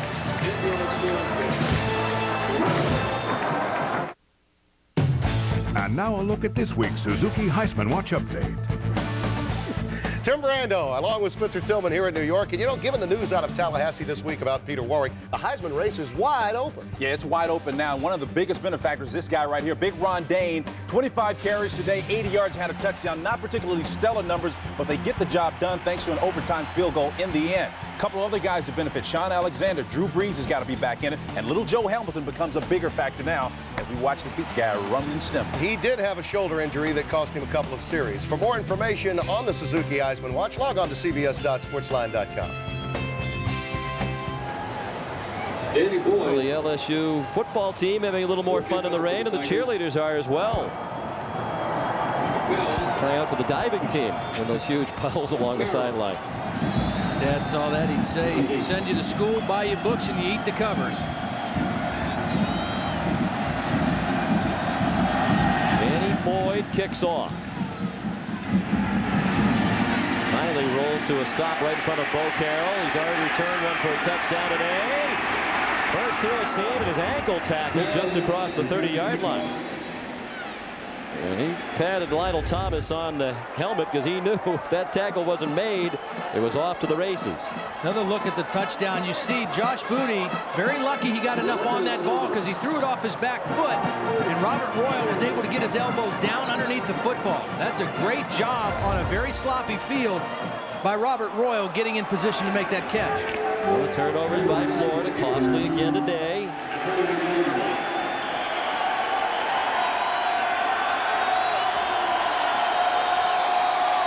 And now a look at this week's Suzuki Heisman Watch Update. Tim Brando, along with Spencer Tillman here in New York. And, you know, given the news out of Tallahassee this week about Peter Warwick, the Heisman race is wide open. Yeah, it's wide open now. One of the biggest benefactors, this guy right here, Big Ron Dane, 25 carries today, 80 yards, had a touchdown. Not particularly stellar numbers, but they get the job done thanks to an overtime field goal in the end. A couple other guys to benefit. Sean Alexander, Drew Brees has got to be back in it, and little Joe Hamilton becomes a bigger factor now as we watch the big guy run and stem. He did have a shoulder injury that cost him a couple of series. For more information on the Suzuki Heisman Watch, log on to cbs.sportsline.com. Well, the LSU football team having a little more fun in the rain, and the cheerleaders are as well. Trying out for the diving team in those huge puddles along the sideline. Dad saw that, he'd say, send you to school, buy you books, and you eat the covers. Danny Boyd kicks off. Finally rolls to a stop right in front of Bo Carroll. He's already returned one for a touchdown today. Burst through a seam, and his ankle tackled just across the 30-yard line. And he patted Lionel Thomas on the helmet because he knew if that tackle wasn't made, it was off to the races. Another look at the touchdown. You see Josh Booty, very lucky he got enough on that ball because he threw it off his back foot, and Robert Royal was able to get his elbows down underneath the football. That's a great job on a very sloppy field by Robert Royal getting in position to make that catch. Well, the turnovers by Florida, costly again today.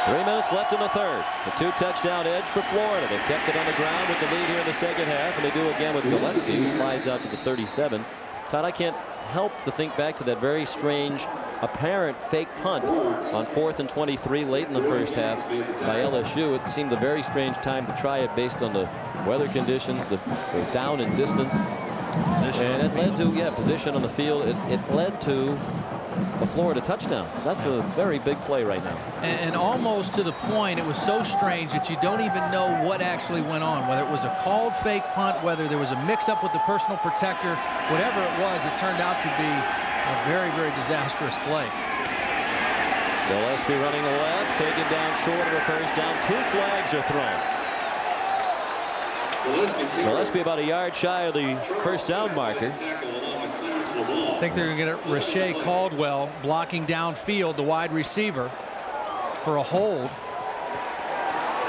3 minutes left in the third. A 2-touchdown edge for Florida. They've kept it on the ground with the lead here in the second half, and they do again with Gillespie, who slides out to the 37. Todd, I can't help to think back to that very strange, apparent fake punt on 4th and 23 late in the first half by LSU. It seemed a very strange time to try it based on the weather conditions, the down in distance. And it led to, position on the field. It led to a Florida touchdown. That's a very big play right now. And almost to the point, it was so strange that you don't even know what actually went on, whether it was a called fake punt, whether there was a mix-up with the personal protector, whatever it was, it turned out to be a very, very disastrous play. Gillespie running left, taken down short of a first down. 2 flags are thrown. Gillespie about a yard shy of the first down marker. I think they're going to get Rashae Caldwell blocking downfield, the wide receiver, for a hold.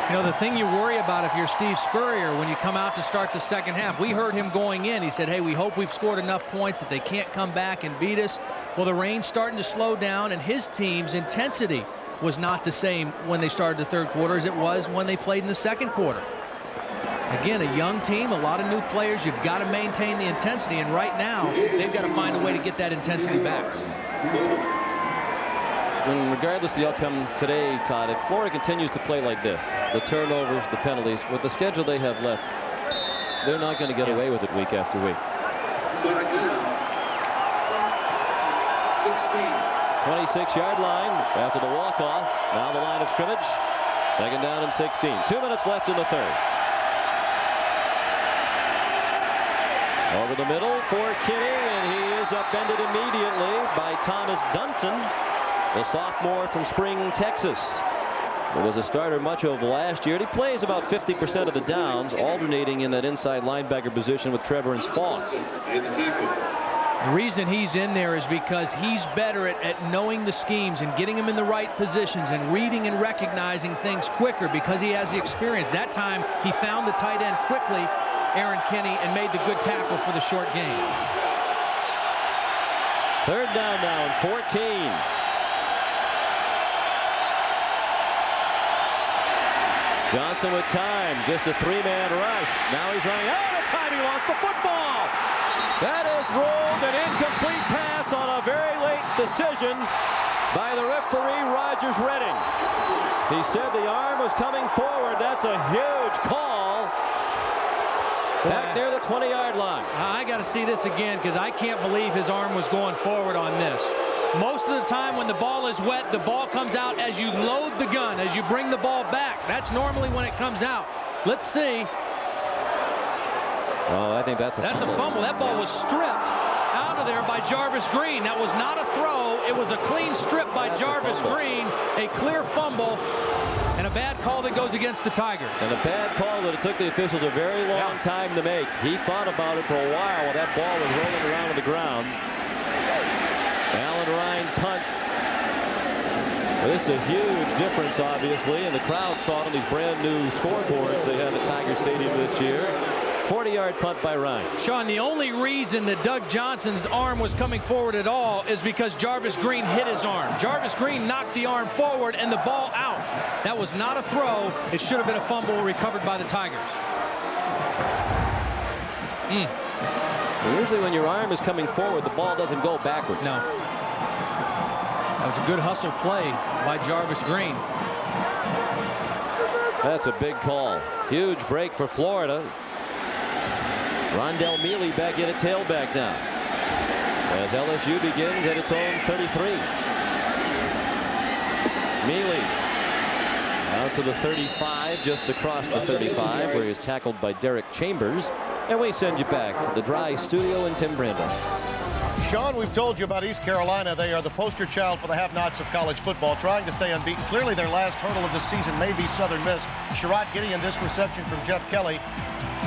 You know, the thing you worry about if you're Steve Spurrier when you come out to start the second half, we heard him going in. He said, hey, we hope we've scored enough points that they can't come back and beat us. Well, the rain's starting to slow down, and his team's intensity was not the same when they started the third quarter as it was when they played in the second quarter. Again, a young team, a lot of new players. You've got to maintain the intensity, and right now they've got to find a way to get that intensity back. And regardless of the outcome today, Todd, if Florida continues to play like this, the turnovers, the penalties, with the schedule they have left, they're not going to get away with it week after week. 26-yard line after the walk-off. Now the line of scrimmage. 2nd down and 16. 2 minutes left in the 3rd. Over the middle for Kinney, and he is upended immediately by Thomas Dunson, the sophomore from Spring, Texas. He was a starter much of last year. He plays about 50% of the downs, alternating in that inside linebacker position with Trevor and Spawn. The reason he's in there is because he's better at knowing the schemes and getting them in the right positions and reading and recognizing things quicker because he has the experience. That time he found the tight end quickly, Aaron Kinney, and made the good tackle for the short gain. 3rd down now and 14. Johnson with time, just a 3-man rush. Now he's running out of time. He lost the football. That is ruled an incomplete pass on a very late decision by the referee, Rogers Redding. He said the arm was coming forward. That's a huge call. Back near the 20-yard line. I got to see this again because I can't believe his arm was going forward on this. Most of the time when the ball is wet, the ball comes out as you load the gun, as you bring the ball back. That's normally when it comes out. Let's see. Oh, I think that's a fumble. That ball was stripped out of there by Jarvis Green. That was not a throw. It was a clean strip by Jarvis Green. A clear fumble. And a bad call that goes against the Tigers. And a bad call that it took the officials a very long time to make. He thought about it for a while that ball was rolling around on the ground. Alan Ryan punts. Well, this is a huge difference, obviously, and the crowd saw it on these brand new scoreboards they have at Tiger Stadium this year. 40-yard punt by Ryan. Sean, the only reason that Doug Johnson's arm was coming forward at all is because Jarvis Green hit his arm. Jarvis Green knocked the arm forward and the ball out. That was not a throw. It should have been a fumble recovered by the Tigers. Usually when your arm is coming forward, the ball doesn't go backwards. No. That was a good hustle play by Jarvis Green. That's a big call. Huge break for Florida. Rondell Mealy back in at tailback now as LSU begins at its own 33. Mealy out to the 35, just across the 35, where he is tackled by Derek Chambers. And we send you back to the Dry Studio and Tim Brandon. Sean, we've told you about East Carolina. They are the poster child for the have-nots of college football, trying to stay unbeaten. Clearly, their last hurdle of the season may be Southern Miss. Sherrod Gideon, this reception from Jeff Kelly.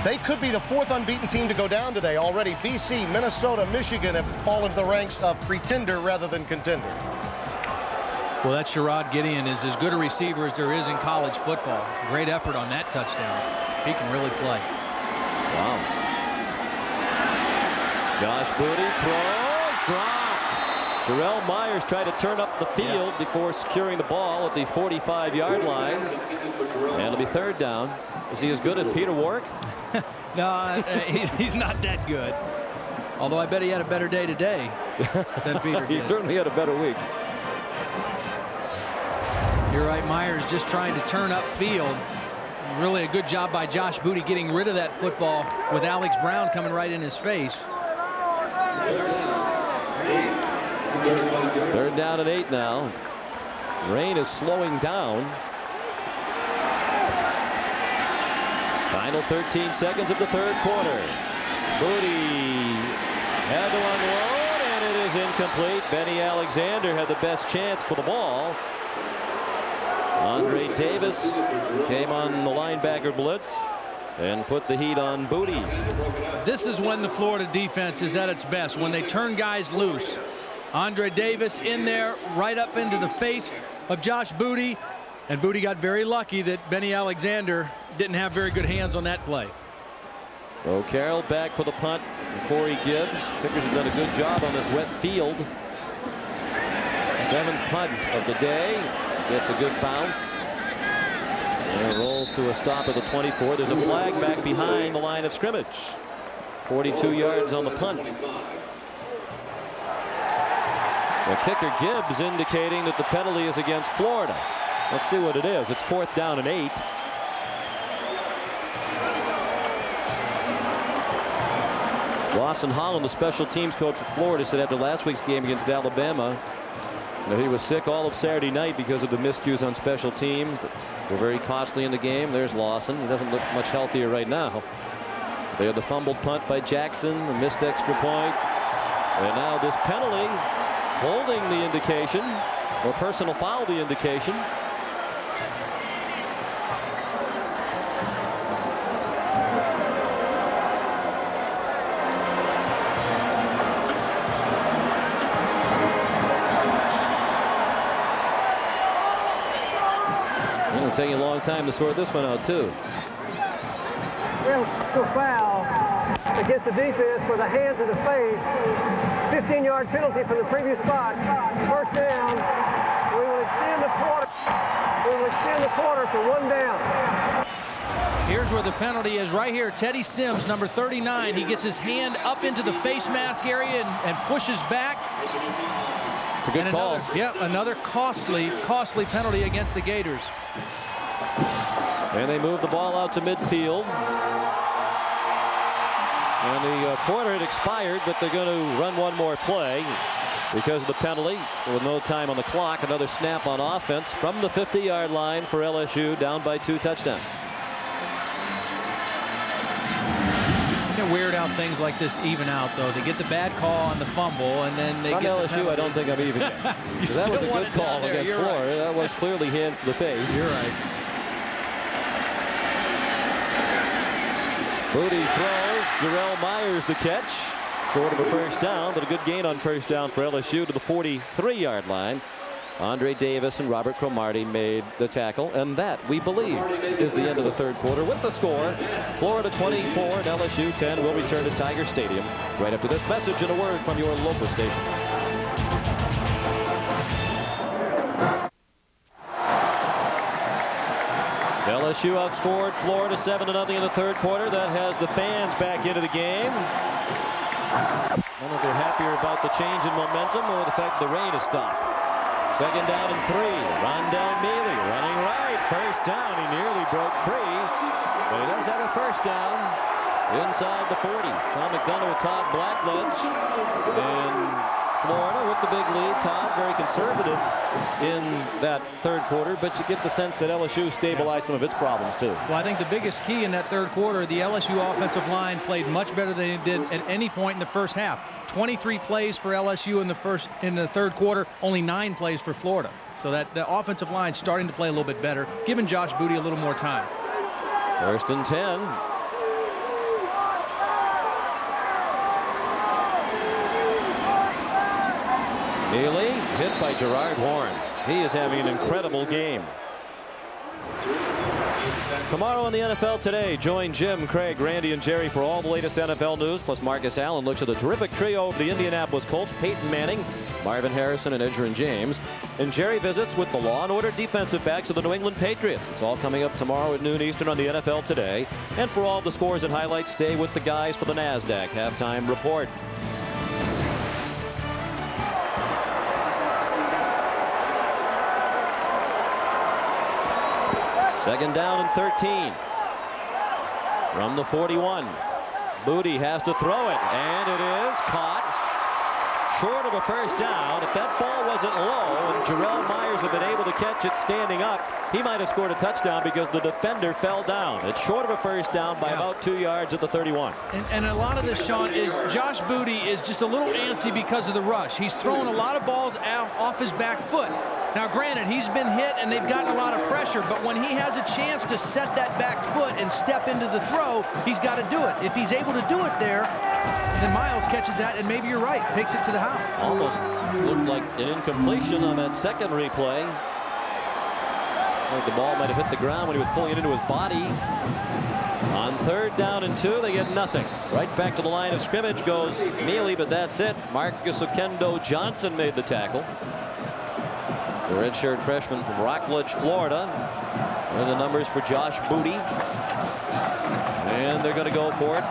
They could be the 4th unbeaten team to go down today. Already BC, Minnesota, Michigan have fallen to the ranks of pretender rather than contender. Well, that Sherrod Gideon is as good a receiver as there is in college football. Great effort on that touchdown. He can really play. Wow. Josh Booty throws, dropped. Jarrell Myers tried to turn up the field before securing the ball at the 45-yard line. And it'll be 3rd down. Is he as good as Peter Warwick? No, he's not that good. Although I bet he had a better day today than Peter did. He certainly had a better week. You're right, Myers just trying to turn upfield. Really a good job by Josh Booty getting rid of that football with Alex Brown coming right in his face. 3rd down and 8 now. Rain is slowing down. Final 13 seconds of the 3rd quarter. Booty had to unload, and it is incomplete. Benny Alexander had the best chance for the ball. Andre Davis came on the linebacker blitz and put the heat on Booty. This is when the Florida defense is at its best, when they turn guys loose. Andre Davis in there right up into the face of Josh Booty, and Booty got very lucky that Benny Alexander didn't have very good hands on that play. Bo Carroll back for the punt. Corey Gibbs. Kickers have done a good job on this wet field. 7th punt of the day. Gets a good bounce. And it rolls to a stop at the 24. There's a flag back behind the line of scrimmage. 42 yards on the punt. The kicker Gibbs indicating that the penalty is against Florida. Let's see what it is. It's 4th down and 8. Lawson Holland, the special teams coach for Florida, said after last week's game against Alabama that he was sick all of Saturday night because of the miscues on special teams that were very costly in the game. There's Lawson. He doesn't look much healthier right now. They had the fumbled punt by Jackson, a missed extra point, and now this penalty, holding the indication, or personal foul the indication. It'll take you a long time to sort this one out, too. Foul against the defense with a hand to the face. 15-yard penalty from the previous spot. First down. We will extend the quarter. We will extend the quarter for 1 down. Here's where the penalty is right here. Teddy Sims, number 39. He gets his hand up into the face mask area and pushes back. It's a good call. Another costly penalty against the Gators. And they move the ball out to midfield. And the quarter had expired, but they're going to run one more play because of the penalty with no time on the clock. Another snap on offense from the 50-yard line for LSU, down by 2 touchdowns. Weird how things like this even out, though. They get the bad call on the fumble, and then they on get LSU, the I don't think I'm even yet. That was a good call against Florida. That was clearly hands to the face. You're right. Booty throws. Jarrell Myers the catch. Short of a first down, but a good gain on first down for LSU to the 43-yard line. Andre Davis and Robert Cromartie made the tackle, and that, we believe, is the end of the third quarter. With the score, Florida 24 and LSU 10. Will return to Tiger Stadium right after this message and a word from your local station. LSU outscored Florida 7-0 in the third quarter. That has the fans back into the game. I don't know if they're happier about the change in momentum or the fact the rain has stopped. Second down and 3. Rondell Mealy running right. First down. He nearly broke free, but he does have a first down inside the 40. Sean McDonough with Todd Blackledge. And Florida with the big lead. Todd very conservative in that third quarter, but you get the sense that LSU stabilized some of its problems too. Well, I think the biggest key in that third quarter, the LSU offensive line played much better than it did at any point in the first half. 23 plays for LSU in the third quarter, only 9 plays for Florida. So that the offensive line starting to play a little bit better, giving Josh Booty a little more time. First and 10. Mealy hit by Gerard Warren. He is having an incredible game. Tomorrow on the NFL Today, join Jim, Craig, Randy, and Jerry for all the latest NFL news. Plus Marcus Allen looks at the terrific trio of the Indianapolis Colts, Peyton Manning, Marvin Harrison, and Edgerrin James. And Jerry visits with the Law and Order defensive backs of the New England Patriots. It's all coming up tomorrow at noon Eastern on the NFL Today. And for all the scores and highlights, stay with the guys for the NASDAQ halftime report. Second down and 13. From the 41. Booty has to throw it, and it is caught short of a first down. If that ball wasn't low and Jarrell Myers had been able to catch it standing up, he might have scored a touchdown because the defender fell down. It's short of a first down by about 2 yards at the 31. And a lot of this, Sean, is Josh Booty is just a little antsy because of the rush. He's throwing a lot of balls out off his back foot. Now, granted, he's been hit and they've gotten a lot of pressure, but when he has a chance to set that back foot and step into the throw, he's got to do it. If he's able to do it there, then Miles catches that, and maybe you're right, takes it to the house. Almost looked like an incompletion on that second replay. Like the ball might have hit the ground when he was pulling it into his body. On third down and 2, they get nothing. Right back to the line of scrimmage goes Mealy, but that's it. Marcus Okendo Johnson made the tackle. The redshirt freshman from Rockledge, Florida. What are the numbers for Josh Booty? And they're going to go for it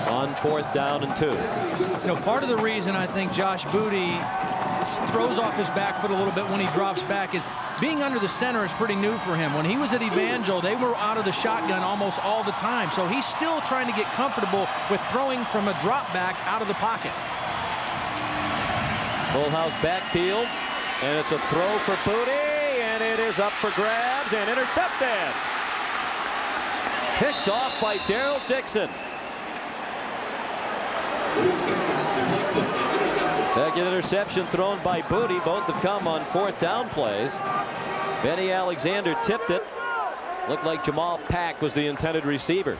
on 4th down and 2. You know, part of the reason I think Josh Booty throws off his back foot a little bit when he drops back is being under the center is pretty new for him. When he was at Evangel, they were out of the shotgun almost all the time. So he's still trying to get comfortable with throwing from a drop back out of the pocket. Full house backfield, and it's a throw for Booty, and it is up for grabs and intercepted. Picked off by Daryl Dixon. Second interception thrown by Booty. Both have come on 4th down plays. Benny Alexander tipped it. Looked like Jamal Pack was the intended receiver.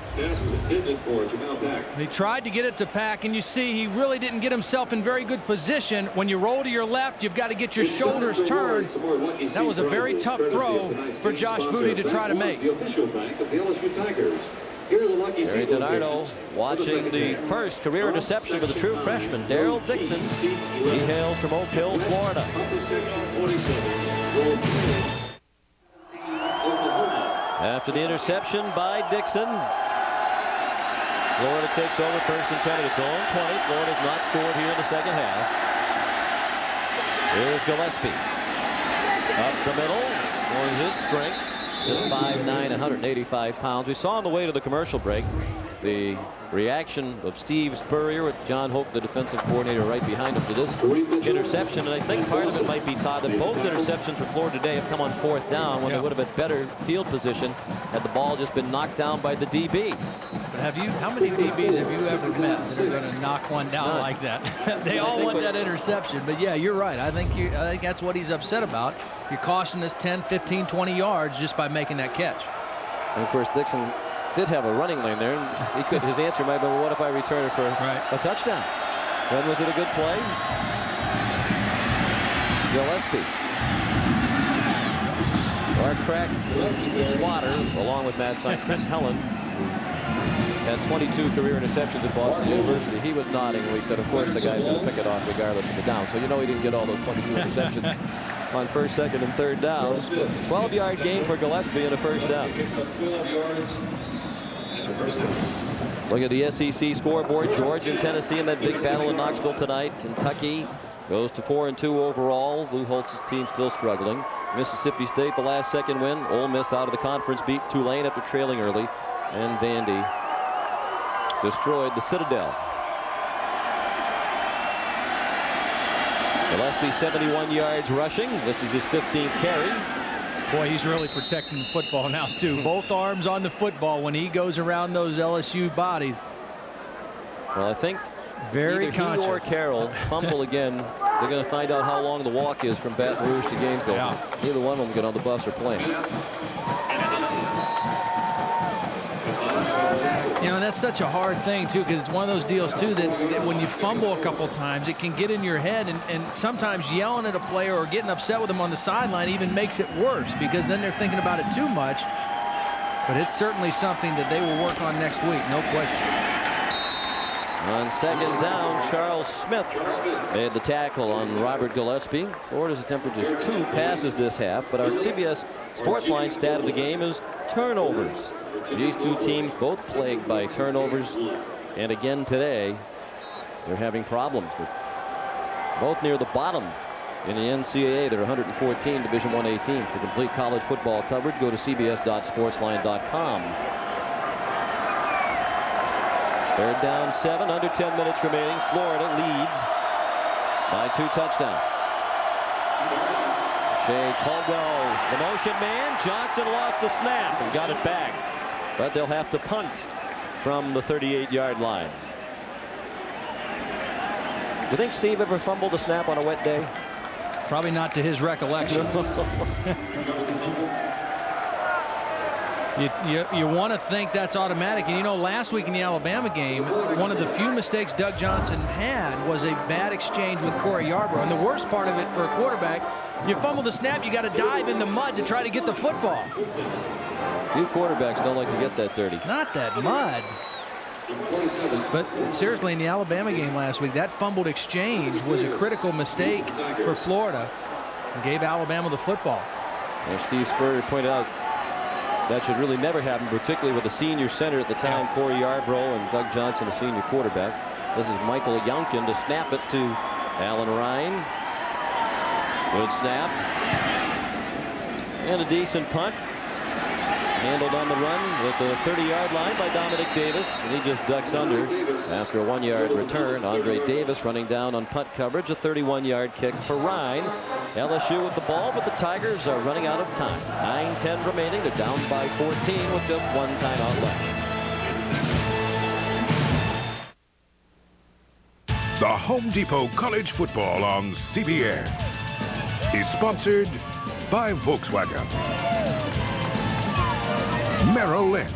He tried to get it to Pack, and you see he really didn't get himself in very good position. When you roll to your left, you've got to get your shoulders turned. That was a very tough throw for Josh Booty to try to make. Gary DiNardo watching the first career interception for the true freshman, Daryl Dixon. He hails from Oak Hill, Florida. After the interception by Dixon, Florida takes over 1st and 10 at its own 20. Florida's not scored here in the second half. Here's Gillespie. Up the middle, showing his strength. Just 5'9", 185 pounds. We saw on the way to the commercial break the reaction of Steve Spurrier with John Hope, the defensive coordinator, right behind him to this interception. And I think part of it might be, Todd, that both interceptions for Florida today have come on 4th down when they would have been better field position had the ball just been knocked down by the DB. But how many DBs have you ever met that are going to knock one down like that? They all want that interception. But yeah, you're right. I think that's what he's upset about. You're costing us 10, 15, 20 yards just by making that catch. And of course, Dixon did have a running lane there, and his answer might have been, well, what if I return it for a touchdown? Then was it a good play? Gillespie. Our crack swatter, along with Mad Science Chris Helen, had 22 career interceptions at Boston University. He was nodding when he said, of course, the guy's going to pick it off regardless of the down. So you know he didn't get all those 22 interceptions on 1st, 2nd, and 3rd downs. 12-yard gain for Gillespie and a 1st down. Look at the SEC scoreboard. Georgia and Tennessee in that big battle in Knoxville tonight. Kentucky goes to 4-2 overall. Lou Holtz's team still struggling. Mississippi State, the last second win. Ole Miss out of the conference, beat Tulane after trailing early. And Vandy destroyed the Citadel. Gillespie 71 yards rushing. This is his 15th carry. Boy, he's really protecting the football now, too. Both arms on the football when he goes around those LSU bodies. Well, I think very either conscious. he or Carroll fumble again. They're going to find out how long the walk is from Baton Rouge to Gainesville. Yeah. Neither one of them get on the bus or plane. You know, that's such a hard thing, too, because it's one of those deals, too, that when you fumble a couple times, it can get in your head, and sometimes yelling at a player or getting upset with them on the sideline even makes it worse, because then they're thinking about it too much. But it's certainly something that they will work on next week, no question. On 2nd down, Charles Smith made the tackle on Robert Gillespie. Florida's attempted just 2 passes this half, but our CBS Sportsline stat of the game is turnovers. These two teams both plagued by turnovers, and again today they're having problems. They're both near the bottom in the NCAA. There are 114 Division I teams. For complete college football coverage, go to cbs.sportsline.com. 3rd down, 7, under 10 minutes remaining. Florida leads by 2 touchdowns. Shea Caldwell, the motion man. Johnson lost the snap and got it back. But they'll have to punt from the 38-yard line. Do you think Steve ever fumbled a snap on a wet day? Probably not to his recollection. You want to think that's automatic. And you know, last week in the Alabama game, one of the few mistakes Doug Johnson had was a bad exchange with Corey Yarborough. And the worst part of it for a quarterback, you fumble the snap, you got to dive in the mud to try to get the football. Few quarterbacks don't like to get that dirty. Not that mud. But seriously, in the Alabama game last week, that fumbled exchange was a critical mistake for Florida and gave Alabama the football. As Steve Spurrier pointed out, That should really never happen, particularly with the senior center at the time, Corey Yarbrough, and Doug Johnson, the senior quarterback. This is Michael Youngkin to snap it to Alan Ryan. Good snap. And a decent punt. Handled on the run with the 30-yard line by Dominic Davis, and he just ducks under after a 1-yard return. Andre Davis running down on punt coverage. A 31-yard kick for Ryan. LSU with the ball, but the Tigers are running out of time. 9:10 remaining. They're down by 14 with just one timeout left. The Home Depot College Football on CBS is sponsored by Volkswagen, Merrill Lynch,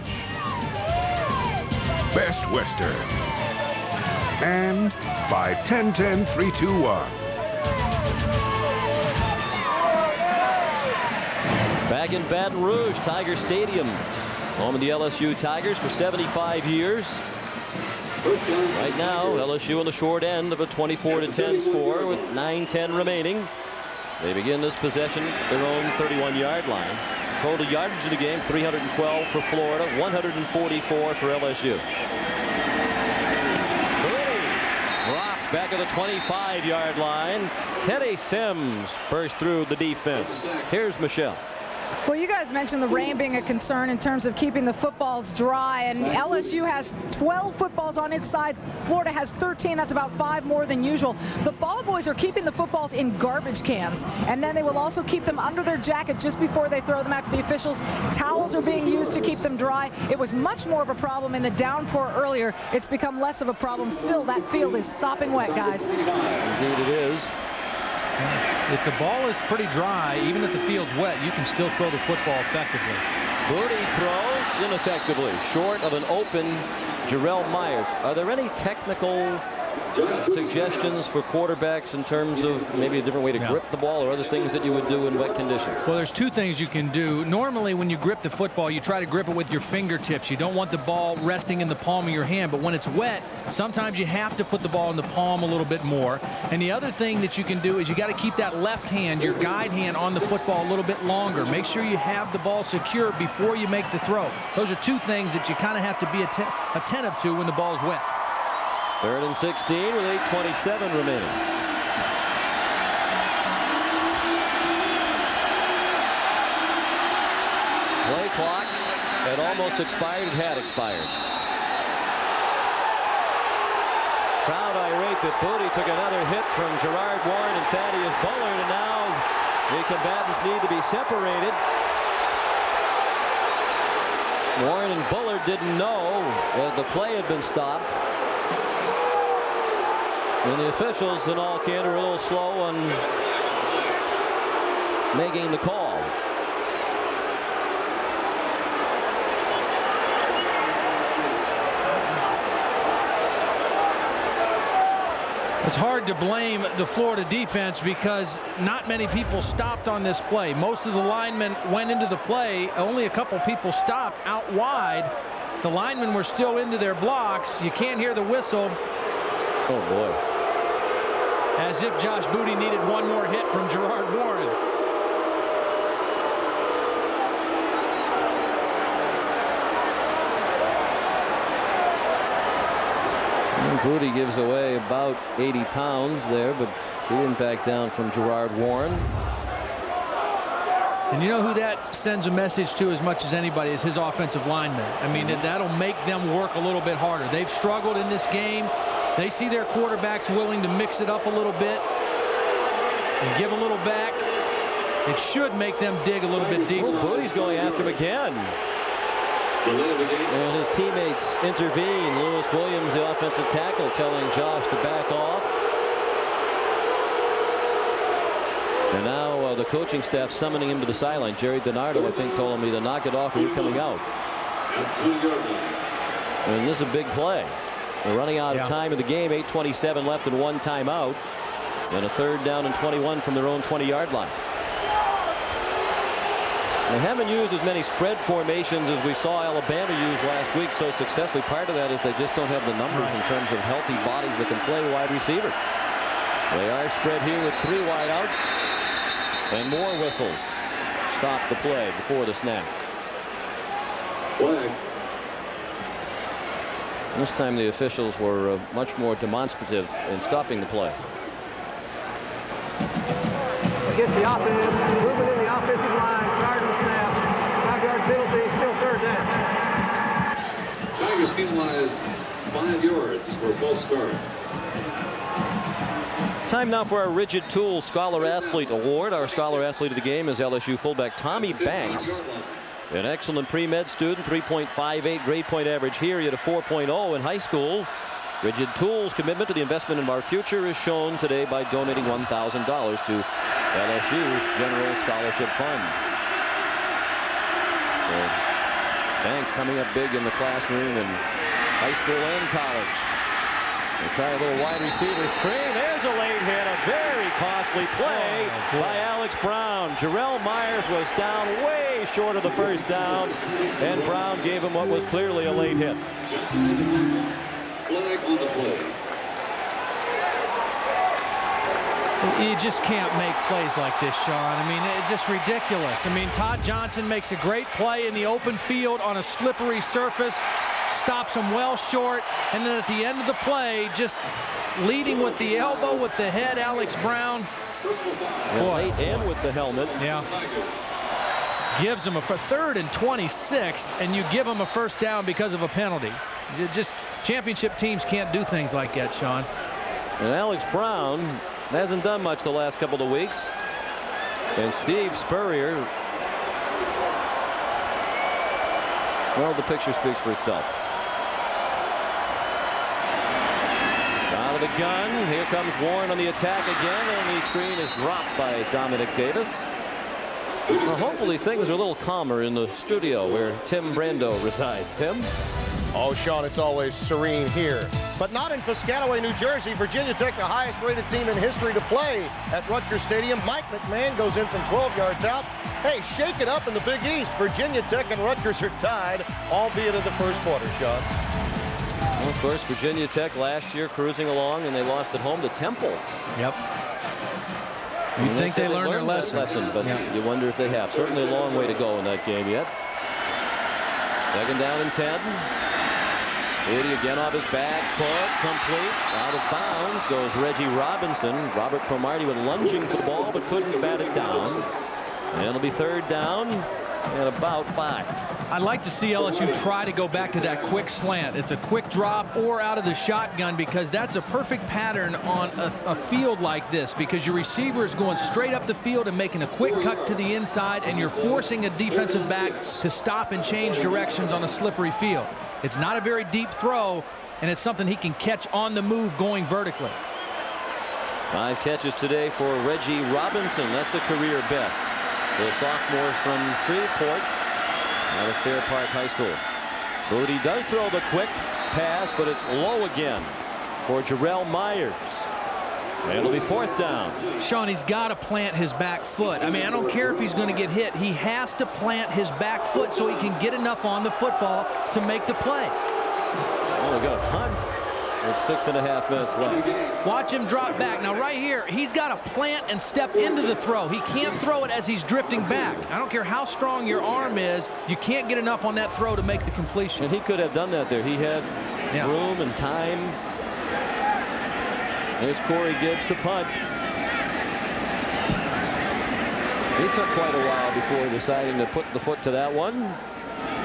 Best Western, and by 10-10-3-2-1. Back in Baton Rouge, Tiger Stadium, home of the LSU Tigers for 75 years. Right now, LSU on the short end of a 24-10 score with 9:10 remaining. They begin this possession at their own 31-yard line. Total yardage of the game, 312 for Florida, 144 for LSU. Dropped back at the 25-yard line. Teddy Sims burst through the defense. Here's Michelle. Well, you guys mentioned the rain being a concern in terms of keeping the footballs dry, and LSU has 12 footballs on its side. Florida has 13. That's about 5 more than usual. The ball boys are keeping the footballs in garbage cans, and then they will also keep them under their jacket just before they throw them out to the officials. Towels are being used to keep them dry. It was much more of a problem in the downpour earlier. It's become less of a problem. Still, that field is sopping wet, guys. Indeed it is. If the ball is pretty dry, even if the field's wet, you can still throw the football effectively. Booty throws ineffectively, short of an open Jarrell Myers. Are there any technical suggestions for quarterbacks in terms of maybe a different way to grip the ball or other things that you would do in wet conditions? Well, there's 2 things you can do. Normally, when you grip the football, you try to grip it with your fingertips. You don't want the ball resting in the palm of your hand. But when it's wet, sometimes you have to put the ball in the palm a little bit more. And the other thing that you can do is you got to keep that left hand, your guide hand, on the football a little bit longer. Make sure you have the ball secure before you make the throw. Those are 2 things that you kind of have to be attentive to when the ball's wet. 3rd and 16 with 8:27 remaining. Play clock had almost expired. It had expired. Crowd irate that Booty took another hit from Gerard Warren and Thaddeus Bullard, and now the combatants need to be separated. Warren and Bullard didn't know that the play had been stopped. And the officials, in all candor, are a little slow on making the call. It's hard to blame the Florida defense because not many people stopped on this play. Most of the linemen went into the play. Only a couple people stopped out wide. The linemen were still into their blocks. You can't hear the whistle. Oh, boy. As if Josh Booty needed one more hit from Gerard Warren. And Booty gives away about 80 pounds there, but he didn't back down from Gerard Warren. And you know who that sends a message to as much as anybody is his offensive linemen. I mean, that'll make them work a little bit harder. They've struggled in this game. They see their quarterbacks willing to mix it up a little bit and give a little back. It should make them dig a little bit deeper. Oh, Booty's going after him again. And his teammates intervene. Lewis Williams, the offensive tackle, telling Josh to back off. And now the coaching staff summoning him to the sideline. Jerry DiNardo, I think, told him either knock it off or you're coming out. And this is a big play. We're running out of time in the game. 8:27 left and 1 timeout. And a 3rd down and 21 from their own 20-yard line. They haven't used as many spread formations as we saw Alabama use last week so successfully. Part of that is they just don't have the numbers in terms of healthy bodies that can play wide receiver. They are spread here with 3 wideouts and more whistles. Stop the play before the snap. Flag. This time the officials were much more demonstrative in stopping the play. Against the offense, movement in the offensive line, prior to the snap. 5-yard penalty, still third down. Tigers penalized 5 yards for a false start. Time now for our Rigid Tool Scholar Athlete Award. Our Scholar Athlete of the game is LSU fullback Tommy Banks. An excellent pre-med student, 3.58 grade point average here. He had a 4.0 in high school. Rigid Tools' commitment to the investment in our future is shown today by donating $1,000 to LSU's General Scholarship Fund. So Banks coming up big in the classroom in high school and college. They try a little wide receiver screen. There's a late hit. A very costly play by Alex Brown. Jarrell Myers was down way short of the first down, and Brown gave him what was clearly a late hit. Flag on the play. You just can't make plays like this, Sean. I mean, it's just ridiculous. I mean, Todd Johnson makes a great play in the open field on a slippery surface, stops him well short, and then at the end of the play, just leading with the elbow, with the head, Alex Brown. Boy, and with the helmet. Yeah. Gives him a 3rd and 26, and you give him a first down because of a penalty. Just championship teams can't do things like that, Sean. And Alex Brown hasn't done much the last couple of weeks. And Steve Spurrier, well, the picture speaks for itself. Out of the gun. Here comes Warren on the attack again, and the screen is dropped by Dominic Davis. Well, hopefully things are a little calmer in the studio where Tim Brando resides. Tim? Oh, Sean, it's always serene here. But not in Piscataway, New Jersey. Virginia Tech, the highest-rated team in history to play at Rutgers Stadium. Mike McMahon goes in from 12 yards out. Hey, shake it up in the Big East. Virginia Tech and Rutgers are tied, albeit in the first quarter, Sean. Well, of course, Virginia Tech last year cruising along, and they lost at home to Temple. Yep. You'd think they learned their lesson. But you wonder if they have. Certainly a long way to go in that game yet. 2nd down and 10. Moody again off his back foot, complete, out of bounds goes Reggie Robinson. Robert Cromartie was lunging for the ball but couldn't bat it down. And it'll be 3rd down and about 5. I'd like to see LSU try to go back to that quick slant. It's a quick drop or out of the shotgun, because that's a perfect pattern on a field like this, because your receiver is going straight up the field and making a quick cut to the inside, and you're forcing a defensive back to stop and change directions on a slippery field. It's not a very deep throw, and it's something he can catch on the move going vertically. 5 catches today for Reggie Robinson. That's a career best. The sophomore from Shreveport out of Fair Park High School. Moody does throw the quick pass, but it's low again for Jarrell Myers. And it'll be 4th down. Sean, he's got to plant his back foot. I mean, I don't care if he's going to get hit. He has to plant his back foot so he can get enough on the football to make the play. Oh, we got a punt with 6.5 minutes left. Watch him drop back. Now, right here, he's got to plant and step into the throw. He can't throw it as he's drifting back. I don't care how strong your arm is. You can't get enough on that throw to make the completion. And he could have done that there. He had room and time. There's Corey Gibbs to punt. He took quite a while before deciding to put the foot to that one.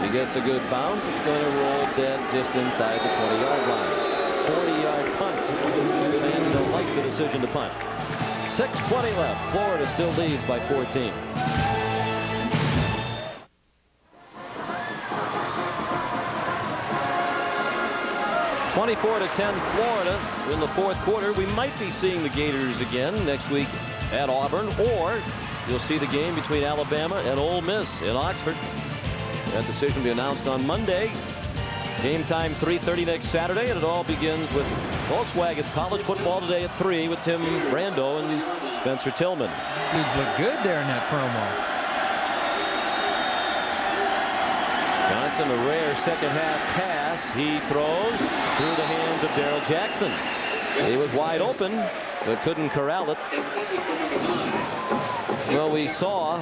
He gets a good bounce. It's going to roll dead just inside the 20-yard line. 40-yard punt. Fans don't like the decision to punt. 6:20 left. Florida still leads by 14. (24-10) Florida in the 4th quarter. We might be seeing the Gators again next week at Auburn, or you'll see the game between Alabama and Ole Miss in Oxford. That decision will be announced on Monday. Game time 3:30 next Saturday, and it all begins with Volkswagen's college football today at 3 with Tim Brando and Spencer Tillman. Dudes look good there in that promo. Johnson, a rare second-half pass. He throws through the hands of Darrell Jackson. He was wide open, but couldn't corral it. Well, we saw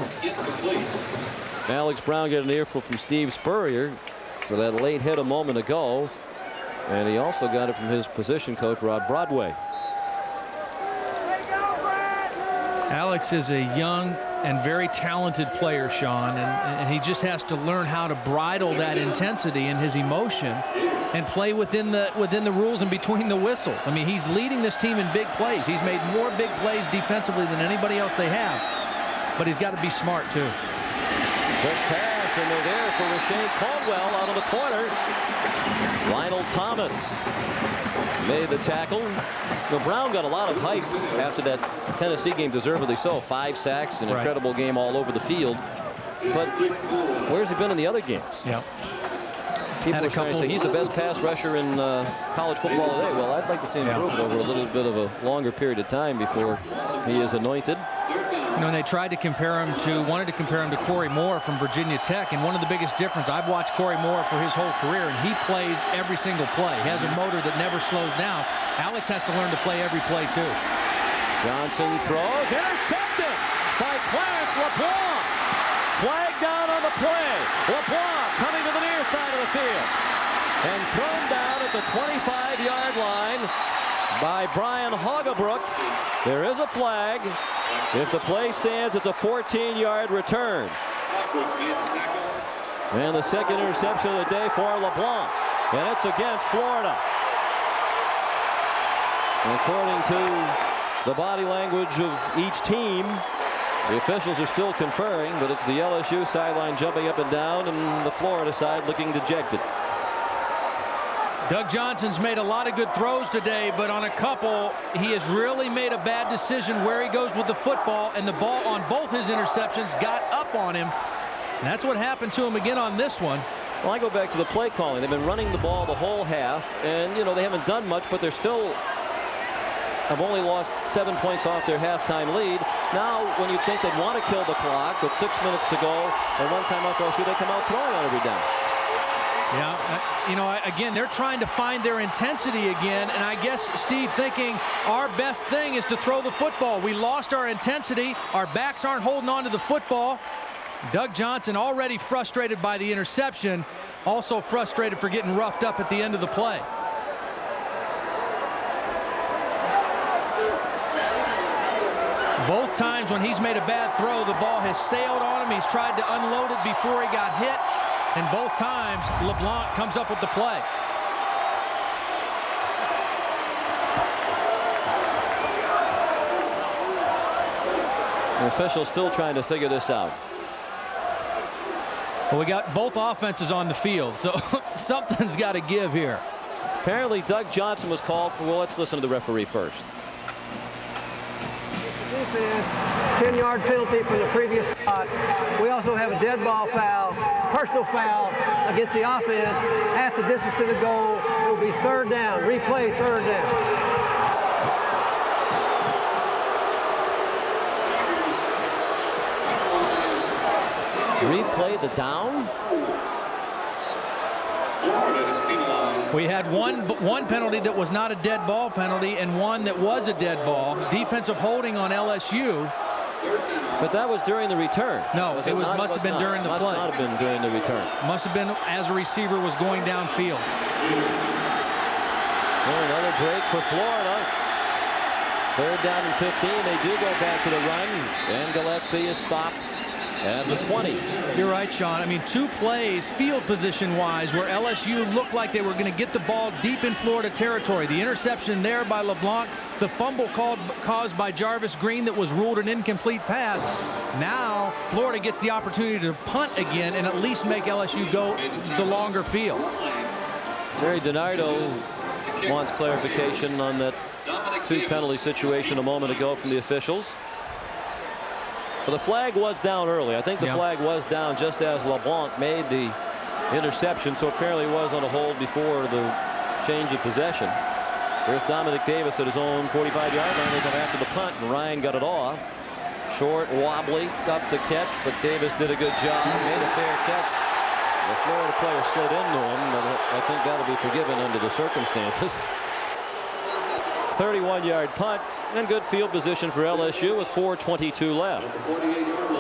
Alex Brown get an earful from Steve Spurrier. for that late hit a moment ago. And he also got it from his position coach, Rod Broadway. Alex is a young and very talented player, Sean, and he just has to learn how to bridle that intensity and his emotion and play within the rules and between the whistles. I mean, he's leading this team in big plays. He's made more big plays defensively than anybody else they have, but he's got to be smart too. Quick pass, and they're there for Rashawn Caldwell out of the corner. Lionel Thomas made the tackle. Now, Brown got a lot of hype after that Tennessee game, deservedly so. 5 sacks, an incredible game all over the field. But where's he been in the other games? Yeah. People are trying to say he's the best pass rusher in college football today. Well, I'd like to see him improve over a little bit of a longer period of time before he is anointed. You know, and they wanted to compare him to Corey Moore from Virginia Tech, and one of the biggest difference, I've watched Corey Moore for his whole career, and he plays every single play. He has a motor that never slows down. Alex has to learn to play every play too. Johnson throws, intercepted by Clarence LeBlanc. Flag down on the play. LeBlanc coming to the near side of the field and thrown down at the 25-yard line by Brian Hoggebrook. There is a flag. If the play stands, it's a 14-yard return. And the second interception of the day for LeBlanc. And it's against Florida. And according to the body language of each team, the officials are still conferring, but it's the LSU sideline jumping up and down and the Florida side looking dejected. Doug Johnson's made a lot of good throws today, but on a couple, he has really made a bad decision where he goes with the football, and the ball on both his interceptions got up on him. And that's what happened to him again on this one. Well, I go back to the play calling. They've been running the ball the whole half, and, you know, they haven't done much, but they're still have only lost 7 points off their halftime lead. Now, when you think they'd want to kill the clock with 6 minutes to go and 1 timeout to LSU, they come out throwing on every down. Yeah, you know, again, they're trying to find their intensity again, and I guess, Steve, thinking our best thing is to throw the football. We lost our intensity. Our backs aren't holding on to the football. Doug Johnson, already frustrated by the interception, also frustrated for getting roughed up at the end of the play. Both times when he's made a bad throw, the ball has sailed on him. He's tried to unload it before he got hit. And both times, LeBlanc comes up with the play. The official's still trying to figure this out. Well, we got both offenses on the field, so something's got to give here. Apparently, Doug Johnson was called for, well, let's listen to the referee first. Defense, 10-yard penalty from the previous spot. We also have a dead ball foul, personal foul against the offense at the distance to the goal. It will be 3rd down. Replay 3rd down. Replay the down? We had one penalty that was not a dead ball penalty and one that was a dead ball. Defensive holding on LSU. But that was during the return. No, it must have been during the play. Must not have been during the return. Must have been as a receiver was going downfield. Well, another break for Florida. 3rd down and 15. They do go back to the run, and Gillespie is stopped at the 20. You're right, Sean. I mean, 2 plays field position-wise where LSU looked like they were going to get the ball deep in Florida territory. The interception there by LeBlanc, the fumble caused by Jarvis Green that was ruled an incomplete pass. Now, Florida gets the opportunity to punt again and at least make LSU go the longer field. Terry DiNardo wants clarification on that 2 penalty situation a moment ago from the officials. Well, the flag was down early. I think the flag was down just as LeBlanc made the interception, so apparently it was on a hold before the change of possession. There's Dominic Davis at his own 45-yard line. They come after the punt, and Ryan got it off. Short, wobbly, tough to catch, but Davis did a good job, made a fair catch. The Florida player slid into him, but I think that'll be forgiven under the circumstances. 31-yard punt and good field position for LSU with 4:22 left.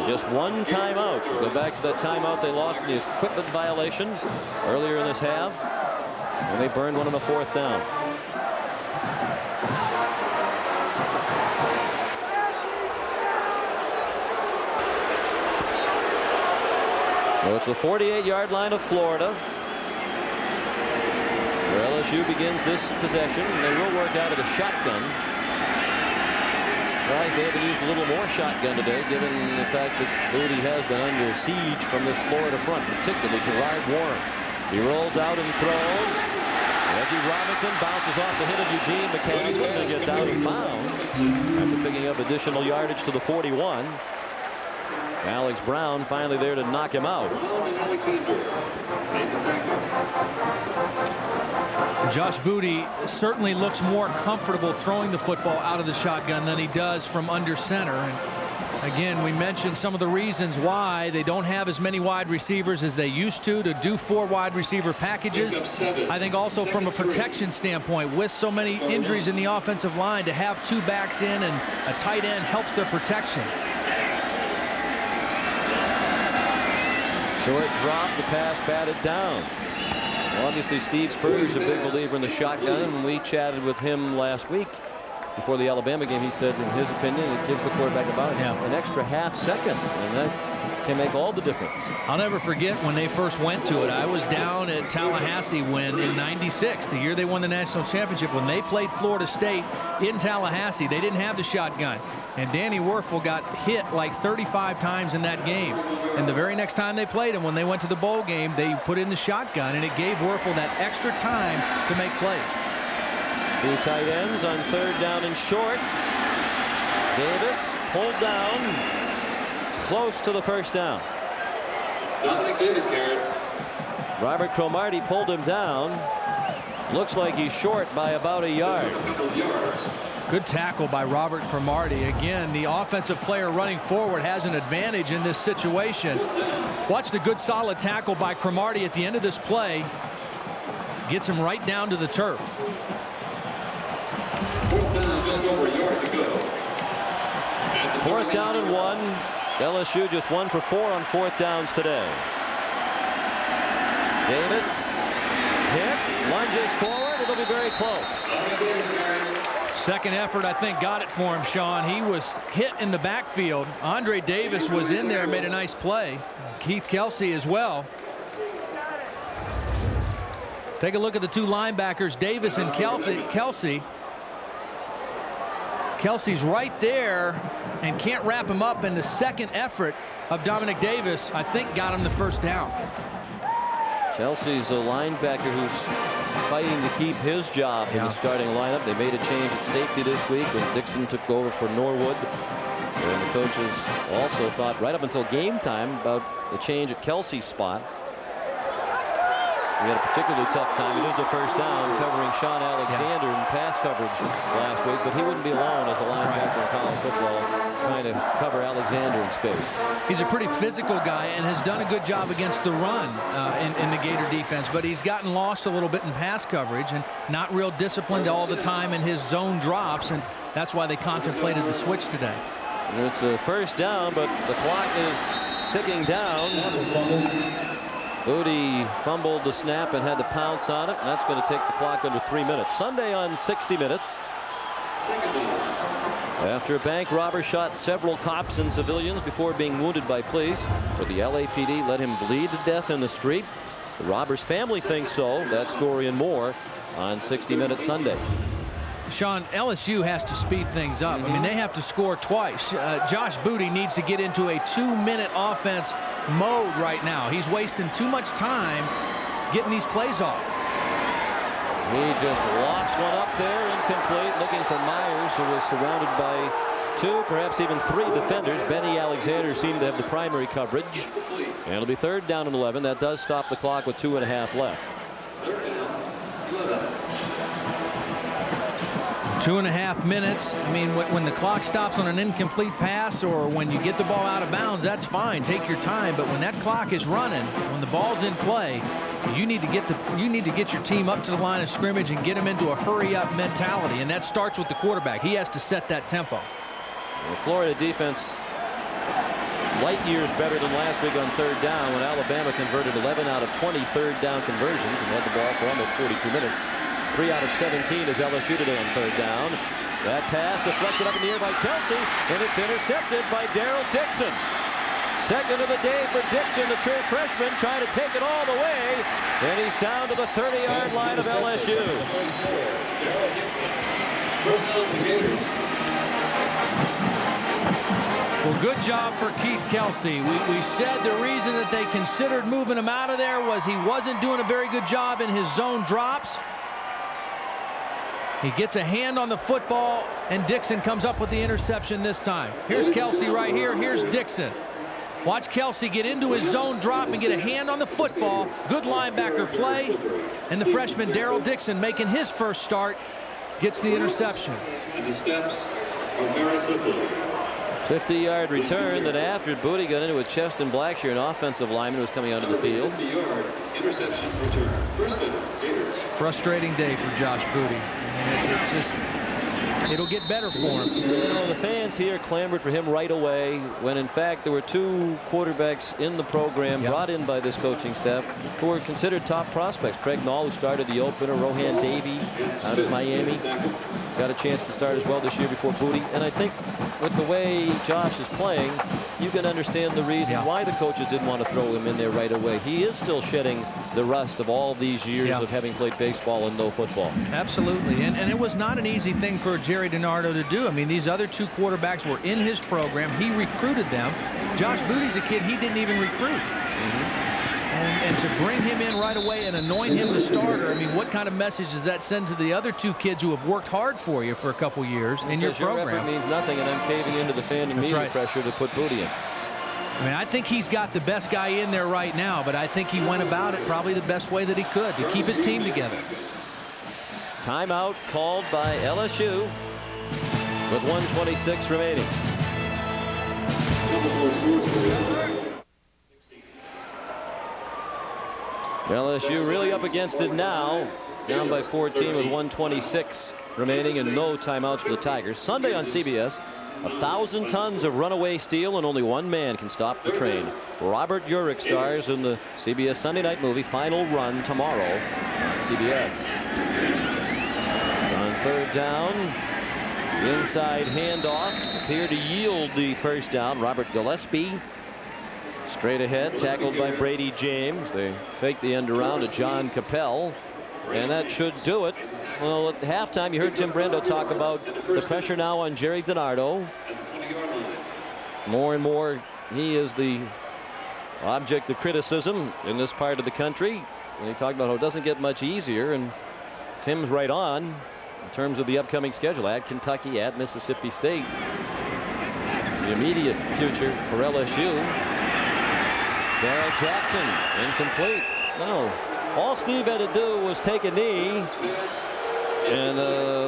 Just one timeout. Go back to that timeout they lost in the equipment violation earlier in this half. And they burned one on the 4th down. So it's the 48-yard line of Florida, where LSU begins this possession. They will work out of the shotgun. Surprised they haven't used a little more shotgun today, given the fact that Booty has been under siege from this Florida front, particularly Gerard Warren. He rolls out and throws. Reggie Robinson bounces off the hit of Eugene McCaskill and gets out of bounds after picking up additional yardage to the 41. Alex Brown finally there to knock him out. Josh Booty certainly looks more comfortable throwing the football out of the shotgun than he does from under center. And again, we mentioned some of the reasons why they don't have as many wide receivers as they used to do 4 wide receiver packages. I think also from a protection standpoint, with so many injuries in the offensive line, to have 2 backs in and a tight end helps their protection. Short drop, the pass batted down. Well, obviously, Steve Spurrier is a big believer in the shotgun, and we chatted with him last week before the Alabama game. He said, in his opinion, it gives the quarterback about an extra half second, and that can make all the difference. I'll never forget when they first went to it. I was down at Tallahassee when in '96, the year they won the national championship, when they played Florida State in Tallahassee. They didn't have the shotgun, and Danny Werfel got hit like 35 times in that game. And the very next time they played him, when they went to the bowl game, they put in the shotgun, and it gave Werfel that extra time to make plays. 2 tight ends on 3rd down and short. Davis pulled down, close to the 1st down. Dominic Davis carried. Robert Cromartie pulled him down. Looks like he's short by about a yard. Good tackle by Robert Cromartie. Again, the offensive player running forward has an advantage in this situation. Watch the good solid tackle by Cromartie at the end of this play. Gets him right down to the turf. 4th down, just over a yard to go. 4th down and 1. LSU just 1 for 4 on 4th downs today. Davis hit, lunges forward. It'll be very close. Second effort, I think, got it for him, Sean. He was hit in the backfield. Andre Davis was in there and made a nice play. Keith Kelsey as well. Take a look at the 2 linebackers, Davis and Kelsey. Kelsey's right there and can't wrap him up, and the second effort of Dominic Davis, I think, got him the 1st down. Kelsey's a linebacker who's fighting to keep his job in the starting lineup. They made a change at safety this week when Dixon took over for Norwood. And the coaches also thought right up until game time about the change at Kelsey's spot. We had a particularly tough time. It is a 1st down covering Sean Alexander in pass coverage last week, but he wouldn't be alone as a linebacker in college football trying to cover Alexander in space. He's a pretty physical guy and has done a good job against the run in the Gator defense, but he's gotten lost a little bit in pass coverage and not real disciplined all the time in his zone drops, and that's why they contemplated the switch today. And it's a 1st down, but the clock is ticking down. Booty fumbled the snap and had to pounce on it, and that's going to take the clock under 3 minutes. Sunday on 60 Minutes. After a bank robber shot several cops and civilians before being wounded by police, but the LAPD let him bleed to death in the street. The robber's family thinks so. That story and more on 60 Minutes Sunday. Sean, LSU has to speed things up. I mean, they have to score twice. Josh Booty needs to get into a 2-minute offense mode right now. He's wasting too much time getting these plays off. He just lost one up there, incomplete, looking for Myers, who was surrounded by 2, perhaps even 3 defenders. Benny Alexander seemed to have the primary coverage. And it'll be 3rd down and 11. That does stop the clock with 2.5 left. 2.5 minutes. I mean, when the clock stops on an incomplete pass or when you get the ball out of bounds, that's fine. Take your time. But when that clock is running, when the ball's in play, you need to get your team up to the line of scrimmage and get them into a hurry-up mentality. And that starts with the quarterback. He has to set that tempo. The Florida defense light years better than last week on third down when Alabama converted 11 out of 20 third down conversions and had the ball for almost 42 minutes. 3 out of 17 is LSU today on third down. That pass deflected up in the air by Kelsey, and it's intercepted by Daryl Dixon. Second of the day for Dixon, the true freshman, trying to take it all the way, and he's down to the 30-yard line of LSU. Well, good job for Keith Kelsey. We said the reason that they considered moving him out of there was he wasn't doing a very good job in his zone drops. He gets a hand on the football, and Dixon comes up with the interception this time. Here's Kelsey right here. Here's Dixon. Watch Kelsey get into his zone drop and get a hand on the football. Good linebacker play. And the freshman Daryl Dixon, making his first start, gets the interception. And the steps are very simple. 50-yard return. Then after Booty got into a Cheston Blackshear, an offensive lineman who was coming onto the field. 50-yard interception return. First down, Gators. Frustrating day for Josh Booty. It's just, it'll get better for him. You know, the fans here clamored for him right away when in fact there were 2 quarterbacks in the program brought in by this coaching staff who were considered top prospects. Craig Nall, who started the opener, Rohan Davey out of Miami, got a chance to start as well this year before Booty. And I think with the way Josh is playing, you can understand the reasons why the coaches didn't want to throw him in there right away. He is still shedding the rust of all these years of having played baseball and no football. Absolutely. And it was not an easy thing for Jerry DiNardo to do. I mean, these other 2 quarterbacks were in his program. He recruited them. Josh Booty's a kid he didn't even recruit. And to bring him in right away and anoint him the starter, I mean, what kind of message does that send to the other 2 kids who have worked hard for you for a couple years in your program? Your effort means nothing, and I'm caving into the fan and media pressure to put Booty in. I mean, I think he's got the best guy in there right now, but I think he went about it probably the best way that he could to keep his team together. Timeout called by LSU with 1:26 remaining. LSU really up against it now, down by 14 with 1:26 remaining and no timeouts for the Tigers. Sunday on CBS, 1,000 tons of runaway steel and only one man can stop the train. Robert Urich stars in the CBS Sunday night movie Final Run tomorrow on CBS. On third down, inside handoff appeared to yield the first down. Robert Gillespie straight ahead, tackled by Brady James. They fake the end around to John Capel, and that should do it. Well, at halftime, you heard Tim Brando talk about the pressure now on Jerry DiNardo. More and more, he is the object of criticism in this part of the country. And he talked about how it doesn't get much easier, and Tim's right on in terms of the upcoming schedule. At Kentucky, at Mississippi State. The immediate future for LSU. Darrell Jackson, incomplete. No. All Steve had to do was take a knee, and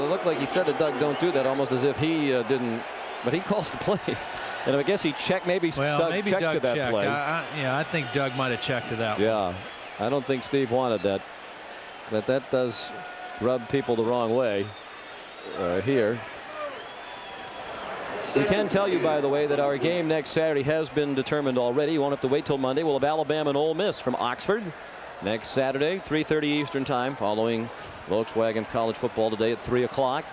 looked like he said to Doug, "Don't do that," almost as if he didn't. But he calls the plays, and I guess he checked. Maybe Doug checked to that play. Yeah, I think Doug might have checked to that. Yeah, I don't think Steve wanted that, but that does rub people the wrong way here. We can tell you, by the way, that our game next Saturday has been determined already. You won't have to wait till Monday. We'll have Alabama and Ole Miss from Oxford next Saturday, 3:30 Eastern time, following Volkswagen's college football today at 3 o'clock.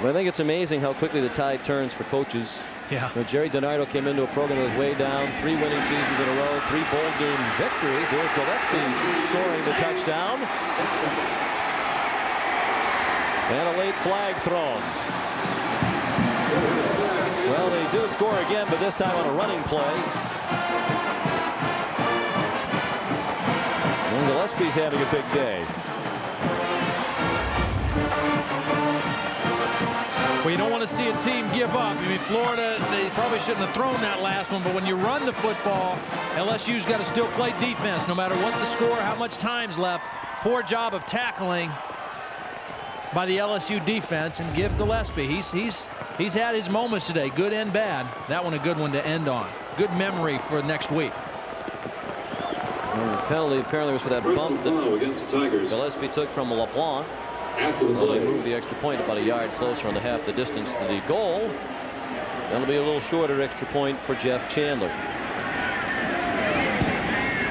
But I think it's amazing how quickly the tide turns for coaches. Yeah. You know, Jerry DiNardo came into a program that was way down, 3 winning seasons in a row, 3 bowl game victories. There's Gillespie scoring the touchdown. And a late flag thrown. Well, they do score again, but this time on a running play. And Gillespie's having a big day. Well, you don't want to see a team give up. I mean, Florida, they probably shouldn't have thrown that last one, but when you run the football, LSU's got to still play defense no matter what the score, how much time's left. Poor job of tackling by the LSU defense, and give Gillespie. He's had his moments today, good and bad. That one a good one to end on. Good memory for next week. And the penalty apparently was for that bump that Gillespie took from LeBlanc. So they moved the extra point about a yard closer on the half the distance to the goal. That'll be a little shorter extra point for Jeff Chandler.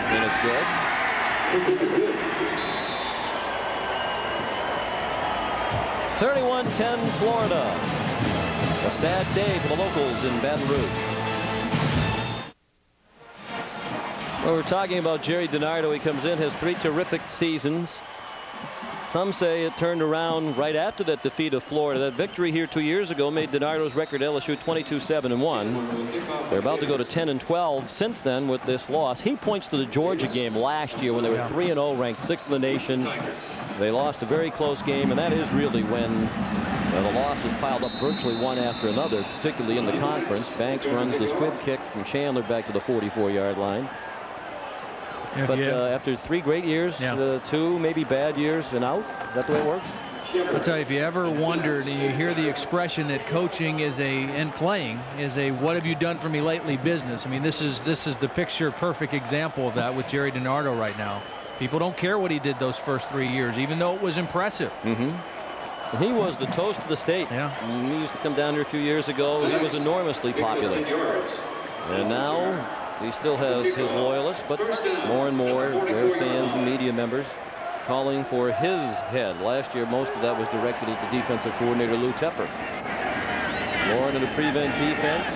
And it's good. It's good. 31-10 Florida. A sad day for the locals in Baton Rouge. Well, we're talking about Jerry DiNardo. He comes in, has 3 terrific seasons. Some say it turned around right after that defeat of Florida. That victory here 2 years ago made DiNardo's record LSU 22-7-1. They're about to go to 10-12 since then with this loss. He points to the Georgia game last year when they were 3-0, ranked 6th in the nation. They lost a very close game, and that is really when the losses piled up virtually one after another, particularly in the conference. Banks runs the squib kick from Chandler back to the 44-yard line. But after 3 great years, 2 maybe bad years and out. Is that the way it works? I'll tell you, if you ever wondered, and you hear the expression that coaching is and playing is a "what have you done for me lately" business. I mean, this is the picture perfect example of that with Jerry DiNardo right now. People don't care what he did those first 3 years, even though it was impressive. He was the toast of the state. He used to come down here a few years ago. He was enormously popular. And now he still has his loyalists, but more and more their fans and media members calling for his head. Last year, most of that was directed at the defensive coordinator, Lou Tepper. More into the prevent defense.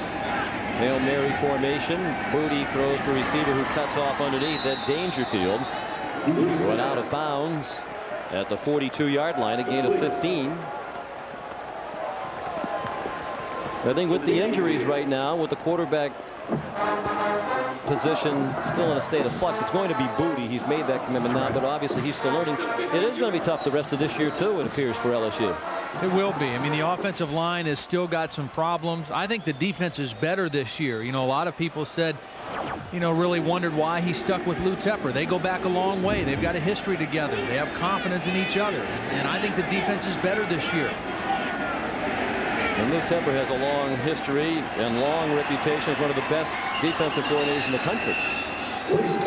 Hail Mary formation. Booty throws to receiver who cuts off underneath at Dangerfield. Went out of bounds at the 42-yard line, a gain of 15. I think with the injuries right now, with the quarterback position still in a state of flux, it's going to be Booty. He's made that commitment now, but obviously he's still learning. It is going to be tough the rest of this year too, it appears, for LSU. It will be. I mean, the offensive line has still got some problems. I think the defense is better this year. You know, a lot of people said, you know, really wondered why he stuck with Lou Tepper. They go back a long way. They've got a history together. They have confidence in each other. And I think the defense is better this year. And Lou Tepper has a long history and long reputation as one of the best defensive coordinators in the country.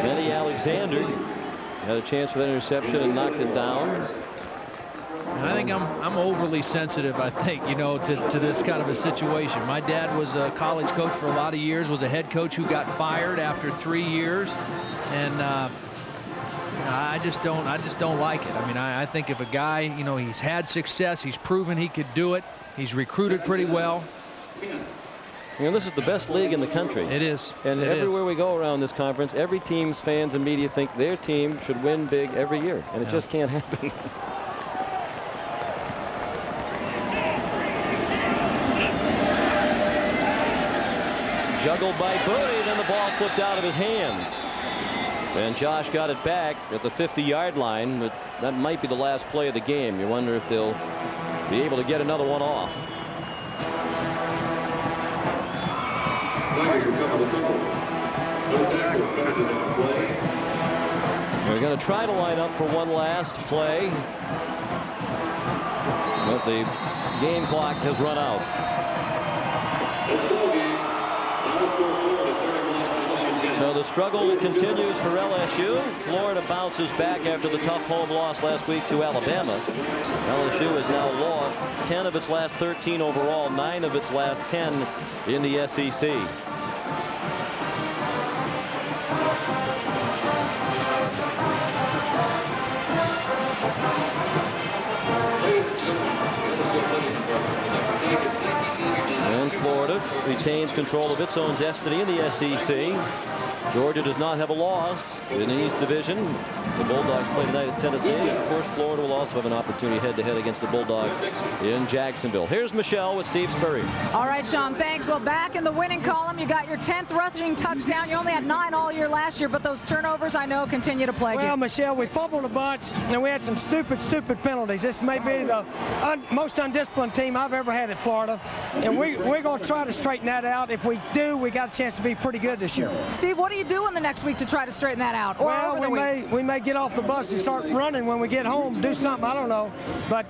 Benny Alexander had a chance for that interception and knocked it down. And I think I'm overly sensitive, I think, you know, to this kind of a situation. My dad was a college coach for a lot of years, was a head coach who got fired after 3 years. And I just don't like it. I mean, I think if a guy, you know, he's had success, he's proven he could do it. He's recruited pretty well. You know, this is the best league in the country. It is. And everywhere we go around this conference, every team's fans and media think their team should win big every year. And it just can't happen. Juggled by Booty, then the ball slipped out of his hands. And Josh got it back at the 50-yard line, but that might be the last play of the game. You wonder if they'll be able to get another one off. They're going to try to line up for one last play, but the game clock has run out. So the struggle continues for LSU. Florida bounces back after the tough home loss last week to Alabama. LSU has now lost 10 of its last 13 overall, 9 of its last 10 in the SEC. And Florida retains control of its own destiny in the SEC. Georgia does not have a loss in the East Division. The Bulldogs play tonight at Tennessee. And of course, Florida will also have an opportunity head-to-head against the Bulldogs in Jacksonville. Here's Michelle with Steve Spurrier. All right, Sean, thanks. Well, back in the winning column, you got your 10th rushing touchdown. You only had 9 all year last year, but those turnovers, I know, continue to plague you. Well, Michelle, we fumbled a bunch, and we had some stupid penalties. This may be the most undisciplined team I've ever had at Florida, and we're going to try to straighten that out. If we do, we got a chance to be pretty good this year. Steve, what are you doing the next week to try to straighten that out? Or well, we may get off the bus and start running when we get home, do something, I don't know. But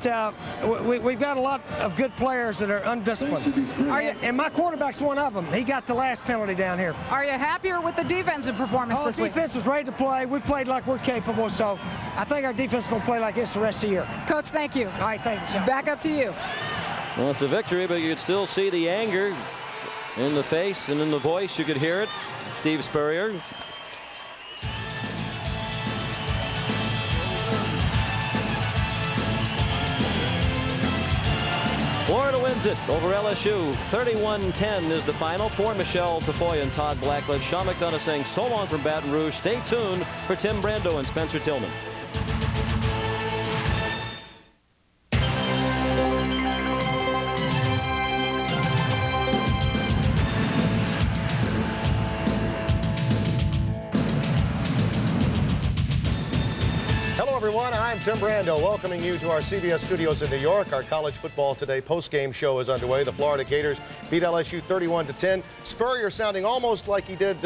we've got a lot of good players that are undisciplined. And my quarterback's one of them. He got the last penalty down here. Are you happier with the defensive performance this week? The defense was ready to play. We played like we're capable, so I think our defense is going to play like this the rest of the year. Coach, thank you. All right, thank you, Sean. Back up to you. Well, it's a victory, but you could still see the anger In the face and in the voice, you could hear it. Steve Spurrier. Florida wins it over LSU. 31-10 is the final. For Michelle Tafoya and Todd Blackledge, Sean McDonough saying so long from Baton Rouge. Stay tuned for Tim Brando and Spencer Tillman. Everyone, I'm Tim Brando, welcoming you to our CBS studios in New York. Our College Football Today post-game show is underway. The Florida Gators beat LSU 31-10. Spurrier sounding almost like he did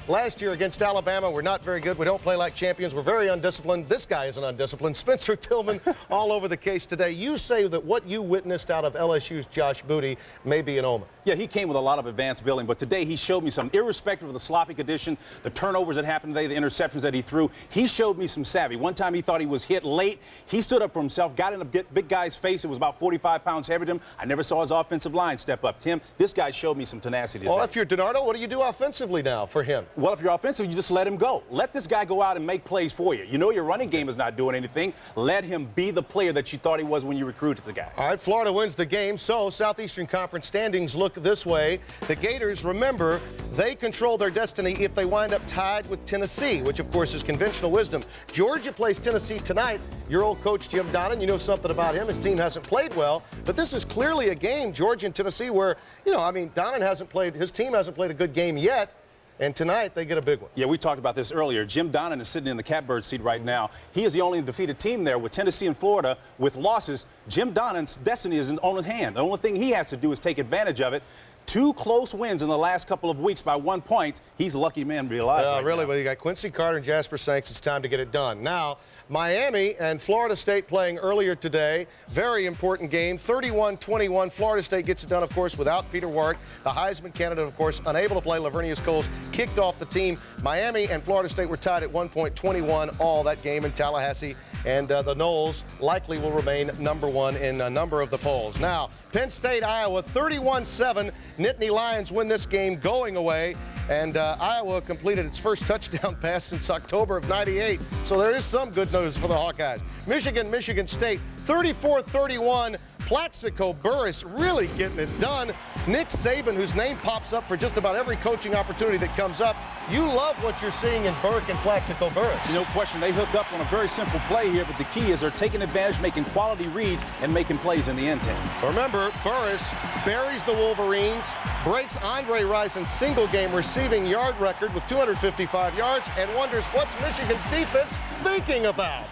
last year against Alabama. We're not very good. We don't play like champions. We're very undisciplined. This guy isn't undisciplined. Spencer Tillman all over the case today. You say that what you witnessed out of LSU's Josh Booty may be an omen. Yeah, he came with a lot of advanced building, but today he showed me some, irrespective of the sloppy condition, the turnovers that happened today, the interceptions that he threw, he showed me some savvy. One time he thought he was hit late. He stood up for himself, got in a big guy's face. It was about 45 pounds heavier than him. I never saw his offensive line step up. Tim, this guy showed me some tenacity today. Well, if you're DiNardo, what do you do offensively now for him? Well, if you're offensive, you just let him go. Let this guy go out and make plays for you. You know your running game is not doing anything. Let him be the player that you thought he was when you recruited the guy. All right, Florida wins the game, so Southeastern Conference standings look this way. The Gators, remember, they control their destiny if they wind up tied with Tennessee, which, of course, is conventional wisdom. Georgia plays Tennessee tonight. Your old coach, Jim Donnan, you know something about him. His team hasn't played well, but this is clearly a game, Georgia and Tennessee, where, you know, I mean, Donnan hasn't played, his team hasn't played a good game yet. And tonight, they get a big one. Yeah, we talked about this earlier. Jim Donnan is sitting in the catbird seat right now. He is the only defeated team there with Tennessee and Florida with losses. Jim Donnan's destiny is on his hand. The only thing he has to do is take advantage of it. 2 close wins in the last couple of weeks by 1 point. He's a lucky man to be alive. Yeah, really. Well, you got Quincy Carter and Jasper Sanks. It's time to get it done. Now, Miami and Florida State playing earlier today. Very important game. 31-21. Florida State gets it done, of course, without Peter Warrick. The Heisman candidate, of course, unable to play. Lavernius Coles kicked off the team. Miami and Florida State were tied at 1 point, 21 all that game in Tallahassee. And the Noles likely will remain #1 in a number of the polls. Now, Penn State, Iowa, 31-7. Nittany Lions win this game going away. And Iowa completed its first touchdown pass since October of '98. So there is some good news for the Hawkeyes. Michigan State, 34-31. Plaxico Burress really getting it done. Nick Saban, whose name pops up for just about every coaching opportunity that comes up. You love what you're seeing in Burke and Plaxico Burress. No question, they hooked up on a very simple play here, but the key is they're taking advantage, making quality reads, and making plays in the end team. Remember, Burress buries the Wolverines, breaks Andre Rison's single-game receiving yard record with 255 yards, and wonders what's Michigan's defense thinking about.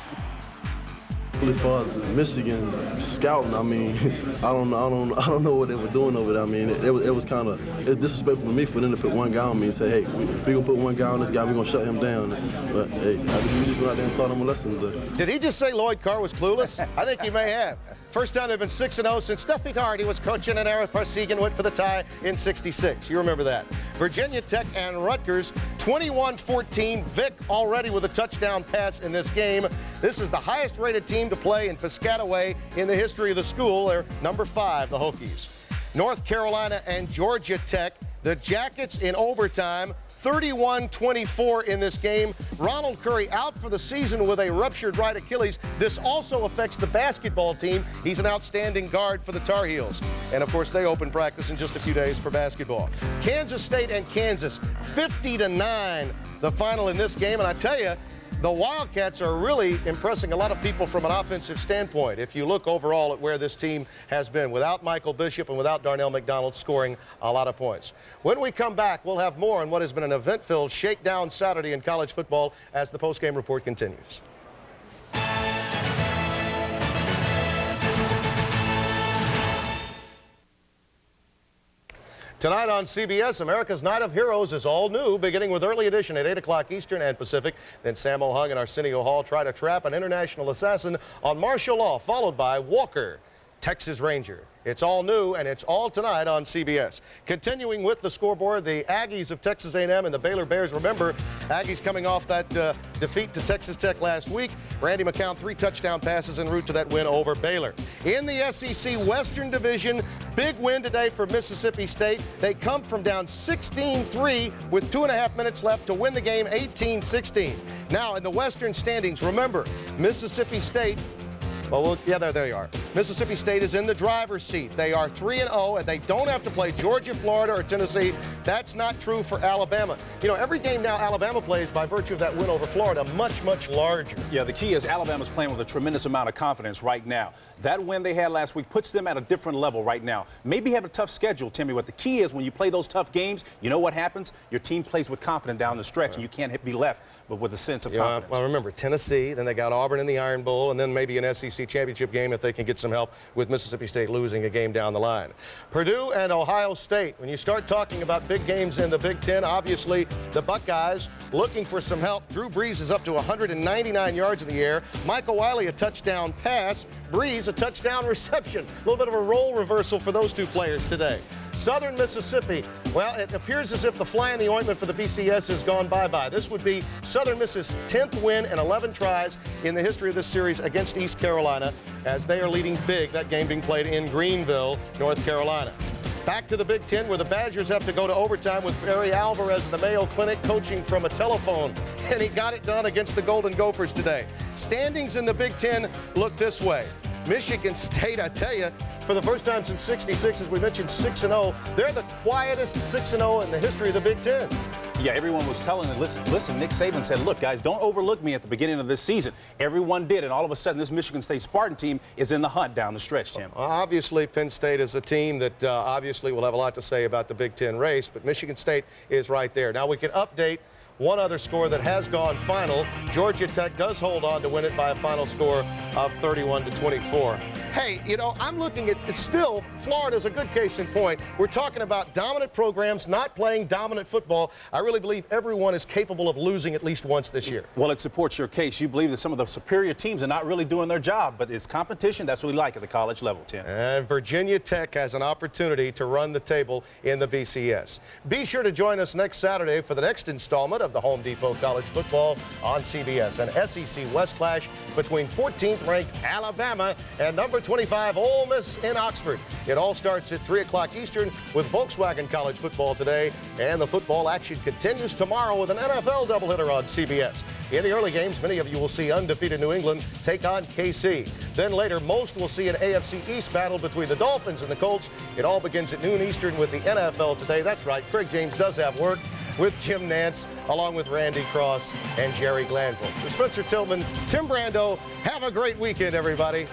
As far as Michigan scouting, I mean, I don't know what they were doing over there. I mean, it was kind of disrespectful for me for them to put one guy on me and say, hey, we gonna put one guy on this guy, we gonna shut him down. But hey, I think we just went out there and taught them a lesson today. Did he just say Lloyd Carr was clueless? I think he may have. First time they've been 6-0 since Duffy Hardy was coaching and Eric Parsegan went for the tie in '66. You remember that. Virginia Tech and Rutgers, 21-14. Vic already with a touchdown pass in this game. This is the highest rated team to play in Piscataway in the history of the school. They're #5, the Hokies. North Carolina and Georgia Tech, the Jackets in overtime. 31-24 in this game. Ronald Curry out for the season with a ruptured right Achilles. This also affects the basketball team. He's an outstanding guard for the Tar Heels. And, of course, they open practice in just a few days for basketball. Kansas State and Kansas, 50-9, the final in this game. And I tell you, the Wildcats are really impressing a lot of people from an offensive standpoint. If you look overall at where this team has been, without Michael Bishop and without Darnell McDonald scoring a lot of points. When we come back, we'll have more on what has been an event-filled shakedown Saturday in college football as the postgame report continues. Tonight on CBS, America's Night of Heroes is all new, beginning with early edition at 8 o'clock Eastern and Pacific. Then Sammo Hung and Arsenio Hall try to trap an international assassin on martial law, followed by Walker. Texas Ranger. It's all new, and it's all tonight on CBS. Continuing with the scoreboard, the Aggies of Texas A&M and the Baylor Bears. Remember, Aggies coming off that defeat to Texas Tech last week. Randy McCown, 3 touchdown passes en route to that win over Baylor. In the SEC Western Division, big win today for Mississippi State. They come from down 16-3 with 2.5 minutes left to win the game 18-16. Now, in the Western standings, remember, Mississippi State, yeah, there you are. Mississippi State is in the driver's seat. They are 3-0, and they don't have to play Georgia, Florida, or Tennessee. That's not true for Alabama. You know, every game now Alabama plays, by virtue of that win over Florida, much, much larger. Yeah, the key is Alabama's playing with a tremendous amount of confidence right now. That win they had last week puts them at a different level right now. Maybe have a tough schedule, Timmy, but the key is when you play those tough games, you know what happens? Your team plays with confidence down the stretch, and you can't be left but with a sense of confidence. Well, remember, Tennessee, then they got Auburn in the Iron Bowl, and then maybe an SEC championship game if they can get some help with Mississippi State losing a game down the line. Purdue and Ohio State. When you start talking about big games in the Big Ten, obviously the Buckeyes looking for some help. Drew Brees is up to 199 yards in the air. Michael Wiley, a touchdown pass. Brees, a touchdown reception. A little bit of a role reversal for those two players today. Southern Mississippi, well, it appears as if the fly in the ointment for the BCS has gone bye-bye. This would be Southern Miss's 10th win in 11 tries in the history of this series against East Carolina, as they are leading big, that game being played in Greenville, North Carolina. Back to the Big Ten, where the Badgers have to go to overtime with Barry Alvarez of the Mayo Clinic coaching from a telephone, and he got it done against the Golden Gophers today. Standings in the Big Ten look this way. Michigan State, I tell you, for the first time since '66, as we mentioned, 6-0. They're the quietest 6-0 in the history of the Big Ten. Yeah, everyone was telling them, listen, Nick Saban said, look, guys, don't overlook me at the beginning of this season. Everyone did, and all of a sudden, this Michigan State Spartan team is in the hunt down the stretch, Tim. Obviously, Penn State is a team that obviously will have a lot to say about the Big Ten race, but Michigan State is right there. Now, we can update one other score that has gone final. Georgia Tech does hold on to win it by a final score of 31-24. Hey, you know, I'm looking at, it's still, Florida's a good case in point. We're talking about dominant programs not playing dominant football. I really believe everyone is capable of losing at least once this year. Well, it supports your case. You believe that some of the superior teams are not really doing their job, but it's competition. That's what we like at the college level, Tim. And Virginia Tech has an opportunity to run the table in the BCS. Be sure to join us next Saturday for the next installment of the Home Depot College Football on CBS. An SEC West clash between 14th ranked Alabama and number 25 Ole Miss in Oxford. It all starts at 3 o'clock Eastern with Volkswagen College Football today, and the football action continues tomorrow with an NFL doubleheader on CBS. In the early games, many of you will see undefeated New England take on KC. Then later, most will see an AFC East battle between the Dolphins and the Colts. It all begins at noon Eastern with the NFL today. That's right, Craig James does have work with Jim Nance, along with Randy Cross and Jerry Glanville. For Spencer Tillman, Tim Brando, have a great weekend, everybody.